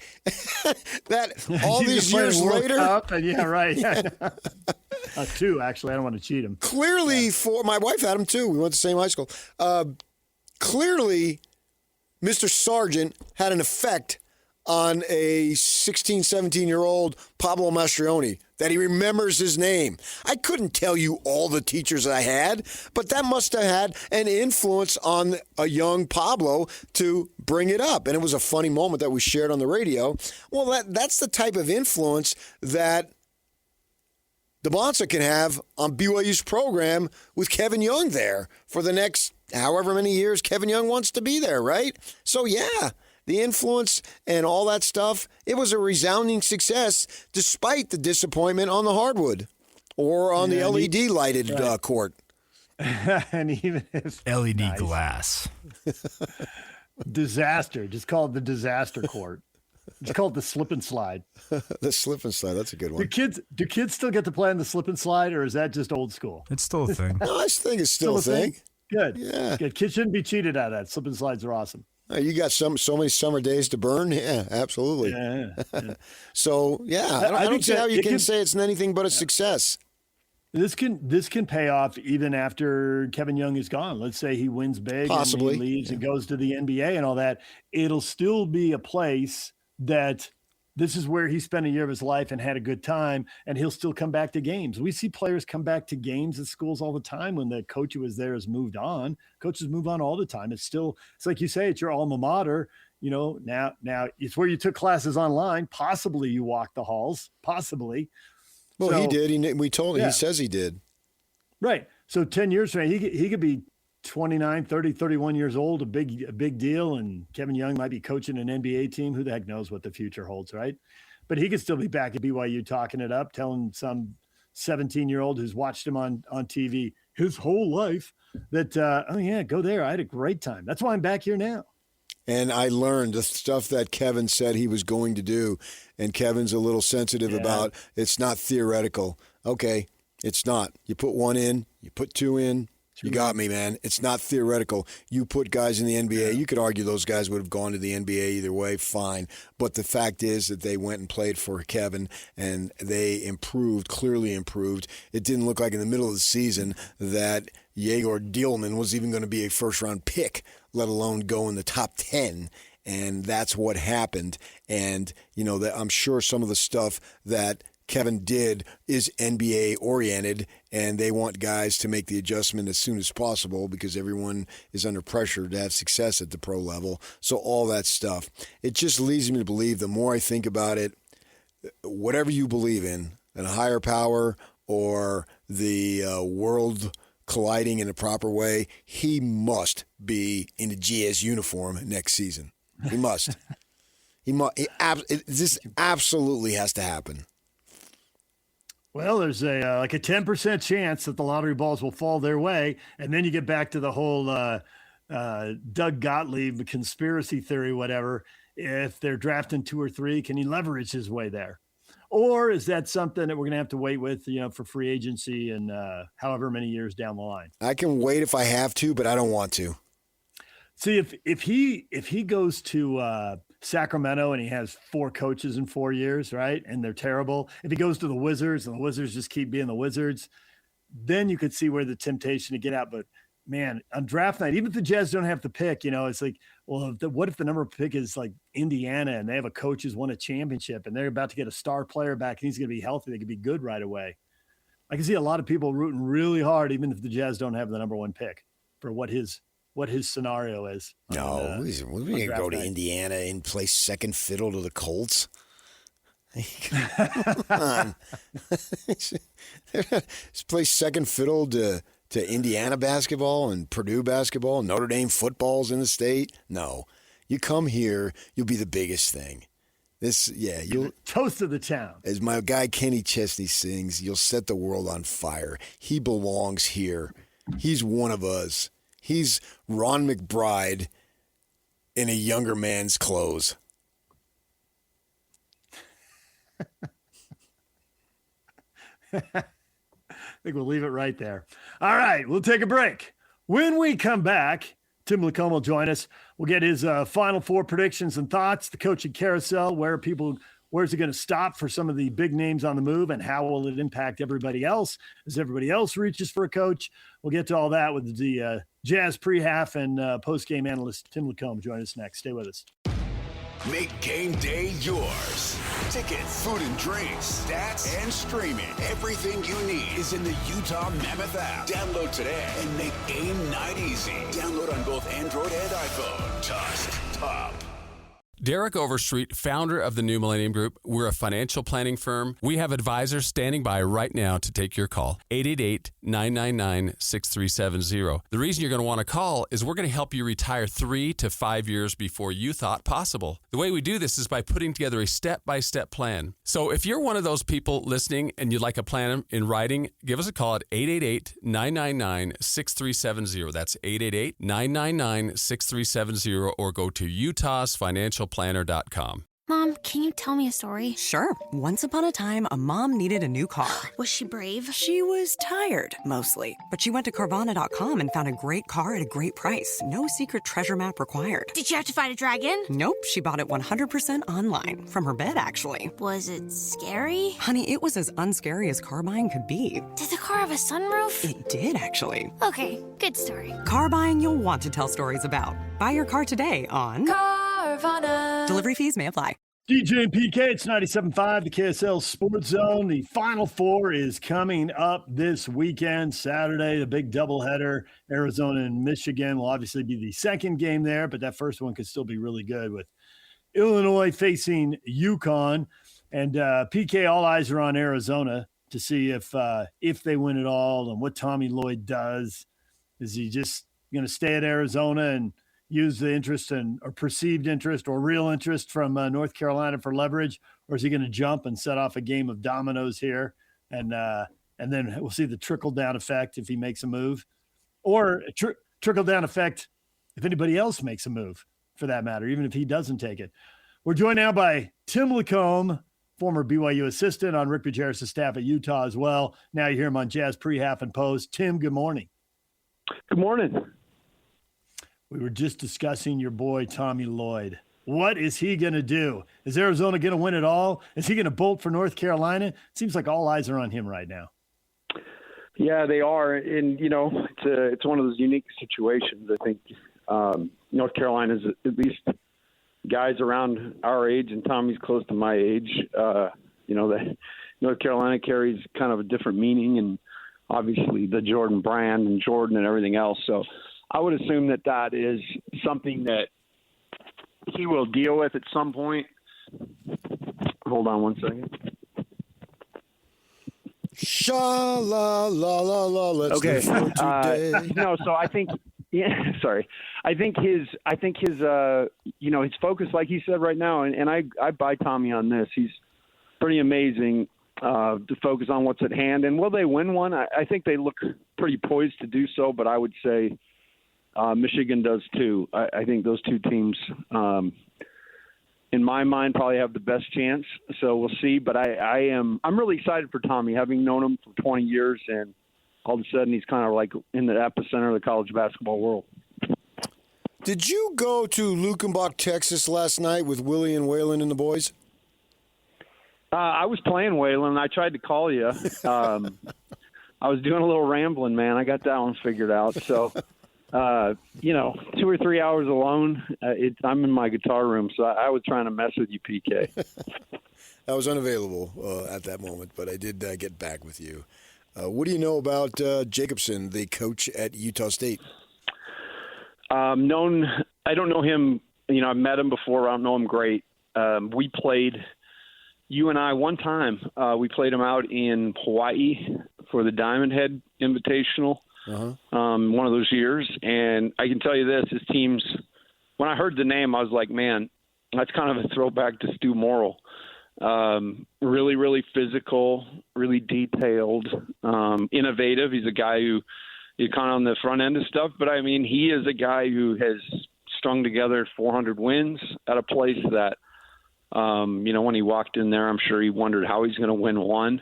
that all these years later. Yeah, right. 2, actually. I don't want to cheat him. Clearly, my wife had him too. We went to the same high school. Clearly, Mr. Sargent had an effect on a 16, 17-year-old Pablo Mastrioni, that he remembers his name. I couldn't tell you all the teachers I had, but that must have had an influence on a young Pablo to bring it up. And it was a funny moment that we shared on the radio. Well, that's the type of influence that Dybantsa can have on BYU's program with Kevin Young there for the next however many years Kevin Young wants to be there, right? So, yeah. The influence and all that stuff, it was a resounding success despite the disappointment on the hardwood or on the LED lighted court. And even if LED glass. Disaster. Just call it the disaster court. Just call it the slip and slide. The slip and slide. That's a good one. Do kids still get to play on the slip and slide, or is that just old school? It's still a thing. No, I think it's still a thing. Good. Yeah. Good. Kids shouldn't be cheated out of that. Slip and slides are awesome. You got so many summer days to burn. Yeah, absolutely. Yeah. So, yeah, I don't see how you can say it's anything but a success. This can pay off even after Kevin Young is gone. Let's say he wins big, possibly, and he leaves and goes to the NBA and all that. It'll still be a place that this is where he spent a year of his life and had a good time, and he'll still come back to games. We see players come back to games at schools all the time when the coach who was there has moved on. Coaches move on all the time. It's like you say, it's your alma mater. You know, now it's where you took classes online. Possibly you walked the halls. Possibly. Well, so, he did. We told him. Yeah. He says he did. Right. So 10 years from now, he could be 29, 30, 31 years old, a big deal, and Kevin Young might be coaching an NBA team. Who the heck knows what the future holds, right? But he could still be back at BYU talking it up, telling some 17-year-old who's watched him on TV his whole life that, oh, yeah, go there. I had a great time. That's why I'm back here now. And I learned the stuff that Kevin said he was going to do, and Kevin's a little sensitive about it's not theoretical. Okay, it's not. You put one in, You put 2 in, you got me, man. It's not theoretical. You put guys in the NBA. You could argue those guys would have gone to the NBA either way, fine. But the fact is that they went and played for Kevin, and they improved, clearly improved. It didn't look like in the middle of the season that Yegor Dielman was even going to be a first-round pick, let alone go in the top 10. And that's what happened. And, I'm sure some of the stuff that Kevin did is NBA oriented, and they want guys to make the adjustment as soon as possible because everyone is under pressure to have success at the pro level. So all that stuff, it just leads me to believe, the more I think about it, whatever you believe in, a higher power or the world colliding in a proper way, he must be in a Jazz uniform next season. He must. This absolutely has to happen. Well, there's a 10% chance that the lottery balls will fall their way, and then you get back to the whole Doug Gottlieb conspiracy theory, whatever. If they're drafting 2 or 3, can he leverage his way there? Or is that something that we're going to have to wait with, for free agency and however many years down the line? I can wait if I have to, but I don't want to. See, if he goes to Sacramento and he has 4 coaches in 4 years, right, and they're terrible. If he goes to the Wizards and the Wizards just keep being the Wizards, then you could see where the temptation to get out. But man, on draft night, even if the Jazz don't have to pick, it's like, well, what if the number of pick is like Indiana and they have a coach who's won a championship and they're about to get a star player back and he's going to be healthy, they could be good right away. I can see a lot of people rooting really hard, even if the Jazz don't have the number 1 pick, for what his scenario is. No, we're going to go to Indiana and play second fiddle to the Colts. Come on. Let's play second fiddle to Indiana basketball and Purdue basketball, Notre Dame football's in the state. No, you come here, you'll be the biggest thing. You'll toast of the town. As my guy Kenny Chesney sings, you'll set the world on fire. He belongs here. He's one of us. He's Ron McBride in a younger man's clothes. I think we'll leave it right there. All right, we'll take a break. When we come back, Tim LaComb will join us. We'll get his Final Four predictions and thoughts, the coaching carousel, where's it going to stop for some of the big names on the move, and how will it impact everybody else as everybody else reaches for a coach? We'll get to all that with the Jazz pre-half and post-game analyst Tim LaComb. Join us next. Stay with us. Make game day yours. Tickets, food and drinks, stats, and streaming. Everything you need is in the Utah Mammoth app. Download today and make game night easy. Download on both Android and iPhone. Tusk Top. Derek Overstreet, founder of the New Millennium Group. We're a financial planning firm. We have advisors standing by right now to take your call. 888-999-6370. The reason you're going to want to call is we're going to help you retire 3 to 5 years before you thought possible. The way we do this is by putting together a step-by-step plan. So if you're one of those people listening and you'd like a plan in writing, give us a call at 888-999-6370. That's 888-999-6370, or go to utahsfinancialplanner.com. Mom, can you tell me a story? Sure. Once upon a time, a mom needed a new car. Was she brave? She was tired, mostly. But she went to Carvana.com and found a great car at a great price. No secret treasure map required. Did you have to fight a dragon? Nope. She bought it 100% online. From her bed, actually. Was it scary? Honey, it was as unscary as car buying could be. Did the car have a sunroof? It did, actually. Okay, good story. Car buying you'll want to tell stories about. Buy your car today on Carvana. Delivery fees may apply. DJ and PK, it's 97.5, the KSL Sports Zone. The Final Four is coming up this weekend, Saturday, the big doubleheader. Arizona and Michigan will obviously be the second game there, but that first one could still be really good with Illinois facing UConn. And PK, all eyes are on Arizona to see if they win it all and what Tommy Lloyd does. Is he just going to stay at Arizona and use the interest or perceived interest or real interest from North Carolina for leverage, or is he going to jump and set off a game of dominoes here? And then we'll see the trickle-down effect if he makes a move, or trickle-down effect if anybody else makes a move, for that matter, even if he doesn't take it. We're joined now by Tim LaComb former BYU assistant on Rick Bujarus' staff at Utah as well. Now you hear him on Jazz pre-half and post. Tim, good morning. Good morning. We were just discussing your boy, Tommy Lloyd. What is he going to do? Is Arizona going to win it all? Is he going to bolt for North Carolina? It seems like all eyes are on him right now. Yeah, they are. And, it's one of those unique situations. I think North Carolina's at least guys around our age, and Tommy's close to my age. North Carolina carries kind of a different meaning, and obviously the Jordan brand and Jordan and everything else. So I would assume that is something that he will deal with at some point. Hold on one second. Sha la la la la. Let's okay. No, so I think. Yeah, sorry. I think his his focus, like he said right now, and I buy Tommy on this. He's pretty amazing to focus on what's at hand. And will they win one? I think they look pretty poised to do so, but I would say Michigan does too. I think those two teams, in my mind, probably have the best chance. So we'll see. But I'm really excited for Tommy, having known him for 20 years, and all of a sudden he's kind of like in the epicenter of the college basketball world. Did you go to Lukenbach, Texas last night with Willie and Waylon and the boys? I was playing Waylon. I tried to call you. I was doing a little rambling, man. I got that one figured out. So, 2 or 3 hours alone, I'm in my guitar room, so I was trying to mess with you, PK. I was unavailable at that moment, but I did get back with you. What do you know about Jacobson, the coach at Utah State? I don't know him. I've met him before. I don't know him great. We played, you and I, one time. We played him out in Hawaii for the Diamond Head Invitational. One of those years. And I can tell you this, his teams, when I heard the name, I was like, man, that's kind of a throwback to Stu Morrill. Really, really physical, really detailed, innovative. He's a guy who is kind of on the front end of stuff. But, I mean, he is a guy who has strung together 400 wins at a place that, when he walked in there, I'm sure he wondered how he's going to win one.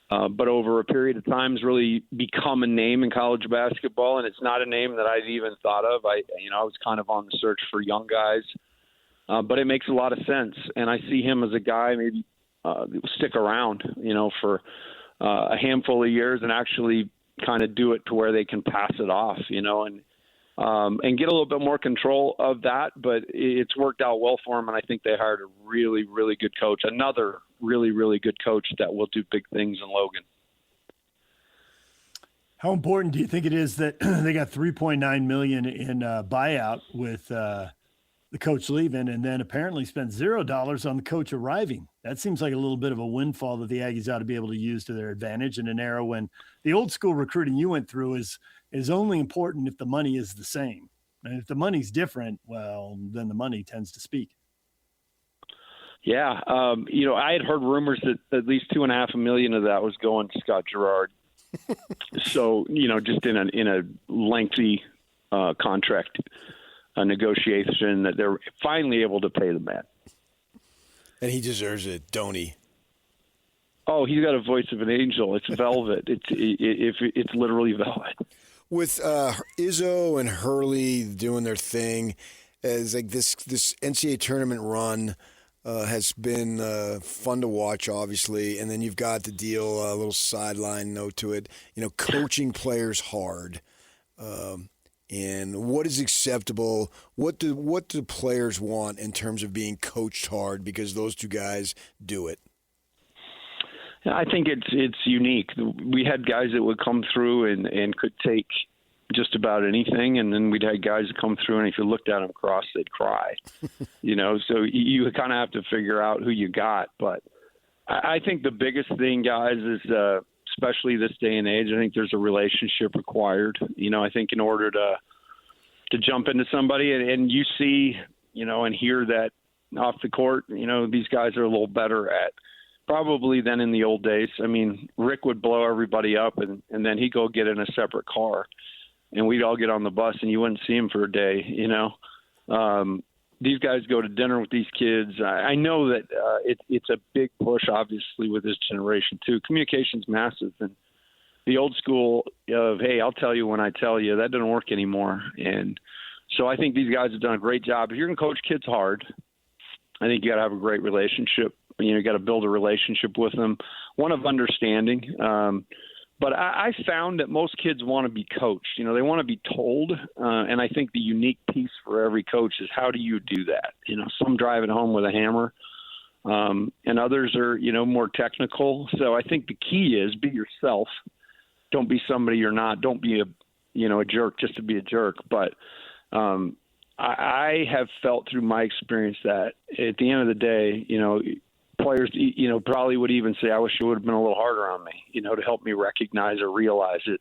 But over a period of time has really become a name in college basketball, and it's not a name that I'd even thought of. I was kind of on the search for young guys, but it makes a lot of sense. And I see him as a guy maybe stick around, for a handful of years and actually kind of do it to where they can pass it off, and get a little bit more control of that. But it's worked out well for him, and I think they hired a really, really good coach, another really, really good coach that will do big things in Logan. How important do you think it is that they got $3.9 million in buyout with the coach leaving, and then apparently spent $0 on the coach arriving? That seems like a little bit of a windfall that the Aggies ought to be able to use to their advantage in an era when the old school recruiting you went through is only important if the money is the same. And if the money's different, well, then the money tends to speak. Yeah. I had heard rumors that at least $2.5 million of that was going to Scott Gerard. So, just in a lengthy contract negotiation that they're finally able to pay the man. And he deserves it, don't he? Oh, he's got a voice of an angel. It's velvet. It's literally velvet. With Izzo and Hurley doing their thing, as like this NCAA tournament run has been fun to watch, obviously, and then you've got the deal, a little sideline note to it. Coaching players hard, and what is acceptable? What do players want in terms of being coached hard? Because those two guys do it. I think it's unique. We had guys that would come through and could take just about anything, and then we'd have guys come through, and if you looked at them cross, they'd cry. So you kind of have to figure out who you got. But I think the biggest thing, guys, is especially this day and age, I think there's a relationship required. I think in order to jump into somebody, and you see, and hear that off the court, these guys are a little better at probably than in the old days. I mean, Rick would blow everybody up, and then he'd go get in a separate car, and we'd all get on the bus, and you wouldn't see him for a day, these guys go to dinner with these kids. I know that it's a big push, obviously, with this generation, too. Communication's massive. And the old school of, hey, I'll tell you when I tell you, that doesn't work anymore. And so I think these guys have done a great job. If you're going to coach kids hard, I think you got to have a great relationship. You got to build a relationship with them, one of understanding. But I found that most kids want to be coached. They want to be told. And I think the unique piece for every coach is how do you do that? Some drive it home with a hammer, and others are, more technical. So I think the key is be yourself. Don't be somebody you're not. Don't be a jerk just to be a jerk. But I have felt through my experience that at the end of the day, players, probably would even say, I wish it would have been a little harder on me, to help me recognize or realize it.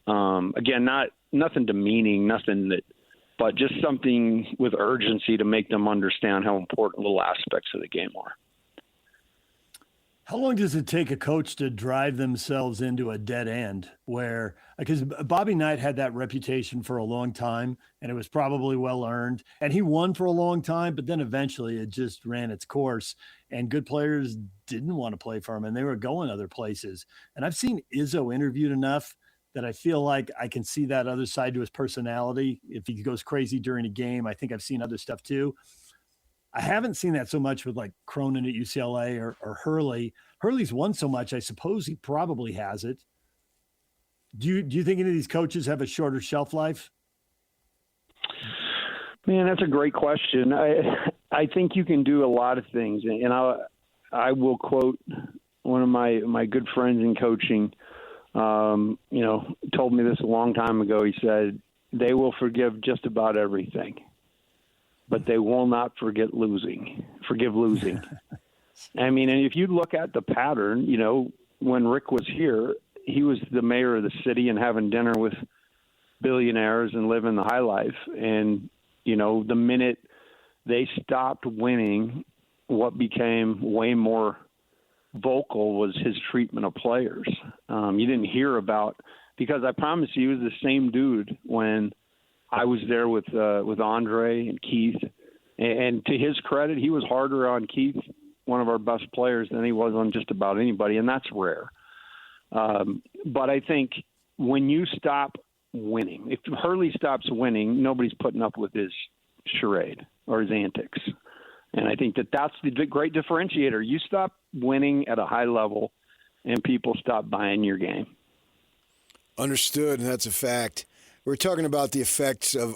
Again, nothing demeaning, but just something with urgency to make them understand how important little aspects of the game are. How long does it take a coach to drive themselves into a dead end because Bobby Knight had that reputation for a long time, and it was probably well earned, and he won for a long time, but then eventually it just ran its course, and good players didn't want to play for him, and they were going other places. And I've seen Izzo interviewed enough that I feel like I can see that other side to his personality. If he goes crazy during a game, I think I've seen other stuff too. I haven't seen that so much with like Cronin at UCLA or Hurley. Hurley's won so much, I suppose he probably has it. Do you think any of these coaches have a shorter shelf life? Man, that's a great question. I think you can do a lot of things, and I will quote one of my good friends in coaching. Told me this a long time ago. He said they will forgive just about everything, but they will not forgive losing. I mean, and if you look at the pattern, when Rick was here, he was the mayor of the city and having dinner with billionaires and living the high life. And, the minute they stopped winning, what became way more vocal was his treatment of players. You didn't hear about, because I promise you, he was the same dude when I was there with Andre and Keith. And to his credit, he was harder on Keith, one of our best players, than he was on just about anybody, and that's rare. But I think when you stop winning, if Hurley stops winning, nobody's putting up with his charade or his antics. And I think that's the great differentiator. You stop winning at a high level, and people stop buying your game. Understood, and that's a fact. We're talking about the effects of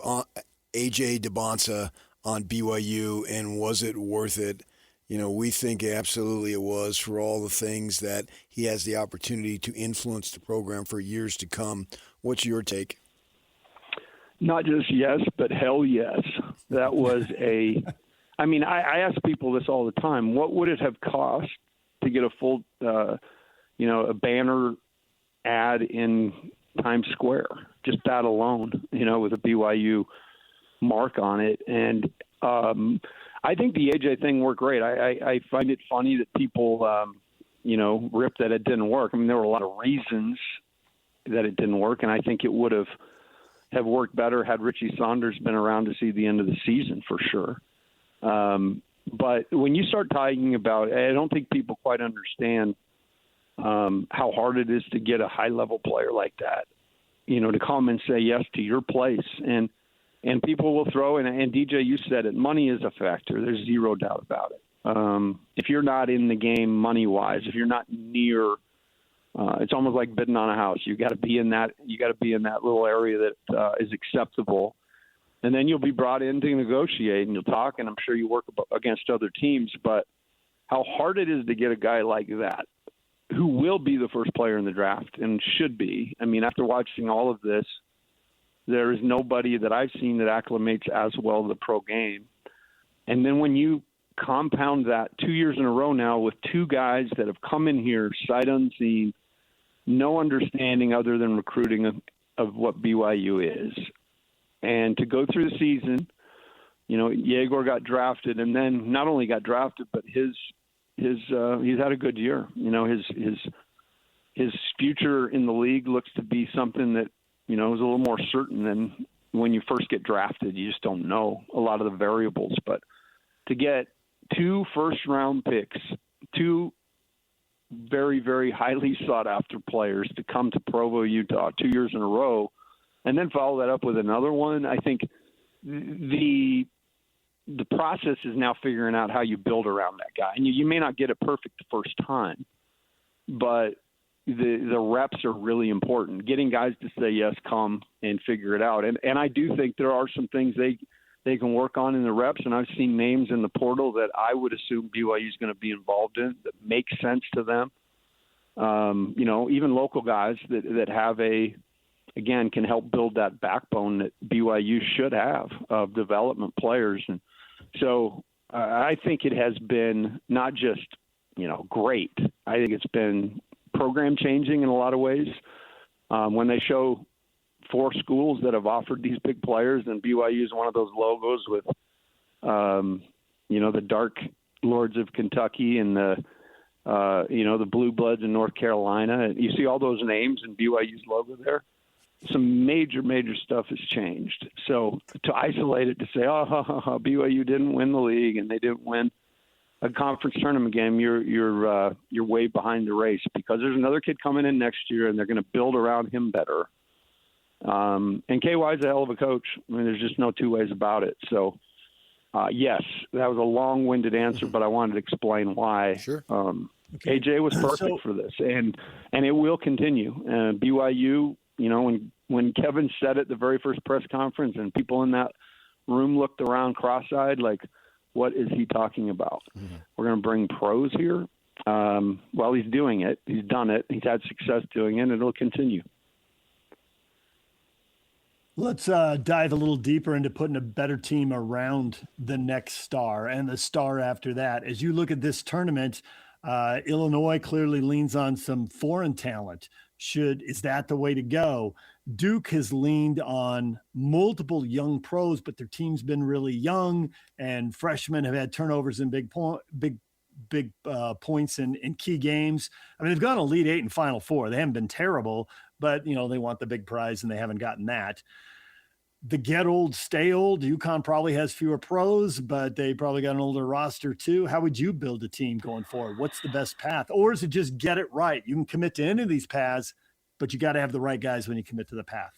AJ Dybantsa on BYU, and was it worth it? We think absolutely it was, for all the things that he has the opportunity to influence the program for years to come. What's your take? Not just yes, but hell yes. That was I ask people this all the time. What would it have cost to get a full, a banner ad in Times Square? Just that alone, with a BYU mark on it. And I think the AJ thing worked great. I find it funny that people, ripped that it didn't work. I mean, there were a lot of reasons that it didn't work, and I think it would have worked better had Richie Saunders been around to see the end of the season for sure. But when you start talking about, I don't think people quite understand how hard it is to get a high-level player like that, to come and say yes to your place. And people will throw in, and DJ, you said it, money is a factor. There's zero doubt about it. If you're not in the game money-wise, if you're not near, it's almost like bidding on a house. You got to be in that. You got to be in that little area that is acceptable, and then you'll be brought in to negotiate, and you'll talk. And I'm sure you work against other teams, but how hard it is to get a guy like that, who will be the first player in the draft and should be. I mean, after watching all of this, there is nobody that I've seen that acclimates as well to the pro game. And then when you compound that 2 years in a row now with two guys that have come in here sight unseen, no understanding other than recruiting of what BYU is. And to go through the season, Yegor got drafted, and then not only got drafted, but he's had a good year. His future in the league looks to be something that, is a little more certain when you first get drafted, you just don't know a lot of the variables. But to get 2 first-round picks, 2 very, very highly sought-after players to come to Provo, Utah 2 years in a row, and then follow that up with another one, I think the process is now figuring out how you build around that guy. And you may not get it perfect the first time, but the reps are really important. Getting guys to say yes, come and figure it out. And I do think there are some things they can work on in the reps, and I've seen names in the portal that I would assume BYU is going to be involved in that make sense to them. Even local guys that have can help build that backbone that BYU should have of development players. And so I think it has been not just, great. I think it's been program changing in a lot of ways. When they show 4 schools that have offered these big players, and BYU is one of those logos with, the Dark Lords of Kentucky and the Blue Bloods in North Carolina. And you see all those names and BYU's logo there. Some major stuff has changed. So to isolate it to say, BYU didn't win the league and they didn't win a conference tournament game, you're way behind the race, because there's another kid coming in next year and they're going to build around him better. And KY's a hell of a coach. I mean, there's just no two ways about it. So, yes, that was a long-winded answer, but I wanted to explain why. Sure. AJ was perfect for this, and it will continue. BYU, when Kevin said it the very first press conference and people in that room looked around cross-eyed like, what is he talking about? Mm-hmm. We're going to bring pros here? Well, he's doing it. He's done it. He's had success doing it, and it'll continue. Let's dive a little deeper into putting a better team around the next star and the star after that. As you look at this tournament, Illinois clearly leans on some foreign talent. Is that the way to go? Duke has leaned on multiple young pros, but their team's been really young, and freshmen have had turnovers in big points in key games. I mean, they've gone Elite Eight and Final Four. They haven't been terrible, but they want the big prize and they haven't gotten that. The get old, stay old. UConn probably has fewer pros, but they probably got an older roster too. How would you build a team going forward? What's the best path? Or is it just get it right? You can commit to any of these paths, but you got to have the right guys when you commit to the path.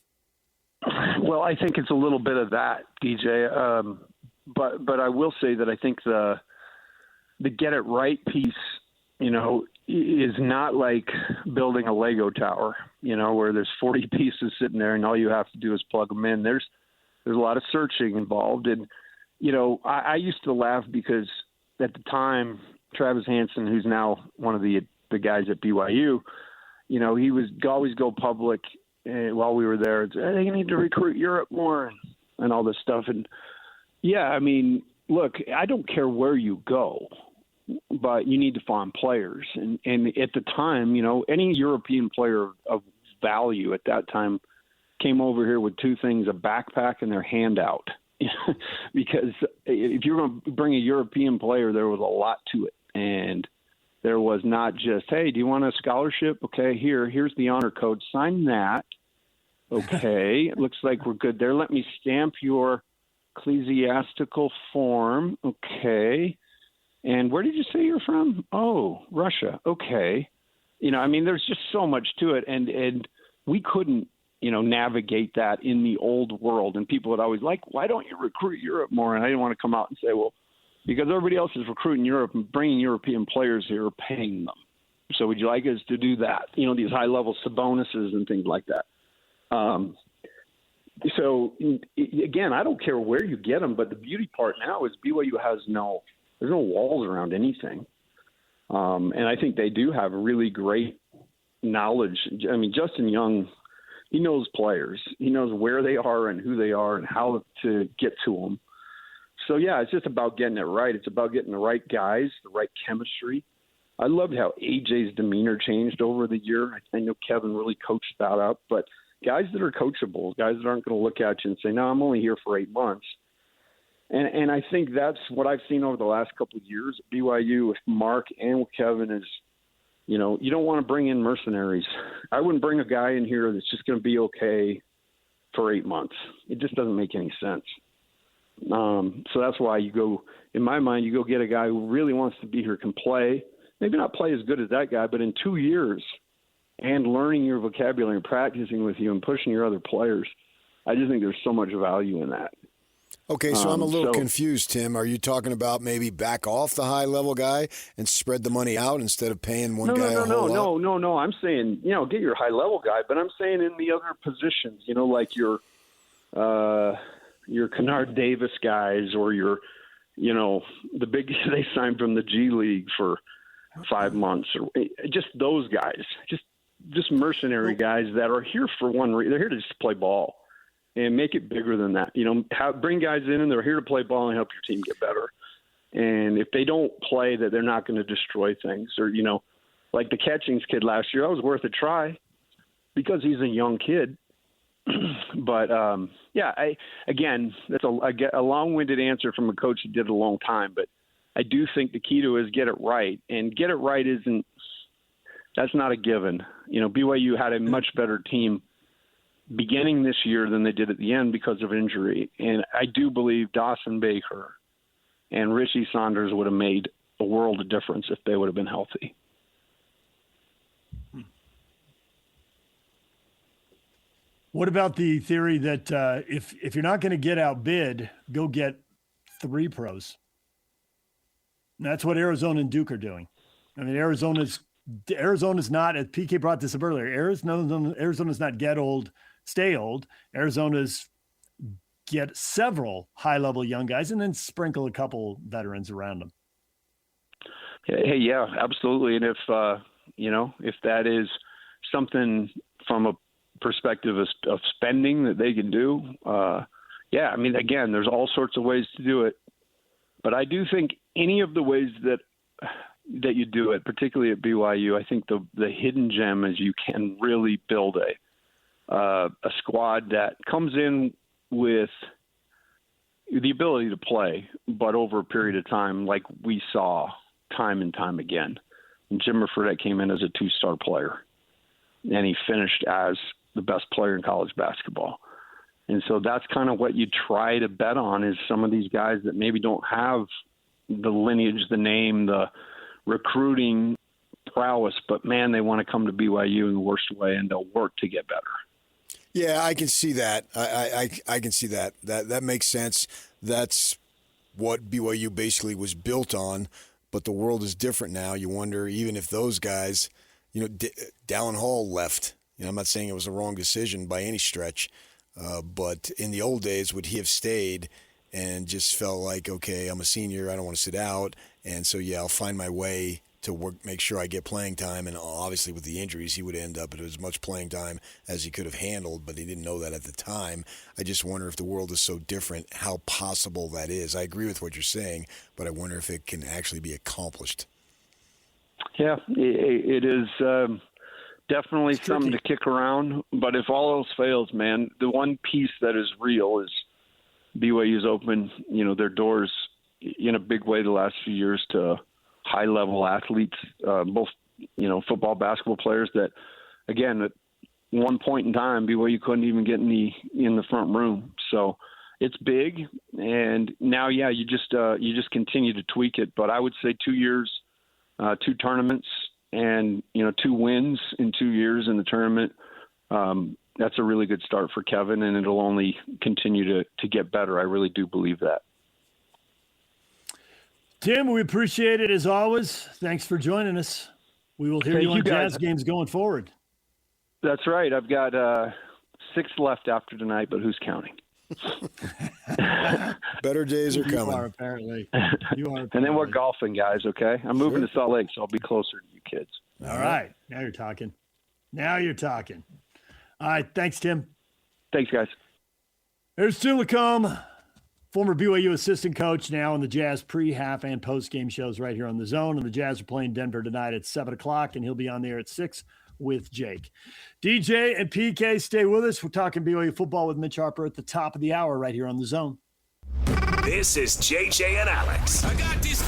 Well, I think it's a little bit of that, DJ. But I will say that I think the get it right piece, is not like building a Lego tower, where there's 40 pieces sitting there and all you have to do is plug them in. There's a lot of searching involved. And, I used to laugh because at the time, Travis Hansen, who's now one of the guys at BYU, he was always go public while we were there. They need to recruit Europe more and all this stuff. And yeah, I mean, look, I don't care where you go, but you need to find players. And at the time, any European player of value at that time came over here with 2 things, a backpack and their handout. Because if you're going to bring a European player, there was a lot to it. And there was not just, hey, do you want a scholarship? Okay, here's the honor code. Sign that. Okay, it looks like we're good there. Let me stamp your ecclesiastical form. Okay. And where did you say you're from? Oh, Russia. Okay. There's just so much to it. And we couldn't, navigate that in the old world. And people would always why don't you recruit Europe more? And I didn't want to come out and say, well, because everybody else is recruiting Europe and bringing European players here, paying them. So would you like us to do that? These high-level Sabonuses and things like that. So, again, I don't care where you get them, but the beauty part now is BYU has there's no walls around anything. And I think they do have really great knowledge. I mean, Justin Young, he knows players. He knows where they are and who they are and how to get to them. So, yeah, it's just about getting it right. It's about getting the right guys, the right chemistry. I loved how AJ's demeanor changed over the year. I know Kevin really coached that up. But guys that are coachable, guys that aren't going to look at you and say, no, I'm only here for 8 months. And I think that's what I've seen over the last couple of years at BYU with Mark and with Kevin is, you don't want to bring in mercenaries. I wouldn't bring a guy in here that's just going to be okay for 8 months. It just doesn't make any sense. So that's why you go, in my mind, you go get a guy who really wants to be here, can play, maybe not play as good as that guy, but in 2 years and learning your vocabulary and practicing with you and pushing your other players, I just think there's so much value in that. Okay, so I'm a little confused, Tim. Are you talking about maybe back off the high-level guy and spread the money out instead of paying one guy a whole lot? No. I'm saying, get your high-level guy, but I'm saying in the other positions, like your Kennard Davis guys or your, the big they signed from the G League for 5 months, or just those guys, just mercenary guys that are here for one reason. They're here to just play ball. And make it bigger than that. Bring guys in, and they're here to play ball and help your team get better. And if they don't play, that they're not going to destroy things. Or, like the Catchings kid last year, that was worth a try because he's a young kid. But, again, that's a long-winded answer from a coach who did it a long time. But I do think the key to it is get it right. And get it right that's not a given. BYU had a much better team beginning this year than they did at the end because of injury. And I do believe Dawson Baker and Richie Saunders would have made a world of difference if they would have been healthy. What about the theory that if you're not going to get outbid, go get 3 pros? And that's what Arizona and Duke are doing. I mean, Arizona's not, as PK brought this up earlier, Arizona's not get old, stay old. Arizona's get several high-level young guys and then sprinkle a couple veterans around them. Hey, yeah, absolutely. And if that is something from a perspective of spending that they can do, again, there's all sorts of ways to do it. But I do think any of the ways that you do it, particularly at BYU, I think the hidden gem is you can really build a squad that comes in with the ability to play, but over a period of time, like we saw time and time again. And Jimmer Fredette came in as a 2-star player, and he finished as the best player in college basketball. And so that's kind of what you try to bet on, is some of these guys that maybe don't have the lineage, the name, the recruiting prowess, but man, they want to come to BYU in the worst way, and they'll work to get better. Yeah, I can see that. I can see that. That makes sense. That's what BYU basically was built on, but the world is different now. You wonder, even if those guys, Dallin Hall left. I'm not saying it was the wrong decision by any stretch, but in the old days, would he have stayed and just felt like, okay, I'm a senior, I don't want to sit out, and so, I'll find my way to work, make sure I get playing time. And obviously with the injuries, he would end up at as much playing time as he could have handled, but he didn't know that at the time. I just wonder if the world is so different, how possible that is. I agree with what you're saying, but I wonder if it can actually be accomplished. Yeah, it is definitely something to kick around. But if all else fails, man, the one piece that is real is BYU's opened, their doors in a big way the last few years to high-level athletes, both, football, basketball players that, again, at one point in time, BYU couldn't even get in the front room. So it's big, and now, you just continue to tweak it. But I would say 2 years, 2 tournaments, and 2 wins in 2 years in the tournament. That's a really good start for Kevin, and it'll only continue to get better. I really do believe that. Tim, we appreciate it as always. Thanks for joining us. We will hear you on Jazz games going forward. That's right. I've got 6 left after tonight, but who's counting? Better days are coming. You are apparently. And then we're golfing, guys, okay? I'm moving to Salt Lake, so I'll be closer to you kids. All right. Now you're talking. All right. Thanks, Tim. Thanks, guys. There's Stu LaComb, former BYU assistant coach, now on the Jazz pre, half, and post-game shows right here on The Zone. And the Jazz are playing Denver tonight at 7 o'clock, and he'll be on there at 6 with Jake. DJ and PK, stay with us. We're talking BYU football with Mitch Harper at the top of the hour right here on The Zone. This is JJ and Alex. I got this.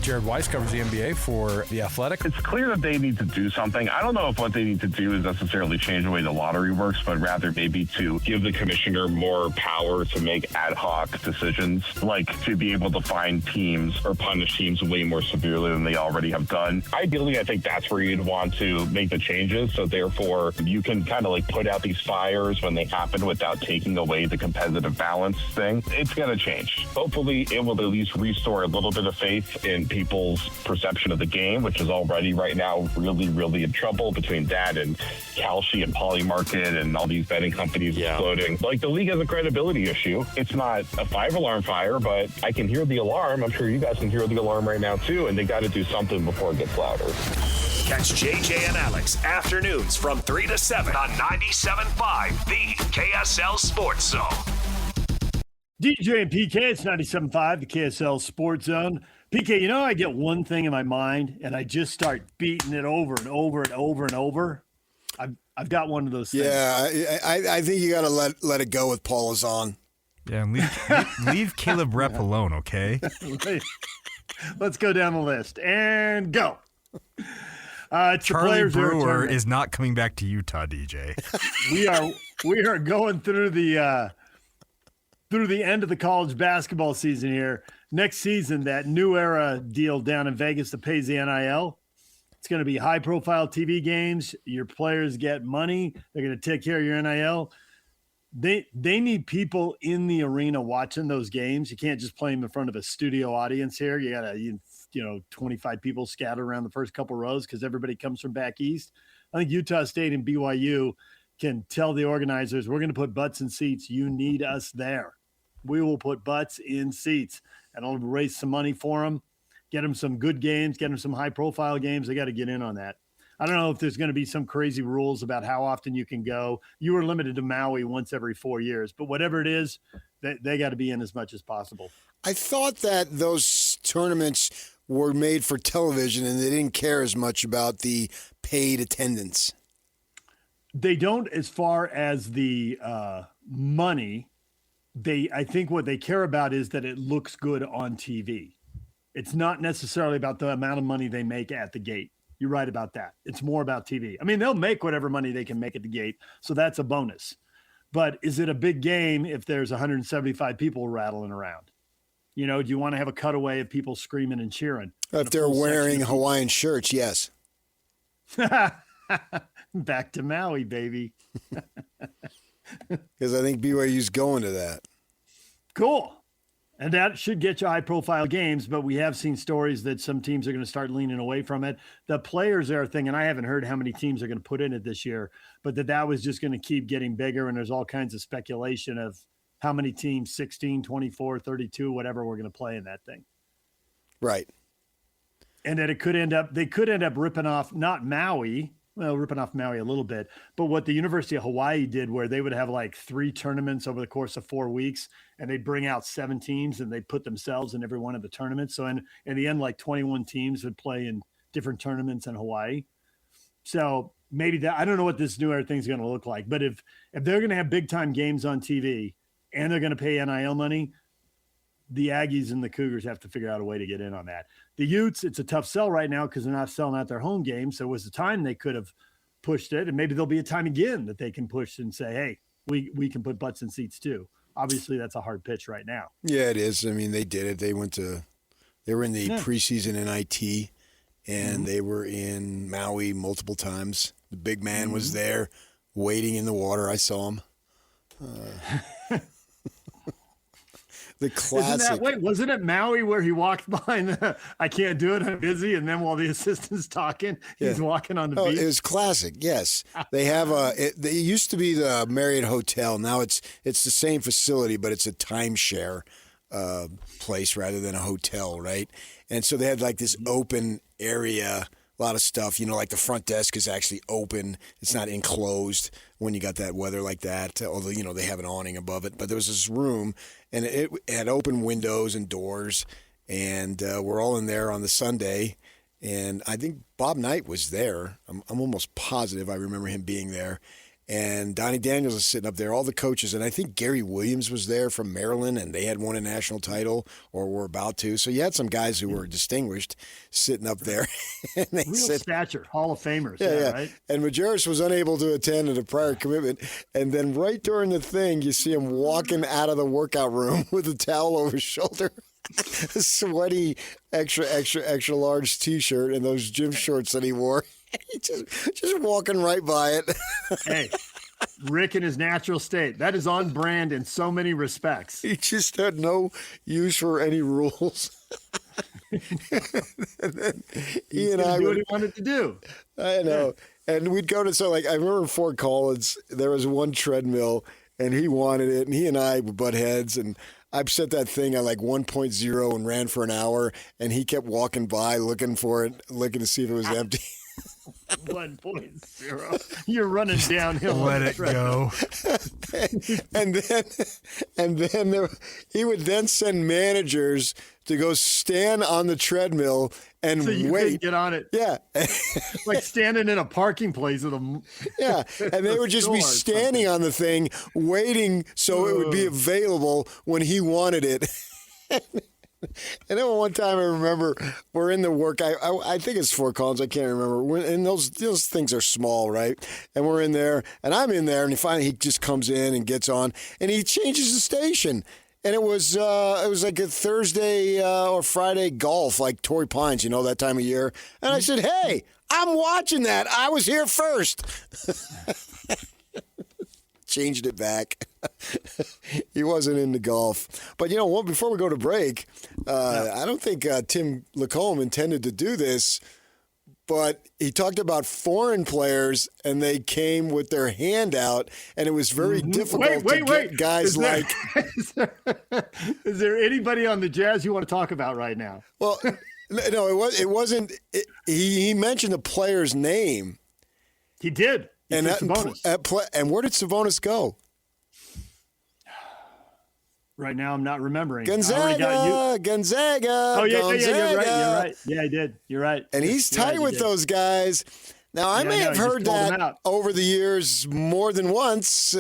Jared Weiss covers the NBA for The Athletic. It's clear that they need to do something. I don't know if what they need to do is necessarily change the way the lottery works, but rather maybe to give the commissioner more power to make ad hoc decisions, like to be able to find teams or punish teams way more severely than they already have done. Ideally, I think that's where you'd want to make the changes. So therefore, you can kind of like put out these fires when they happen without taking away the competitive balance thing. It's going to change. Hopefully, it will at least restore a little bit of faith in people's perception of the game, which is already right now really, really in trouble between that and Kalshi and Polymarket and all these betting companies exploding. Like, the league has a credibility issue. It's not a 5-alarm fire, but I can hear the alarm. I'm sure you guys can hear the alarm right now, too, and they got to do something before it gets louder. Catch JJ and Alex afternoons from 3 to 7 on 97.5, the KSL Sports Zone. DJ and PK, it's 97.5, the KSL Sports Zone. PK, you know, I get one thing in my mind, and I just start beating it over and over and over and over. I've got one of those things. Yeah, I think you got to let it go with Paul Azan. Yeah, and leave Caleb Rep alone, okay? Let's go down the list and go. Charlie Brewer is not coming back to Utah, DJ. We are going through the end of the college basketball season here. Next season, that new era deal down in Vegas that pays the NIL. It's going to be high-profile TV games. Your players get money. They're going to take care of your NIL. They need people in the arena watching those games. You can't just play them in front of a studio audience here. You got to, 25 people scattered around the first couple rows because everybody comes from back east. I think Utah State and BYU can tell the organizers, we're going to put butts in seats. You need us there. We will put butts in seats, and I'll raise some money for them, get them some good games, get them some high-profile games. They got to get in on that. I don't know if there's going to be some crazy rules about how often you can go. You were limited to Maui once every 4 years, but whatever it is, they got to be in as much as possible. I thought that those tournaments were made for television and they didn't care as much about the paid attendance. They don't as far as the money. I think what they care about is that it looks good on TV. It's not necessarily about the amount of money they make at the gate. You're right about that. It's more about TV. I mean, they'll make whatever money they can make at the gate, so that's a bonus. But is it a big game if there's 175 people rattling around? Do you want to have a cutaway of people screaming and cheering? If they're wearing Hawaiian shirts, yes. Back to Maui, baby. Because I think BYU's going to that. Cool. And that should get you high-profile games, but we have seen stories that some teams are going to start leaning away from it. The players are a thing, and I haven't heard how many teams are going to put in it this year, but that was just going to keep getting bigger, and there's all kinds of speculation of how many teams, 16, 24, 32, whatever, we're going to play in that thing. Right. And that they could end up ripping off, not Maui, ripping off Maui a little bit, but what the University of Hawaii did, where they would have like 3 tournaments over the course of 4 weeks, and they'd bring out 7 teams and they'd put themselves in every one of the tournaments. So in the end, like 21 teams would play in different tournaments in Hawaii. So maybe that, I don't know what this new era thing is going to look like, but if they're going to have big time games on TV and they're going to pay NIL money, the Aggies and the Cougars have to figure out a way to get in on that. The Utes, it's a tough sell right now because they're not selling out their home games. So it was a time they could have pushed it, and maybe there'll be a time again that they can push and say, hey, we can put butts in seats too. Obviously, that's a hard pitch right now. Yeah, it is. I mean, they did it. They were in the preseason NIT, and they were in Maui multiple times. The big man was there waiting in the water. I saw him. The classic. Wasn't it Maui where he walked behind the, I can't do it, I'm busy, and then while the assistant's talking, he's walking on the beach? It was classic, yes. They have it used to be the Marriott Hotel. Now it's the same facility, but it's a timeshare place rather than a hotel, right? And so they had like this open area, a lot of stuff, like the front desk is actually open. It's not enclosed when you got that weather like that, although, they have an awning above it. But there was this room, and it had open windows and doors, and we're all in there on the Sunday. And I think Bob Knight was there. I'm almost positive I remember him being there. And Donnie Daniels is sitting up there, all the coaches. And I think Gary Williams was there from Maryland, and they had won a national title or were about to. So you had some guys who were distinguished sitting up there. And they Real said, stature, Hall of Famers. yeah. Right? And Majerus was unable to attend at a prior commitment. And then right during the thing, you see him walking out of the workout room with a towel over his shoulder. A sweaty, extra large T-shirt and those gym shorts that he wore. He just walking right by it. Hey, Rick in his natural state. That is on brand in so many respects. He just had no use for any rules. And then he and I do what would he wanted to do. I know. Yeah. And we'd go to, I remember in Fort Collins, there was one treadmill, and he wanted it, and he and I would butt heads, and I set that thing at 1.0 and ran for an hour, and he kept walking by looking for it, looking to see if it was empty. 1.0. You're running downhill. Let it go. and then he would then send managers to go stand on the treadmill and so you wait. Get on it. Yeah. Like standing in a parking place with a. Yeah. And they would just be standing on the thing, waiting so it would be available when he wanted it. And then one time I remember we're in the work. I think it's Fort Collins. I can't remember. And those things are small, right? And we're in there, and I'm in there, and finally he just comes in and gets on, and he changes the station. And it was like a Thursday or Friday golf, like Torrey Pines, that time of year. And I said, "Hey, I'm watching that. I was here first." Changed it back. He wasn't into golf. But what? Before we go to break, I don't think Tim LaComb intended to do this, but he talked about foreign players, and they came with their hand out, and it was very difficult to get guys like. Is there anybody on the Jazz you want to talk about right now? Well, no, it wasn't. He mentioned the player's name. He did. And where did Sabonis go? Right now, I'm not remembering. Gonzaga. Oh, yeah, you're right. Yeah, I did. You're right. And he's tight with those guys. Now, I may have heard that over the years more than once.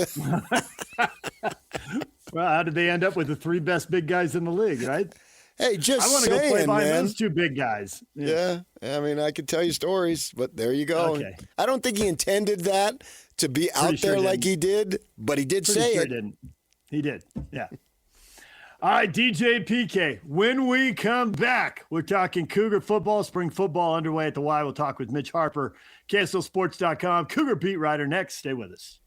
Well, how did they end up with the three best big guys in the league, right? Hey, just I want to go play behind those two big guys. Yeah. I mean, I could tell you stories, but there you go. Okay. I don't think he intended that to be out there like he did, but he did say it. He did. Yeah. All right, DJ PK. When we come back, we're talking Cougar football, spring football underway at the Y. We'll talk with Mitch Harper, KSLSports.com, Cougar beat writer next. Stay with us.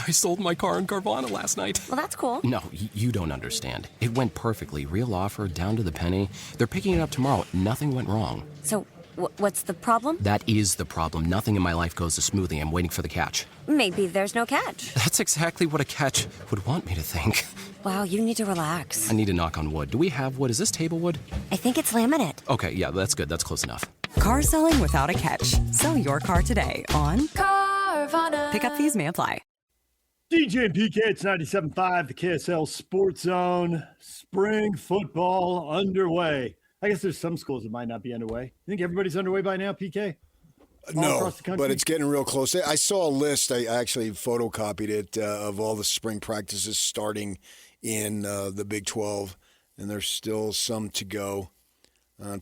I sold my car in Carvana last night. Well, that's cool. No, you don't understand. It went perfectly. Real offer, down to the penny. They're picking it up tomorrow. Nothing went wrong. So, what's the problem? That is the problem. Nothing in my life goes as smoothly. I'm waiting for the catch. Maybe there's no catch. That's exactly what a catch would want me to think. Wow, you need to relax. I need to knock on wood. Do we have wood? Is this table wood? I think it's laminate. Okay, yeah, that's good. That's close enough. Car selling without a catch. Sell your car today on Carvana. Pickup fees may apply. DJ and PK, it's 97.5, the KSL Sports Zone. Spring football underway. I guess there's some schools that might not be underway. You think everybody's underway by now, PK? No, but it's getting real close. I saw a list. I actually photocopied it of all the spring practices starting in the Big 12, and there's still some to go.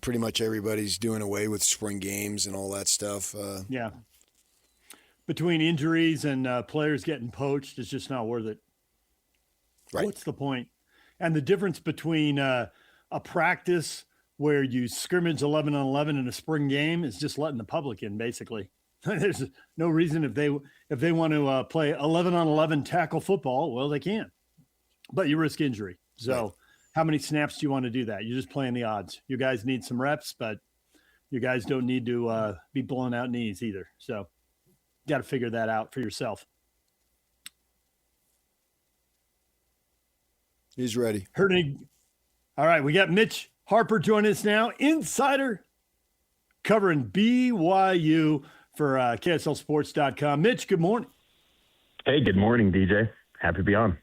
Pretty much everybody's doing away with spring games and all that stuff. Yeah. Between injuries and players getting poached, it's just not worth it. Right. What's the point? And the difference between a practice where you scrimmage 11 on 11 in a spring game is just letting the public in, basically. There's no reason if they want to play 11 on 11 tackle football, well, they can. But you risk injury. So how many snaps do you want to do that? You're just playing the odds. You guys need some reps, but you guys don't need to be blowing out knees either. So got to figure that out for yourself. He's ready. All right, we got Mitch Harper joining us now, insider covering BYU for KSLSports.com. Mitch, good morning. Hey, good morning, DJ. Happy to be on.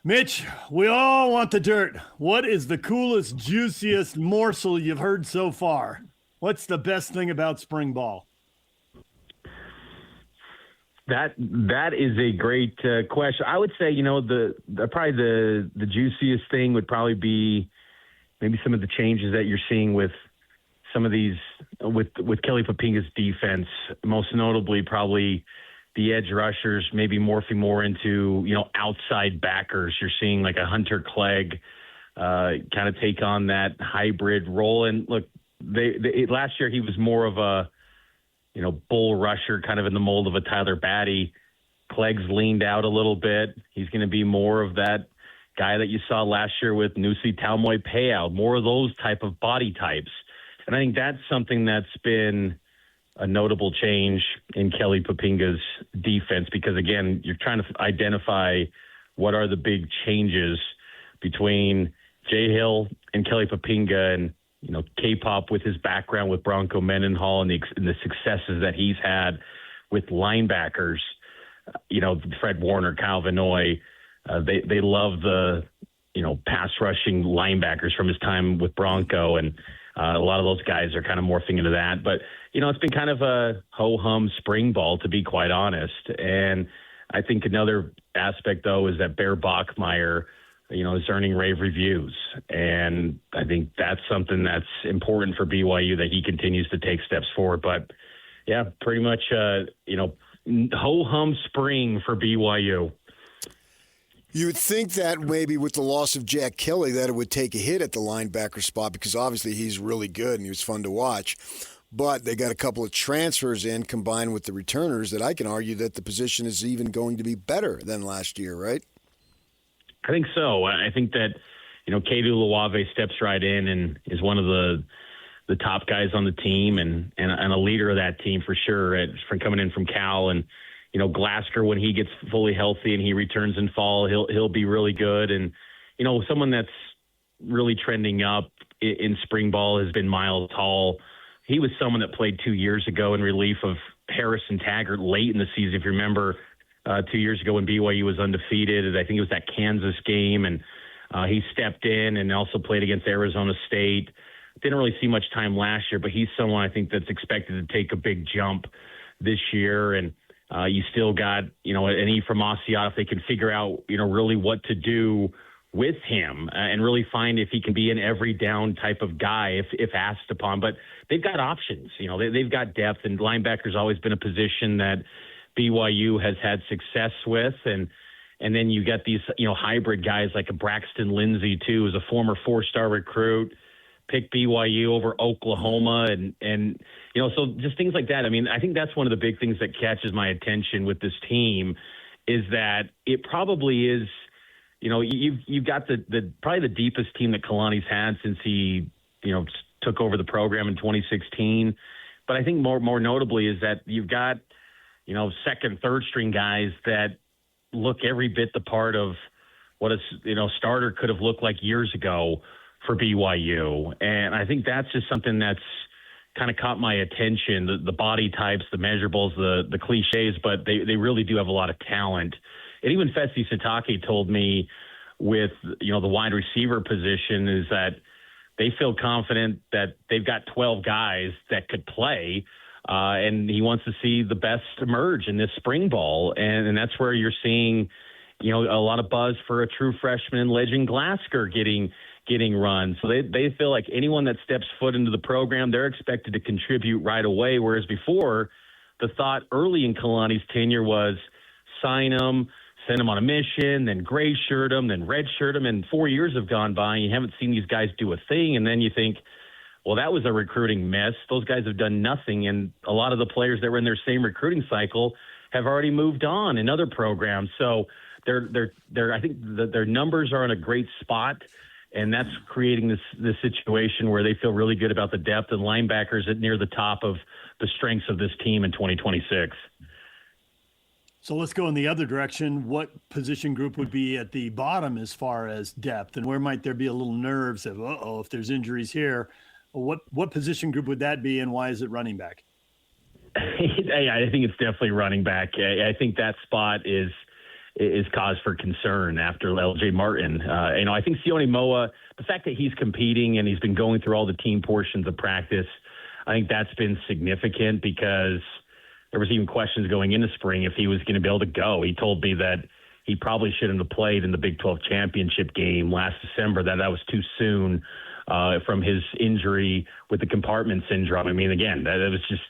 Mitch, we all want the dirt. What is the coolest, juiciest morsel you've heard so far? What's the best thing about spring ball? That is a great question. I would say, probably the juiciest thing would probably be maybe some of the changes that you're seeing with some of these with Kelly Papinga's defense, most notably probably the edge rushers, maybe morphing more into, outside backers. You're seeing like a Hunter Clegg kind of take on that hybrid role. And look, last year he was more of a, bull rusher, kind of in the mold of a Tyler Batty. Clegg's leaned out a little bit. He's going to be more of that guy that you saw last year with Nusi Talmoy Payout, more of those type of body types. And I think that's something that's been a notable change in Kelly Papinga's defense, because, again, you're trying to identify what are the big changes between Jay Hill and Kelly Papinga, and K-Pop with his background with Bronco Mendenhall and the successes that he's had with linebackers, Fred Warner, Kyle Vanoy. They love the, pass rushing linebackers from his time with Bronco, and a lot of those guys are kind of morphing into that. But, it's been kind of a ho-hum spring ball, to be quite honest. And I think another aspect, though, is that Bear Bachmeier, is earning rave reviews. And I think that's something that's important for BYU, that he continues to take steps forward. But, yeah, pretty much, ho-hum spring for BYU. You would think that maybe with the loss of Jack Kelly that it would take a hit at the linebacker spot, because obviously he's really good and he was fun to watch. But they got a couple of transfers in combined with the returners that I can argue that the position is even going to be better than last year, right? I think so. I think that, Kedu Luave steps right in and is one of the top guys on the team and a leader of that team for sure, from coming in from Cal. And, Glasgow, when he gets fully healthy and he returns in fall, he'll be really good. And, someone that's really trending up in spring ball has been Miles Hall. He was someone that played 2 years ago in relief of Harrison Taggart late in the season. If you remember, 2 years ago when BYU was undefeated, I think it was that Kansas game, and he stepped in and also played against Arizona State. Didn't really see much time last year, but he's someone I think that's expected to take a big jump this year. And you still got, an Ephraim Asiat, if they can figure out, really what to do with him and really find if he can be an every down type of guy if asked upon. But they've got options. They've got depth, and linebacker's always been a position that BYU has had success with. And then you got these, hybrid guys like a Braxton Lindsey, too, who's a former 4-star recruit, picked BYU over Oklahoma. And so just things like that. I mean, I think that's one of the big things that catches my attention with this team is that it probably is, you've got probably the deepest team that Kalani's had since he, took over the program in 2016. But I think more notably is that you've got, second, third string guys that look every bit the part of what a starter could have looked like years ago for BYU. And I think that's just something that's kind of caught my attention, the body types, the measurables, the cliches, but they really do have a lot of talent. And even Fesi Sitake told me with, the wide receiver position is that they feel confident that they've got 12 guys that could play. And he wants to see the best emerge in this spring ball. And that's where you're seeing, a lot of buzz for a true freshman, Legend Glasgow, getting run. So they feel like anyone that steps foot into the program, they're expected to contribute right away. Whereas before, the thought early in Kalani's tenure was sign them, send them on a mission, then gray shirt them, then red shirt them. And 4 years have gone by and you haven't seen these guys do a thing. And then you think, well, that was a recruiting miss. Those guys have done nothing. And a lot of the players that were in their same recruiting cycle have already moved on in other programs. So I think their numbers are in a great spot. And that's creating this situation where they feel really good about the depth and linebackers at near the top of the strengths of this team in 2026. So let's go in the other direction. What position group would be at the bottom as far as depth, and where might there be a little nerves of, if there's injuries here? What position group would that be, and why is it running back? I think it's definitely running back. I think that spot is cause for concern after LJ Martin. I think Sione Moa, the fact that he's competing and he's been going through all the team portions of practice, I think that's been significant because there was even questions going into spring if he was going to be able to go. He told me that he probably shouldn't have played in the Big 12 championship game last December, that was too soon from his injury with the compartment syndrome. I mean, again, that was just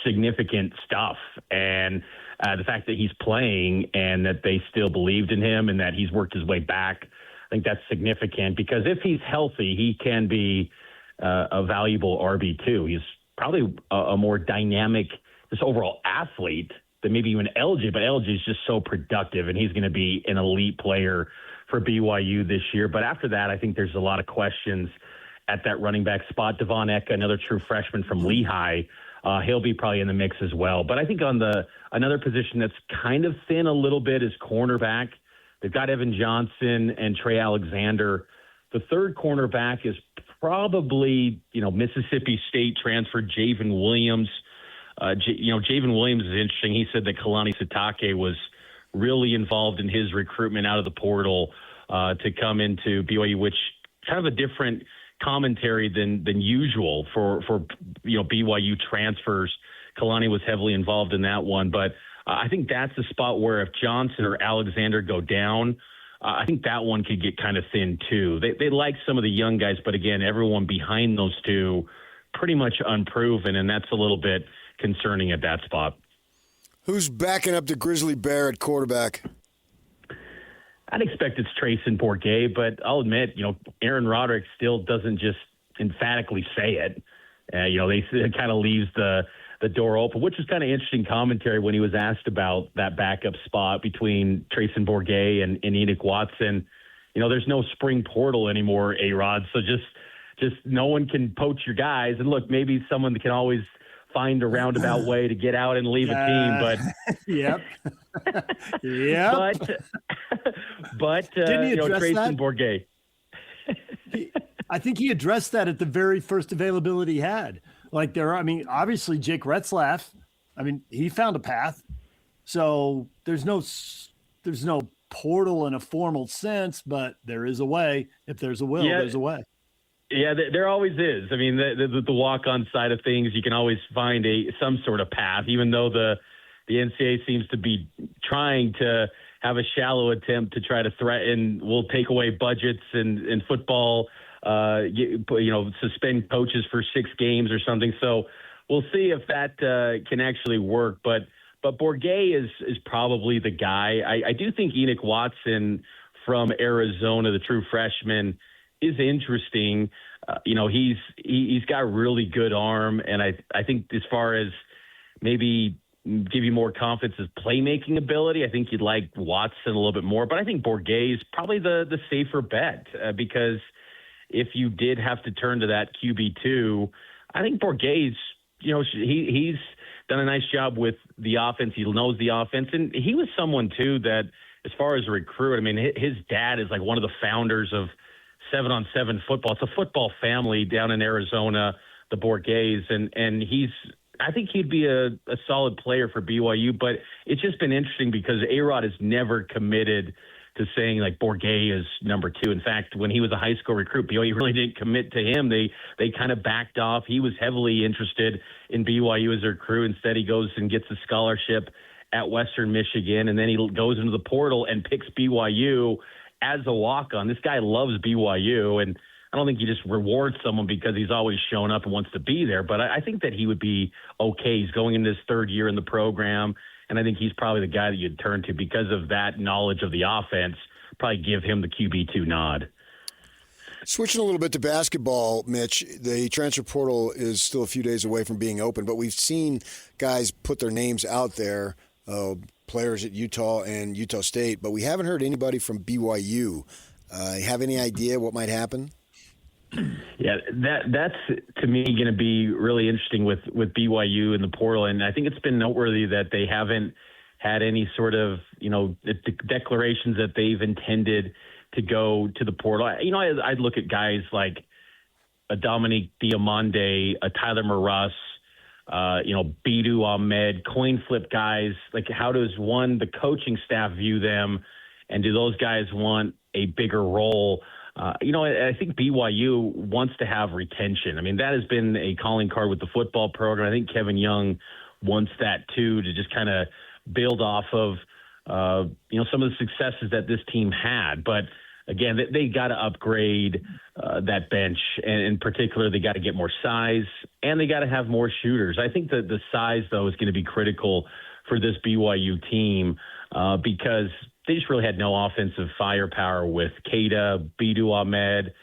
significant stuff. And the fact that he's playing and that they still believed in him and that he's worked his way back, I think that's significant, because if he's healthy, he can be a valuable RB2. He's probably a more dynamic, just overall athlete than maybe even LG, but LG is just so productive, and he's going to be an elite player for BYU this year. But after that, I think there's a lot of questions at that running back spot. Devon Eka, another true freshman from Lehigh, he'll be probably in the mix as well. But I think on another position that's kind of thin a little bit is cornerback. They've got Evan Johnson and Trey Alexander. The third cornerback is probably, Mississippi State transfer Javen Williams. Javen Williams is interesting. He said that Kalani Sitake was really involved in his recruitment out of the portal to come into BYU, which kind of a different commentary than usual for BYU transfers. Kalani was heavily involved in that one, but I think that's the spot where if Johnson or Alexander go down, I think that one could get kind of thin too. They like some of the young guys, but again, everyone behind those two pretty much unproven, and that's a little bit concerning at that spot. Who's backing up the Grizzly Bear at quarterback? I'd expect it's Trayson Bourguet, but I'll admit, Aaron Roderick still doesn't just emphatically say it. It kind of leaves the door open, which is kind of interesting commentary when he was asked about that backup spot between Trayson Bourguet and Enoch Watson. There's no spring portal anymore, A-Rod, so just no one can poach your guys. And look, maybe someone can always find a roundabout way to get out and leave a team, but yep. Yep. But Didn't he address Trayson that? Bourguet. I think he addressed that at the very first availability he had. Obviously Jake Retzlaff, he found a path. So there's no portal in a formal sense, but there is a way. If there's a will, there's a way. Yeah, there always is. The walk-on side of things, you can always find some sort of path, even though the NCAA seems to be trying to have a shallow attempt to try to threaten, we'll take away budgets and football, suspend coaches for 6 games or something. So we'll see if that can actually work. But Bourguet is probably the guy. I do think Enoch Watson from Arizona, the true freshman, is interesting. He's got a really good arm, and I think as far as maybe give you more confidence as playmaking ability, I think you'd like Watson a little bit more. But I think Bourguet is probably the safer bet because if you did have to turn to that QB2, I think Bourguet's, he's done a nice job with the offense. He knows the offense, and he was someone too that, as far as a recruit, his dad is like one of the founders of 7-on-7 football. It's a football family down in Arizona, the Bourguets, and I think he'd be a solid player for BYU, but it's just been interesting because A-Rod has never committed to saying like Bourguet is number 2. In fact, when he was a high school recruit, BYU really didn't commit to him. They kind of backed off. He was heavily interested in BYU as a recruit. Instead, he goes and gets a scholarship at Western Michigan, and then he goes into the portal and picks BYU as a walk-on. This guy loves BYU, and I don't think you just reward someone because he's always shown up and wants to be there, but I think that he would be okay. He's going into his 3rd year in the program, and I think he's probably the guy that you'd turn to because of that knowledge of the offense, probably give him the QB2 nod. Switching a little bit to basketball, Mitch, the transfer portal is still a few days away from being open, but we've seen guys put their names out there, players at Utah and Utah State, but we haven't heard anybody from BYU. Have any idea what might happen? Yeah, that's to me going to be really interesting with BYU in the portal, and I think it's been noteworthy that they haven't had any sort of declarations that they've intended to go to the portal. I'd look at guys like a Dominique Diamande, a Tyler Moross, Bidou Ahmed, coin flip guys. Like, how does the coaching staff view them, and do those guys want a bigger role? I think BYU wants to have retention. That has been a calling card with the football program. I think Kevin Young wants that too, to just kind of build off of, some of the successes that this team had. But again, they got to upgrade that bench, and in particular, they got to get more size, and they got to have more shooters. I think that the size, though, is going to be critical for this BYU team because they just really had no offensive firepower with Keita, Bidu Ahmed.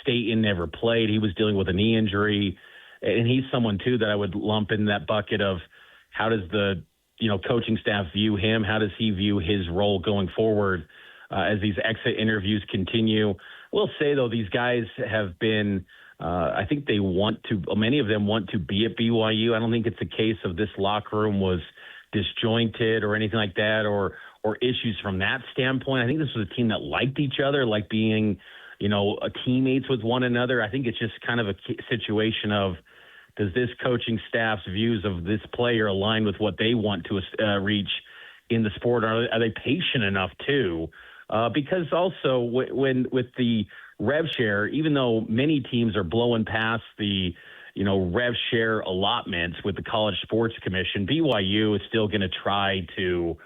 Staten never played. He was dealing with a knee injury, and he's someone, too, that I would lump in that bucket of how does the coaching staff view him? How does he view his role going forward as these exit interviews continue? We'll say, though, these guys have been I think many of them want to be at BYU. I don't think it's a case of this locker room was disjointed or anything like that or issues from that standpoint. I think this was a team that liked each other, like being, teammates with one another. I think it's just kind of a situation of, does this coaching staff's views of this player align with what they want to reach in the sport? Are they patient enough too? Because also with the rev share, even though many teams are blowing past the, rev share allotments with the College Sports Commission, BYU is still going to try to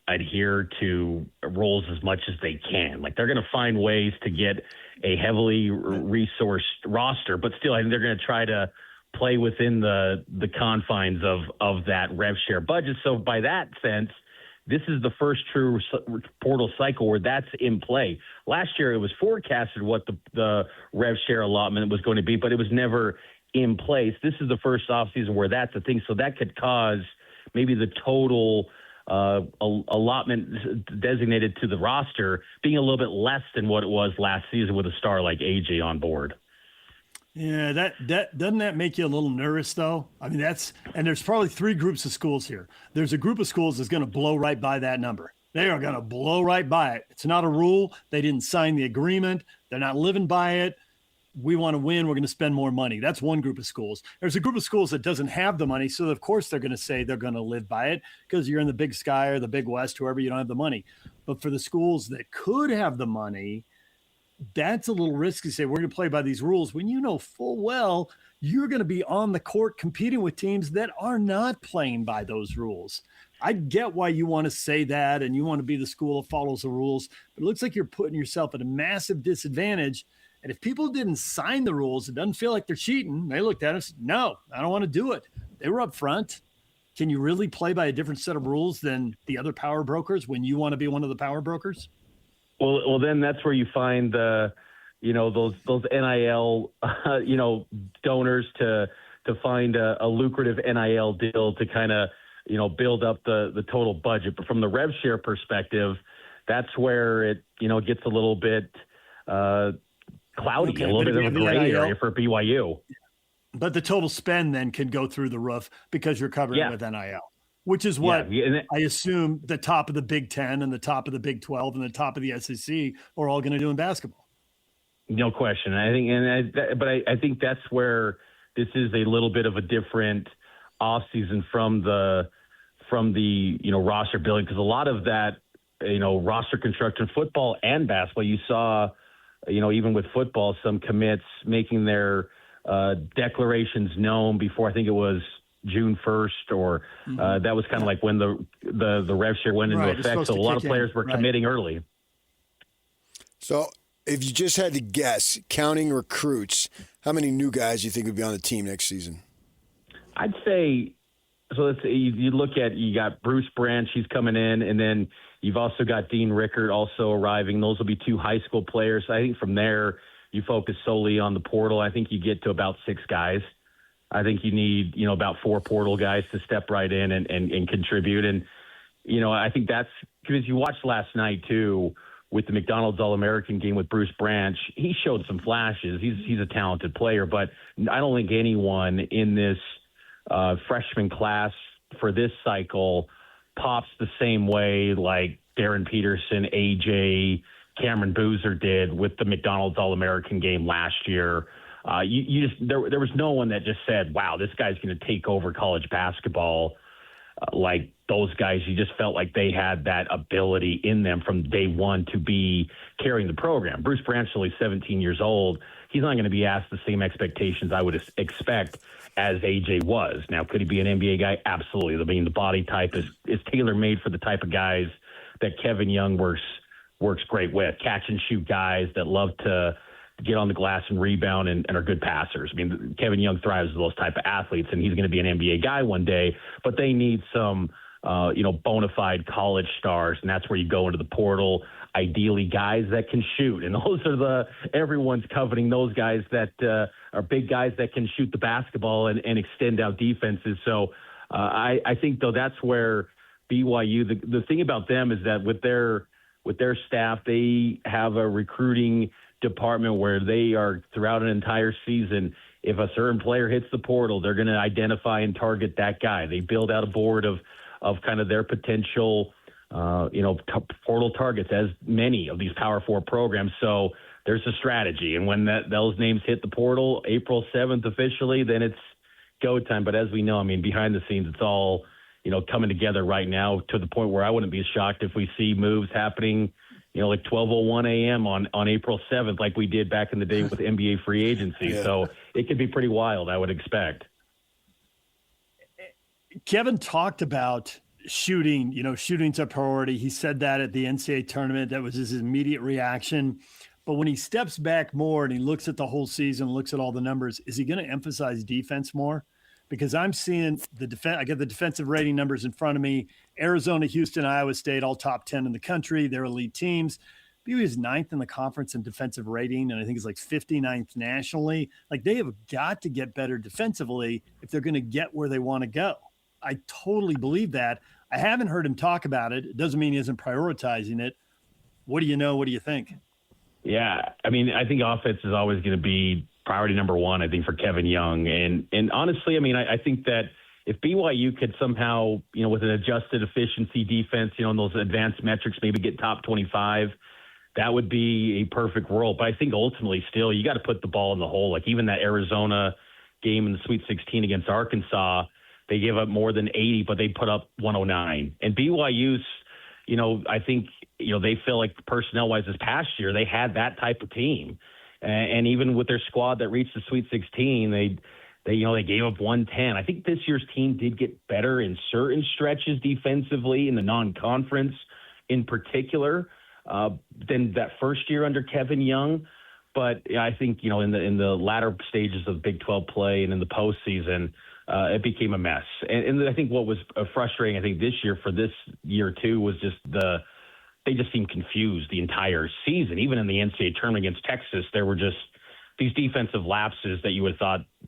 adhere to rules as much as they can. Like, they're going to find ways to get a heavily resourced roster, but still, I think they're going to try to play within the confines of that rev share budget. So by that sense, this is the first true portal cycle where that's in play. Last year, it was forecasted what the rev share allotment was going to be, but it was never in place. This is the first offseason where that's a thing. So that could cause maybe the total allotment designated to the roster being a little bit less than what it was last season with a star like AJ on board. Yeah, that doesn't that make you a little nervous, though? I mean, and there's probably three groups of schools here. There's a group of schools that's going to blow right by that number. They are going to blow right by it. It's not a rule. They didn't sign the agreement. They're not living by it. We want to win. We're going to spend more money. That's one group of schools. There's a group of schools that doesn't have the money, so of course they're going to say they're going to live by it because you're in the Big Sky or the Big West, whoever, you don't have the money. But for the schools that could have the money, that's a little risky to say we're going to play by these rules when you know full well you're going to be on the court competing with teams that are not playing by those rules. I get why you want to say that and you want to be the school that follows the rules, but it looks like you're putting yourself at a massive disadvantage. And if people didn't sign the rules, it doesn't feel like they're cheating. They looked at us, no, I don't want to do it. They were up front. Can you really play by a different set of rules than the other power brokers when you want to be one of the power brokers? Well, then that's where you find those NIL, donors to find a lucrative NIL deal to kind of, build up the total budget. But from the rev share perspective, that's where it, gets a little bit cloudy, a little bit of a gray area for BYU. But the total spend then can go through the roof because you're covering it with NIL. Which is what I assume the top of the Big Ten and the top of the Big 12 and the top of the SEC are all going to do in basketball. No question. I think that's where this is a little bit of a different offseason from the roster building, because a lot of that roster construction, football and basketball, you saw even with football, some commits making their declarations known before, I think it was June 1st, or that was kind of like when the rev share went into effect. So a lot of players were committing early. So if you just had to guess, counting recruits, how many new guys do you think would be on the team next season? I'd say, so let's say you look at, you got Bruce Branch, he's coming in, and then you've also got Dean Rickard also arriving. Those will be two high school players. I think from there, you focus solely on the portal. I think you get to about 6 guys. I think you need, about 4 portal guys to step right in and contribute. And, I think that's because you watched last night too with the McDonald's All-American game with Bruce Branch. He showed some flashes. He's a talented player, but I don't think anyone in this freshman class for this cycle pops the same way like Darren Peterson, AJ, Cameron Boozer did with the McDonald's All-American game last year. There was no one that just said, wow, this guy's going to take over college basketball. like those guys. You just felt like they had that ability in them from day one to be carrying the program. Bruce Branch is only 17 years old. He's not going to be asked the same expectations I would expect as AJ was. Now, could he be an NBA guy? Absolutely. I mean, the body type is tailor-made for the type of guys that Kevin Young works great with. Catch and shoot guys that love to get on the glass and rebound and are good passers. I mean, Kevin Young thrives with those type of athletes, and he's going to be an NBA guy one day, but they need some, bona fide college stars, and that's where you go into the portal. Ideally, guys that can shoot, and those are everyone's coveting those guys that are big guys that can shoot the basketball and extend out defenses. So I think, though, that's where BYU, the thing about them is that with their staff, they have a recruiting department where they are throughout an entire season. If a certain player hits the portal, they're going to identify and target that guy. They build out a board of kind of their potential, portal targets, as many of these Power 4 programs. So there's a strategy. And when those names hit the portal, April 7th officially, then it's go time. But as we know, I mean, behind the scenes, it's all, coming together right now to the point where I wouldn't be shocked if we see moves happening, like 12:01 a.m. on April 7th, like we did back in the day with NBA free agency. Yeah. So it could be pretty wild, I would expect. Kevin talked about shooting, shooting's a priority. He said that at the NCAA tournament. That was his immediate reaction. But when he steps back more and he looks at the whole season, looks at all the numbers, is he going to emphasize defense more? Because I'm seeing I get the defensive rating numbers in front of me. Arizona, Houston, Iowa State, all top 10 in the country. They're elite teams. BYU is 9th in the conference in defensive rating, and I think it's like 59th nationally. Like, they have got to get better defensively if they're going to get where they want to go. I totally believe that. I haven't heard him talk about it. It doesn't mean he isn't prioritizing it. What do you know? What do you think? Yeah, I mean, I think offense is always going to be priority number one, I think, for Kevin Young. And honestly, I mean, I think that if BYU could somehow, with an adjusted efficiency defense, in those advanced metrics, maybe get top 25, that would be a perfect world. But I think ultimately still, you got to put the ball in the hole. Like even that Arizona game in the Sweet 16 against Arkansas, they gave up more than 80, but they put up 109. And BYU's, I think, they feel like personnel-wise this past year, they had that type of team. And even with their squad that reached the Sweet 16, they gave up 110. I think this year's team did get better in certain stretches defensively in the non-conference in particular than that first year under Kevin Young. But I think, in the latter stages of Big 12 play and in the postseason, it became a mess. And I think what was frustrating, I think, this year for this year too, was just they just seemed confused the entire season. Even in the NCAA tournament against Texas, there were just these defensive lapses that you would have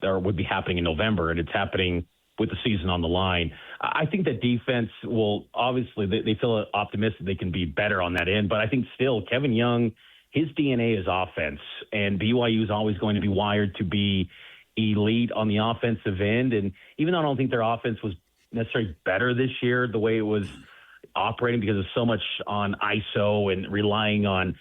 thought would be happening in November, and it's happening with the season on the line. I think that defense will obviously, they feel optimistic they can be better on that end, but I think still Kevin Young, his DNA is offense, and BYU is always going to be wired to be elite on the offensive end. And even though I don't think their offense was necessarily better this year, the way it was operating because of so much on ISO and relying on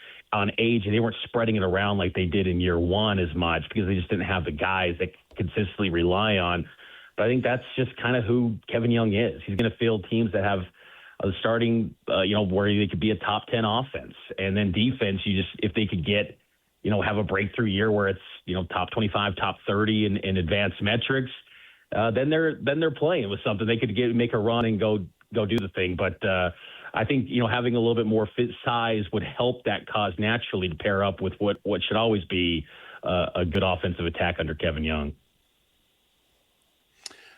age, and they weren't spreading it around like they did in year one as much because they just didn't have the guys that consistently rely on. But I think that's just kind of who Kevin Young is. He's going to field teams that have a starting, where they could be a top 10 offense. And then defense, if they could get, have a breakthrough year where it's, top 25, top 30 in advanced metrics, then they're playing with something. They could make a run and go do the thing. But I think, having a little bit more fit size would help that cause naturally to pair up with what should always be a good offensive attack under Kevin Young.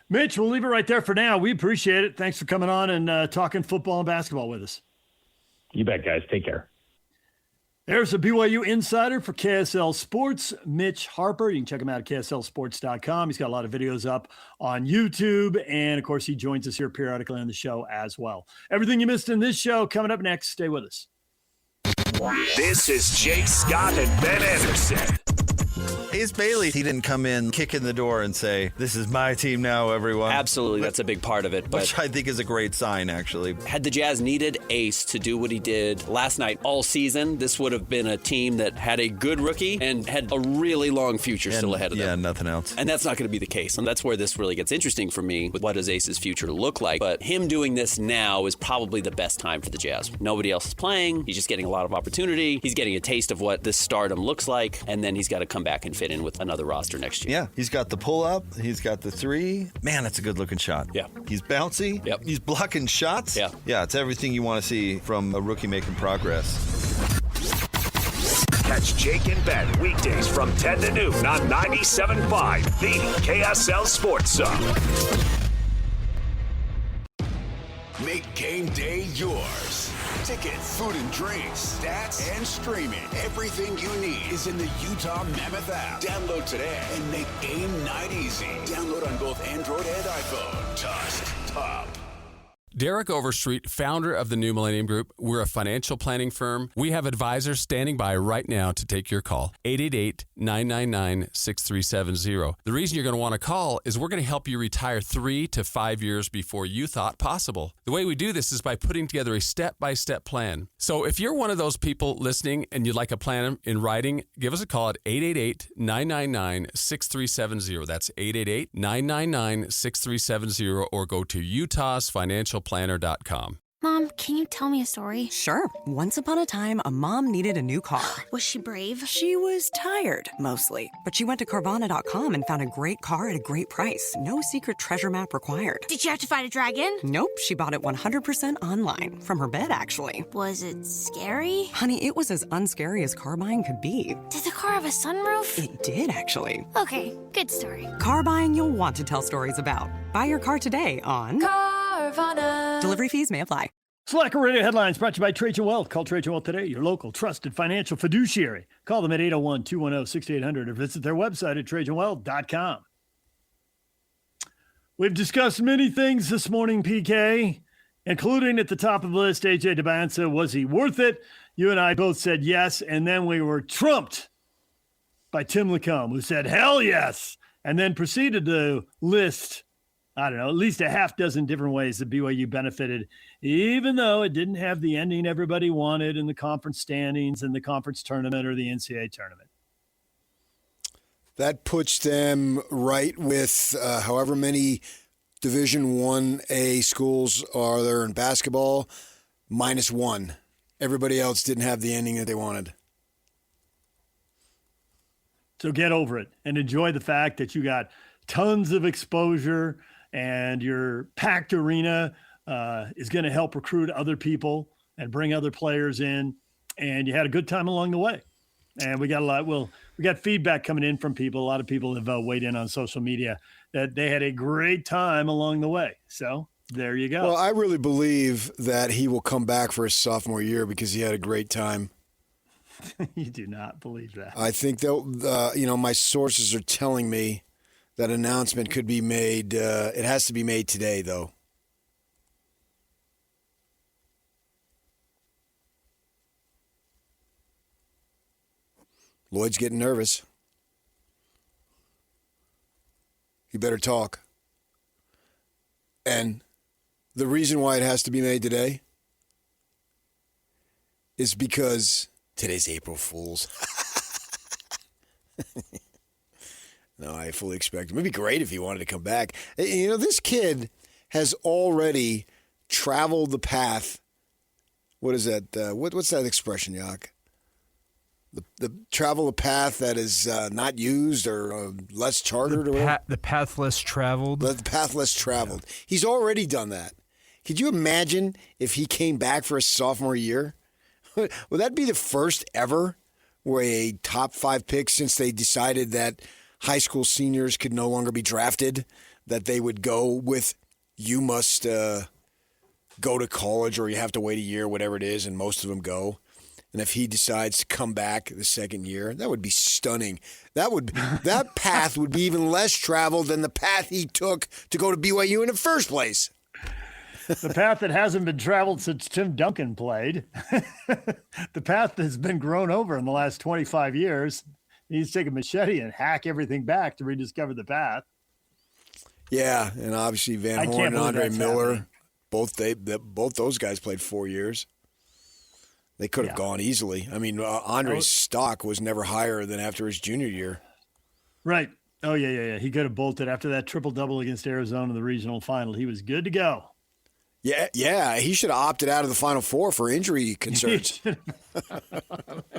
Mitch, we'll leave it right there for now. We appreciate it. Thanks for coming on and talking football and basketball with us. You bet, guys. Take care. There's a BYU insider for KSL Sports, Mitch Harper. You can check him out at KSLSports.com. He's got a lot of videos up on YouTube. And, of course, he joins us here periodically on the show as well. Everything you missed in this show coming up next. Stay with us. This is Jake Scott and Ben Anderson. Ace Bailey, he didn't come in, kick in the door and say, this is my team now, everyone. Absolutely, that's a big part of it. But which I think is a great sign, actually. Had the Jazz needed Ace to do what he did last night all season, this would have been a team that had a good rookie and had a really long future still ahead of them. Yeah, nothing else. And that's not going to be the case. And that's where this really gets interesting for me with what does Ace's future look like. But him doing this now is probably the best time for the Jazz. Nobody else is playing. He's just getting a lot of opportunity. He's getting a taste of what this stardom looks like. And then he's got to come back and fit in with another roster next year. Yeah, he's got the pull-up. He's got the three. Man, that's a good-looking shot. Yeah. He's bouncy. Yep. He's blocking shots. Yeah. Yeah, it's everything you want to see from a rookie making progress. Catch Jake and Ben weekdays from 10 to noon on 97.5, the KSL Sports Zone. Make game day yours. Tickets, food and drinks, stats, and streaming. Everything you need is in the Utah Mammoth app. Download today and make game night easy. Download on both Android and iPhone. Tusk Top. Derek Overstreet, founder of the New Millennium Group. We're a financial planning firm. We have advisors standing by right now to take your call. 888-999-6370. The reason you're going to want to call is we're going to help you retire 3 to 5 years before you thought possible. The way we do this is by putting together a step-by-step plan. So if you're one of those people listening and you'd like a plan in writing, give us a call at 888-999-6370. That's 888-999-6370, or go to utahsfinancialplanner.com. Mom, can you tell me a story? Sure. Once upon a time, a mom needed a new car. Was she brave? She was tired, mostly. But she went to Carvana.com and found a great car at a great price. No secret treasure map required. Did you have to fight a dragon? Nope. She bought it 100% online. From her bed, actually. Was it scary? Honey, it was as unscary as car buying could be. Did the car have a sunroof? It did, actually. Okay, good story. Car buying you'll want to tell stories about. Buy your car today on Carvana. Delivery fees may apply. Slacker Radio Headlines brought to you by Trajan Wealth. Call Trajan Wealth today, your local trusted financial fiduciary. Call them at 801-210-6800 or visit their website at TrajanWealth.com. We've discussed many things this morning, PK, including at the top of the list, AJ Dybantsa. Was he worth it? You and I both said yes, and then we were trumped by Tim LaComb, who said, hell yes, and then proceeded to list, I don't know, at least a half dozen different ways that BYU benefited, even though it didn't have the ending everybody wanted in the conference standings and the conference tournament or the NCAA tournament. That puts them right with however many Division 1A schools are there in basketball, -1. Everybody else didn't have the ending that they wanted. So get over it and enjoy the fact that you got tons of exposure and your packed arena is going to help recruit other people and bring other players in. And you had a good time along the way. And we got we got feedback coming in from people. A lot of people have weighed in on social media that they had a great time along the way. So there you go. Well, I really believe that he will come back for his sophomore year because he had a great time. You do not believe that. I think that, my sources are telling me that announcement could be made. It has to be made today, though. Lloyd's getting nervous. You better talk. And the reason why it has to be made today is because today's April Fool's. No, I fully expect him. It'd be great if he wanted to come back. You know, this kid has already traveled the path. What is that? What's that expression, Yak? The travel the path that is not used or less chartered or whatever? The path less traveled. The path less traveled. Yeah. He's already done that. Could you imagine if he came back for his sophomore year? Would that be the first ever where a top 5 pick, since they decided that high school seniors could no longer be drafted, that they would go with you must go to college or you have to wait a year, whatever it is, and most of them go. And if he decides to come back the second year, that would be stunning. That path would be even less traveled than the path he took to go to BYU in the first place. The path that hasn't been traveled since Tim Duncan played. The path that's been grown over in the last 25 years. He needs to take a machete and hack everything back to rediscover the path. Yeah, and obviously Van Horn and Andre Miller, both those guys played 4 years. They could have gone easily. I mean, Andre's stock was never higher than after his junior year. Right. Oh, yeah. He could have bolted after that triple-double against Arizona in the regional final. He was good to go. Yeah. He should have opted out of the Final Four for injury concerns.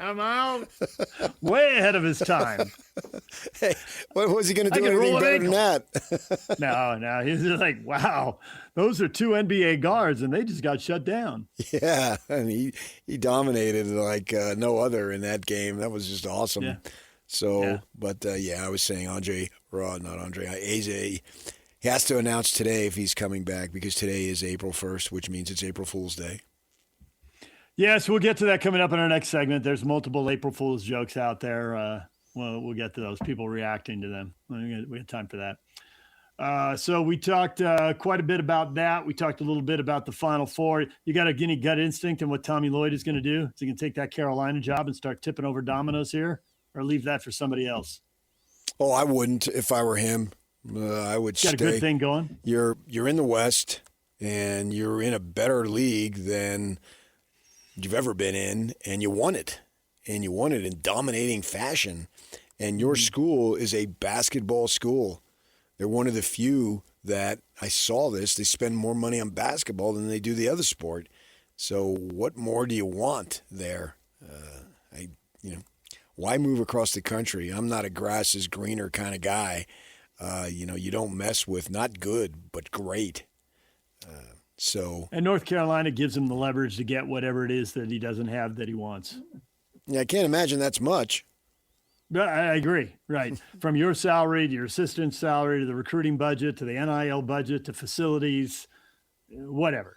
I'm out. Way ahead of his time. Hey, what was he going to do anything better than that? No. He's just like, wow, those are two NBA guards, and they just got shut down. Yeah, and he dominated like no other in that game. That was just awesome. Yeah. So, but I was saying AJ, he has to announce today if he's coming back because today is April 1st, which means it's April Fool's Day. Yes, we'll get to that coming up in our next segment. There's multiple April Fool's jokes out there. We'll get to those people reacting to them. We have time for that. So we talked quite a bit about that. We talked a little bit about the Final Four. You got any gut instinct on what Tommy Lloyd is going to do? Is he going to take that Carolina job and start tipping over dominoes here, or leave that for somebody else? Oh, I wouldn't if I were him. I would stay. Got a good thing going? You're in the West, and you're in a better league than you've ever been in, and you won it. And you won it in dominating fashion. And your school is a basketball school. They're one of the few that I saw this. They spend more money on basketball than they do the other sport. So what more do you want there? Why move across the country? I'm not a grass is greener kind of guy. You don't mess with not good, but great. And North Carolina gives him the leverage to get whatever it is that he doesn't have that he wants. Yeah, I can't imagine that's much. I agree. Right. From your salary to your assistant's salary to the recruiting budget to the NIL budget to facilities, whatever.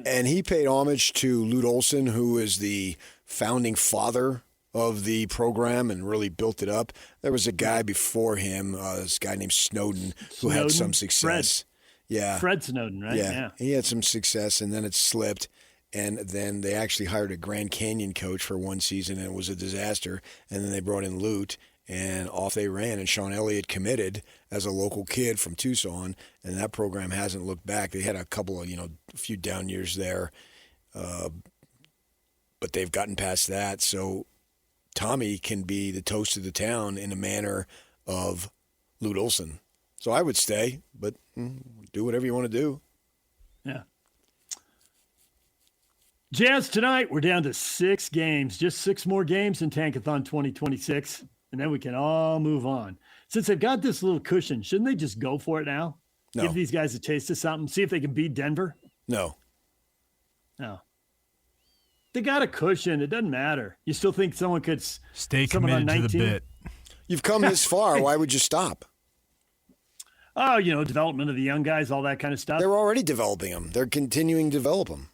And he paid homage to Lute Olson, who is the founding father of the program and really built it up. There was a guy before him, this guy named Snowden, who had some success. Fred Snowden, right? Yeah. He had some success, and then it slipped. And then they actually hired a Grand Canyon coach for one season, and it was a disaster. And then they brought in Lute, and off they ran. And Sean Elliott committed as a local kid from Tucson, and that program hasn't looked back. They had a couple of, a few down years there, but they've gotten past that. So Tommy can be the toast of the town in a manner of Lute Olson. So I would stay, but do whatever you want to do. Yeah. Jazz tonight, we're down to 6 games, just 6 more games in Tankathon 2026, and then we can all move on. Since they've got this little cushion, shouldn't they just go for it now? No. Give these guys a taste of something, see if they can beat Denver? No. They got a cushion. It doesn't matter. You still think someone could stay committed to the bit? You've come this far. Why would you stop? Oh, development of the young guys, all that kind of stuff. They're already developing them. They're continuing to develop them.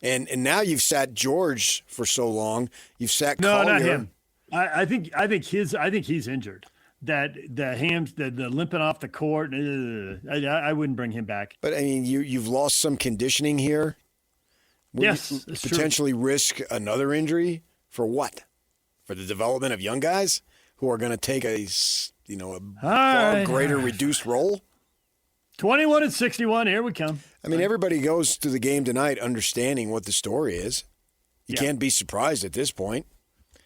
And now you've sat George for so long. You've sat Collier. No, not him. I think he's injured. That the hams, the limping off the court. I wouldn't bring him back. But I mean, you've lost some conditioning here. Yes, you potentially risk another injury for what? For the development of young guys who are going to take a far greater reduced role. 21-61. Here we come. I mean, everybody goes to the game tonight understanding what the story is. You can't be surprised at this point.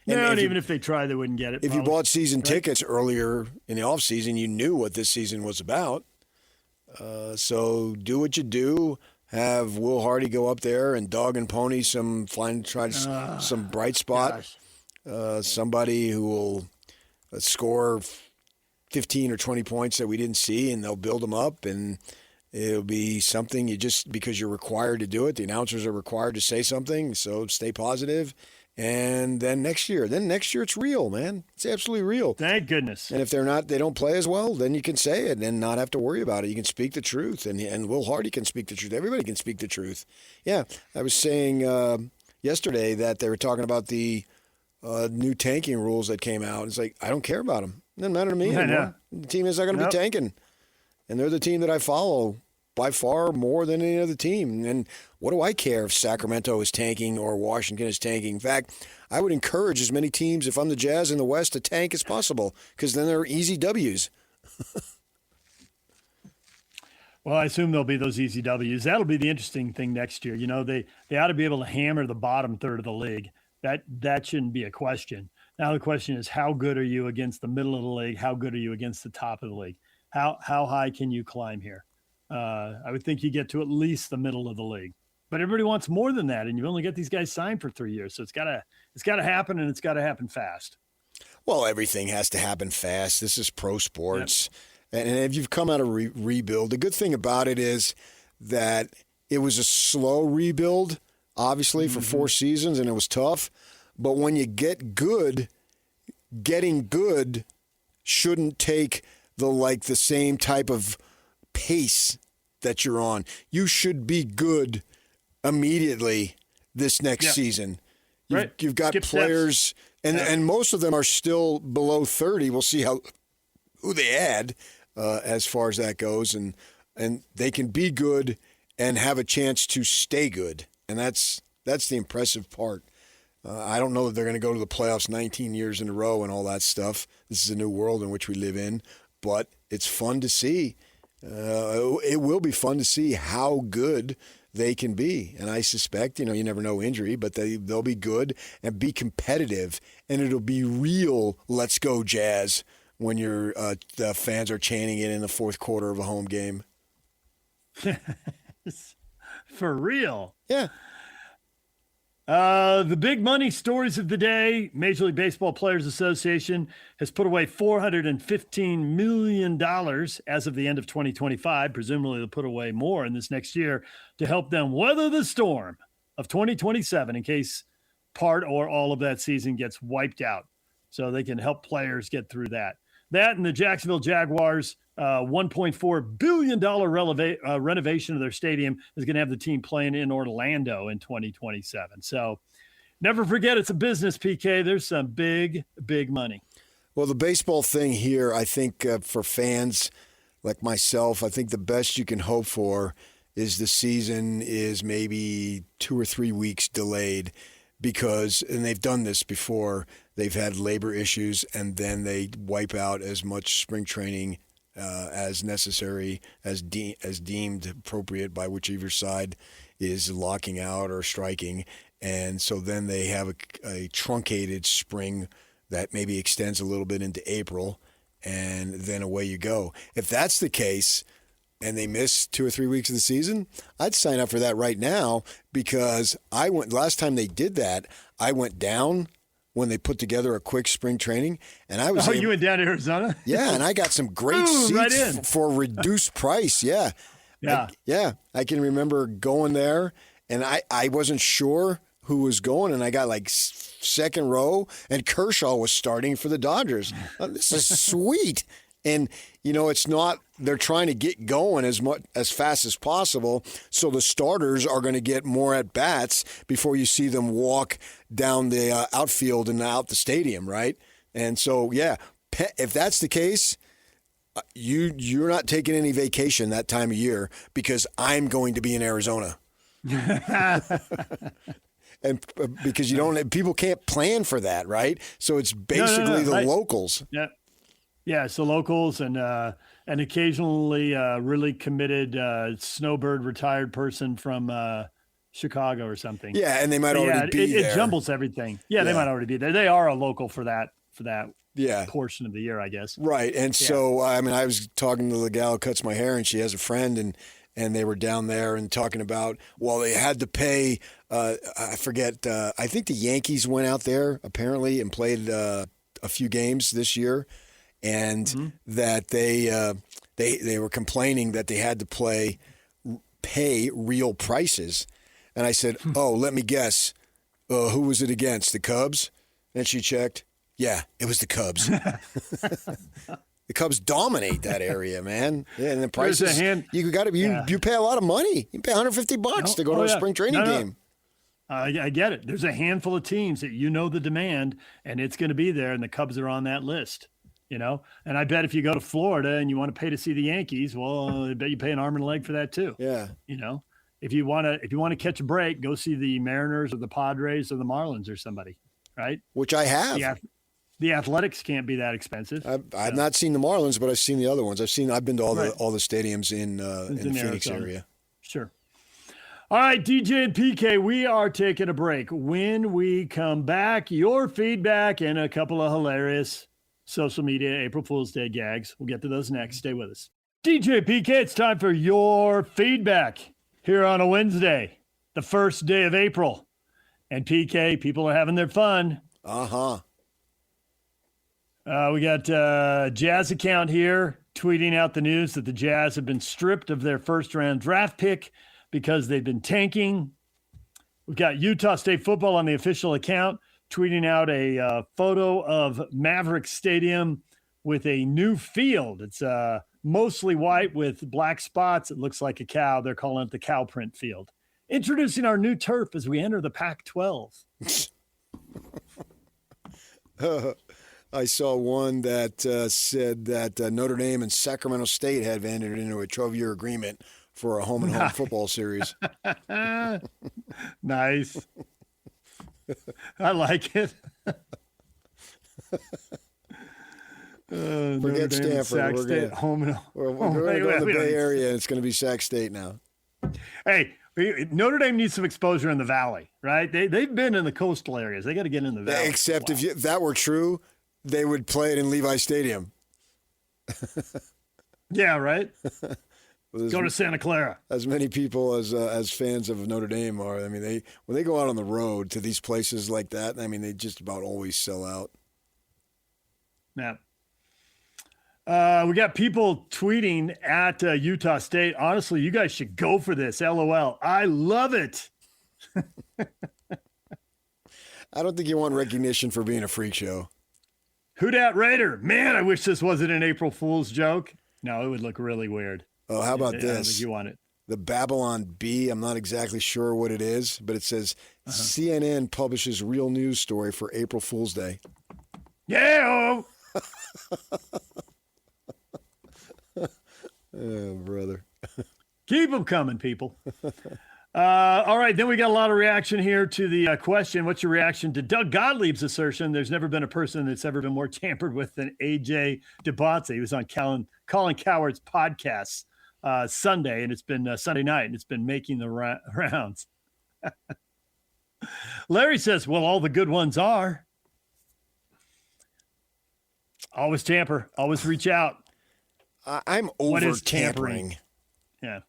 And even if they try, they wouldn't get it. If you bought season tickets earlier in the offseason, you knew what this season was about. So do what you do. Have Will Hardy go up there and dog and pony some bright spot. Somebody who will score 15 or 20 points that we didn't see, and they'll build them up, and it'll be something because you're required to do it. The announcers are required to say something, so stay positive. And then next year it's real, man. It's absolutely real. Thank goodness. And if they don't play as well, then you can say it and not have to worry about it. You can speak the truth, and Will Hardy can speak the truth. Everybody can speak the truth. Yeah, I was saying yesterday that they were talking about the new tanking rules that came out. It's like, I don't care about them. It doesn't matter to me anymore. The team is not going to be tanking. And they're the team that I follow. by far more than any other team. And what do I care if Sacramento is tanking or Washington is tanking? In fact, I would encourage as many teams, if I'm the Jazz in the West, to tank as possible, because then they're easy W's. Well, I assume there'll be those easy W's. That'll be the interesting thing next year. You know, they ought to be able to hammer the bottom third of the league. That shouldn't be a question. Now the question is, how good are you against the middle of the league? How good are you against the top of the league? How high can you climb here? I would think you get to at least the middle of the league. But everybody wants more than that, and you only get these guys signed for 3 years. So it's gotta happen, and it's gotta happen fast. Well, everything has to happen fast. This is pro sports. Yep. And if you've come out of rebuild, the good thing about it is that it was a slow rebuild, obviously, for 4 seasons, and it was tough. But when you get good, getting good shouldn't take the same type of pace that you're on. You should be good immediately this next season. You've got Skip players, and most of them are still below 30. We'll see who they add as far as that goes, and they can be good and have a chance to stay good, and that's the impressive part. I don't know that they're going to go to the playoffs 19 years in a row and all that stuff. This is a new world in which we live in, but it's fun to see. It will be fun to see how good they can be. And I suspect, you never know injury, but they'll be good and be competitive. And it'll be real, let's go Jazz, when the fans are chanting it in the fourth quarter of a home game. For real. Yeah. The big money stories of the day: Major League Baseball Players Association has put away $415 million as of the end of 2025. Presumably they'll put away more in this next year to help them weather the storm of 2027 in case part or all of that season gets wiped out. So they can help players get through that. That and the Jacksonville Jaguars $1.4 billion renovation of their stadium is going to have the team playing in Orlando in 2027. So never forget, it's a business, PK. There's some big, big money. Well, the baseball thing here, I think for fans like myself, I think the best you can hope for is the season is maybe 2 or 3 weeks delayed because, and they've done this before, they've had labor issues and then they wipe out as much spring training as necessary, as deemed appropriate by whichever side is locking out or striking. And so then they have a truncated spring that maybe extends a little bit into April, and then away you go. If that's the case and they miss 2 or 3 weeks of the season, I'd sign up for that right now, because last time they did that, I went down when they put together a quick spring training, and I was you went down to Arizona? Yeah, and I got some great seats for a reduced price. Yeah. I can remember going there, and I wasn't sure who was going, and I got like second row, and Kershaw was starting for the Dodgers. This is sweet. And, it's not, they're trying to get going as fast as possible, so the starters are going to get more at-bats before you see them walk down the outfield and out the stadium, right? And so, yeah, if that's the case, you're not taking any vacation that time of year, because I'm going to be in Arizona. And because people can't plan for that, right? So it's basically the locals. Yeah. Yeah, so locals and occasionally really committed snowbird retired person from Chicago or something. Yeah, and they might already be there. It jumbles everything. Yeah, they might already be there. They are a local for that portion of the year, I guess. Right, and so I was talking to the gal who cuts my hair, and she has a friend, and they were down there and talking about, they had to pay. I forget. I think the Yankees went out there apparently and played a few games this year. And that they were complaining that they had to pay real prices. And I said, let me guess, who was it against? The Cubs? And she checked. Yeah, it was the Cubs. The Cubs dominate that area, man. Yeah, and the prices, you pay a lot of money. You pay $150 to go to a spring training game. I get it. There's a handful of teams that the demand, and it's going to be there, and the Cubs are on that list. you know? And I bet if you go to Florida and you want to pay to see the Yankees, well, I bet you pay an arm and a leg for that too. Yeah. You know, if you want to catch a break, go see the Mariners or the Padres or the Marlins or somebody, right? Which I have. The Athletics can't be that expensive. I've not seen the Marlins, but I've seen the other ones. I've been to all the stadiums in the Phoenix Arizona. area. Sure. All right, DJ and PK, we are taking a break. When we come back, your feedback and a couple of hilarious social media April Fool's Day gags. We'll get to those next. Stay with us. DJ, PK, it's time for your feedback here on a Wednesday, the first day of April. And PK, people are having their fun. Uh-huh. We got Jazz account here tweeting out the news that the Jazz have been stripped of their first-round draft pick because they've been tanking. We've got Utah State football on the official account tweeting out a photo of Maverick Stadium with a new field. It's mostly white with black spots. It looks like a cow. They're calling it the cow print field. Introducing our new turf as we enter the Pac-12. I saw one that said that Notre Dame and Sacramento State had entered into a 12-year agreement for a home-and-home football series. Nice. I like it. Forget Stanford. We're going to go to the Bay Area, and it's going to be Sac State now. Hey, Notre Dame needs some exposure in the Valley, right? They've been in the coastal areas. They got to get in the Valley. Except if that were true, they would play it in Levi Stadium. Yeah, right? Go to Santa Clara. As many people as fans of Notre Dame are. I mean, when they go out on the road to these places like that, I mean, they just about always sell out. Yeah. We got people tweeting at Utah State. Honestly, you guys should go for this. LOL. I love it. I don't think you want recognition for being a freak show. Who dat Raider? Man, I wish this wasn't an April Fool's joke. No, it would look really weird. Oh, how about this? I don't think you want it. The Babylon Bee. I'm not exactly sure what it is, but it says CNN publishes real news story for April Fool's Day. Yeah. Oh, brother. Keep them coming, people. All right, then we got a lot of reaction here to the question. What's your reaction to Doug Gottlieb's assertion there's never been a person that's ever been more tampered with than AJ Dybantsa? He was on Colin Cowherd's podcast Sunday, and it's been Sunday night, and it's been making the rounds. Larry says, well, all the good ones are. Always tamper. Always reach out. I'm over tampering. Yeah.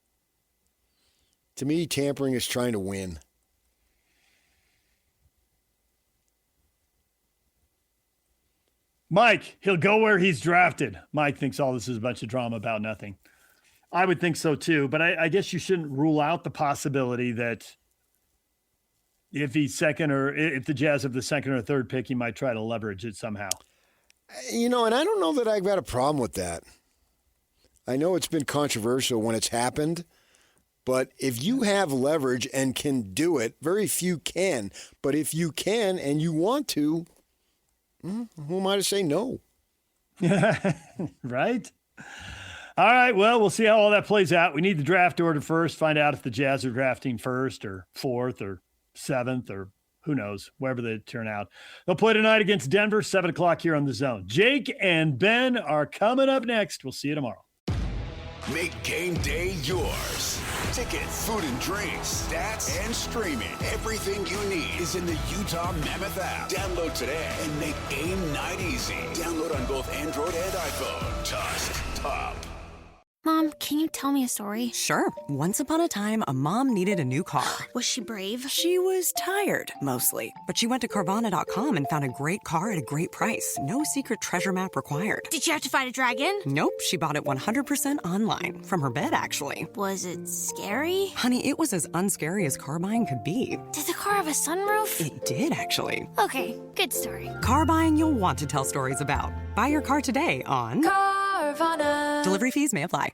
To me, tampering is trying to win. Mike, he'll go where he's drafted. Mike thinks all this is a bunch of drama about nothing. I would think so too, but I guess you shouldn't rule out the possibility that if he's second or if the Jazz have the second or third pick, he might try to leverage it somehow. You know, and I don't know that I've got a problem with that. I know it's been controversial when it's happened, but if you have leverage and can do it, very few can. But if you can and you want to, who am I to say no? Right? All right, well, we'll see how all that plays out. We need the draft order first, find out if the Jazz are drafting first or fourth or seventh or who knows, wherever they turn out. They'll play tonight against Denver, 7 o'clock here on The Zone. Jake and Ben are coming up next. We'll see you tomorrow. Make game day yours. Tickets, food and drinks, stats, and streaming. Everything you need is in the Utah Mammoth app. Download today and make game night easy. Download on both Android and iPhone. Just top. Mom, can you tell me a story? Sure. Once upon a time, a mom needed a new car. Was she brave? She was tired, mostly. But she went to Carvana.com and found a great car at a great price. No secret treasure map required. Did you have to fight a dragon? Nope. She bought it 100% online. From her bed, actually. Was it scary? Honey, it was as unscary as car buying could be. Did the car have a sunroof? It did, actually. Okay, good story. Car buying you'll want to tell stories about. Buy your car today on Carvana. Delivery fees may apply.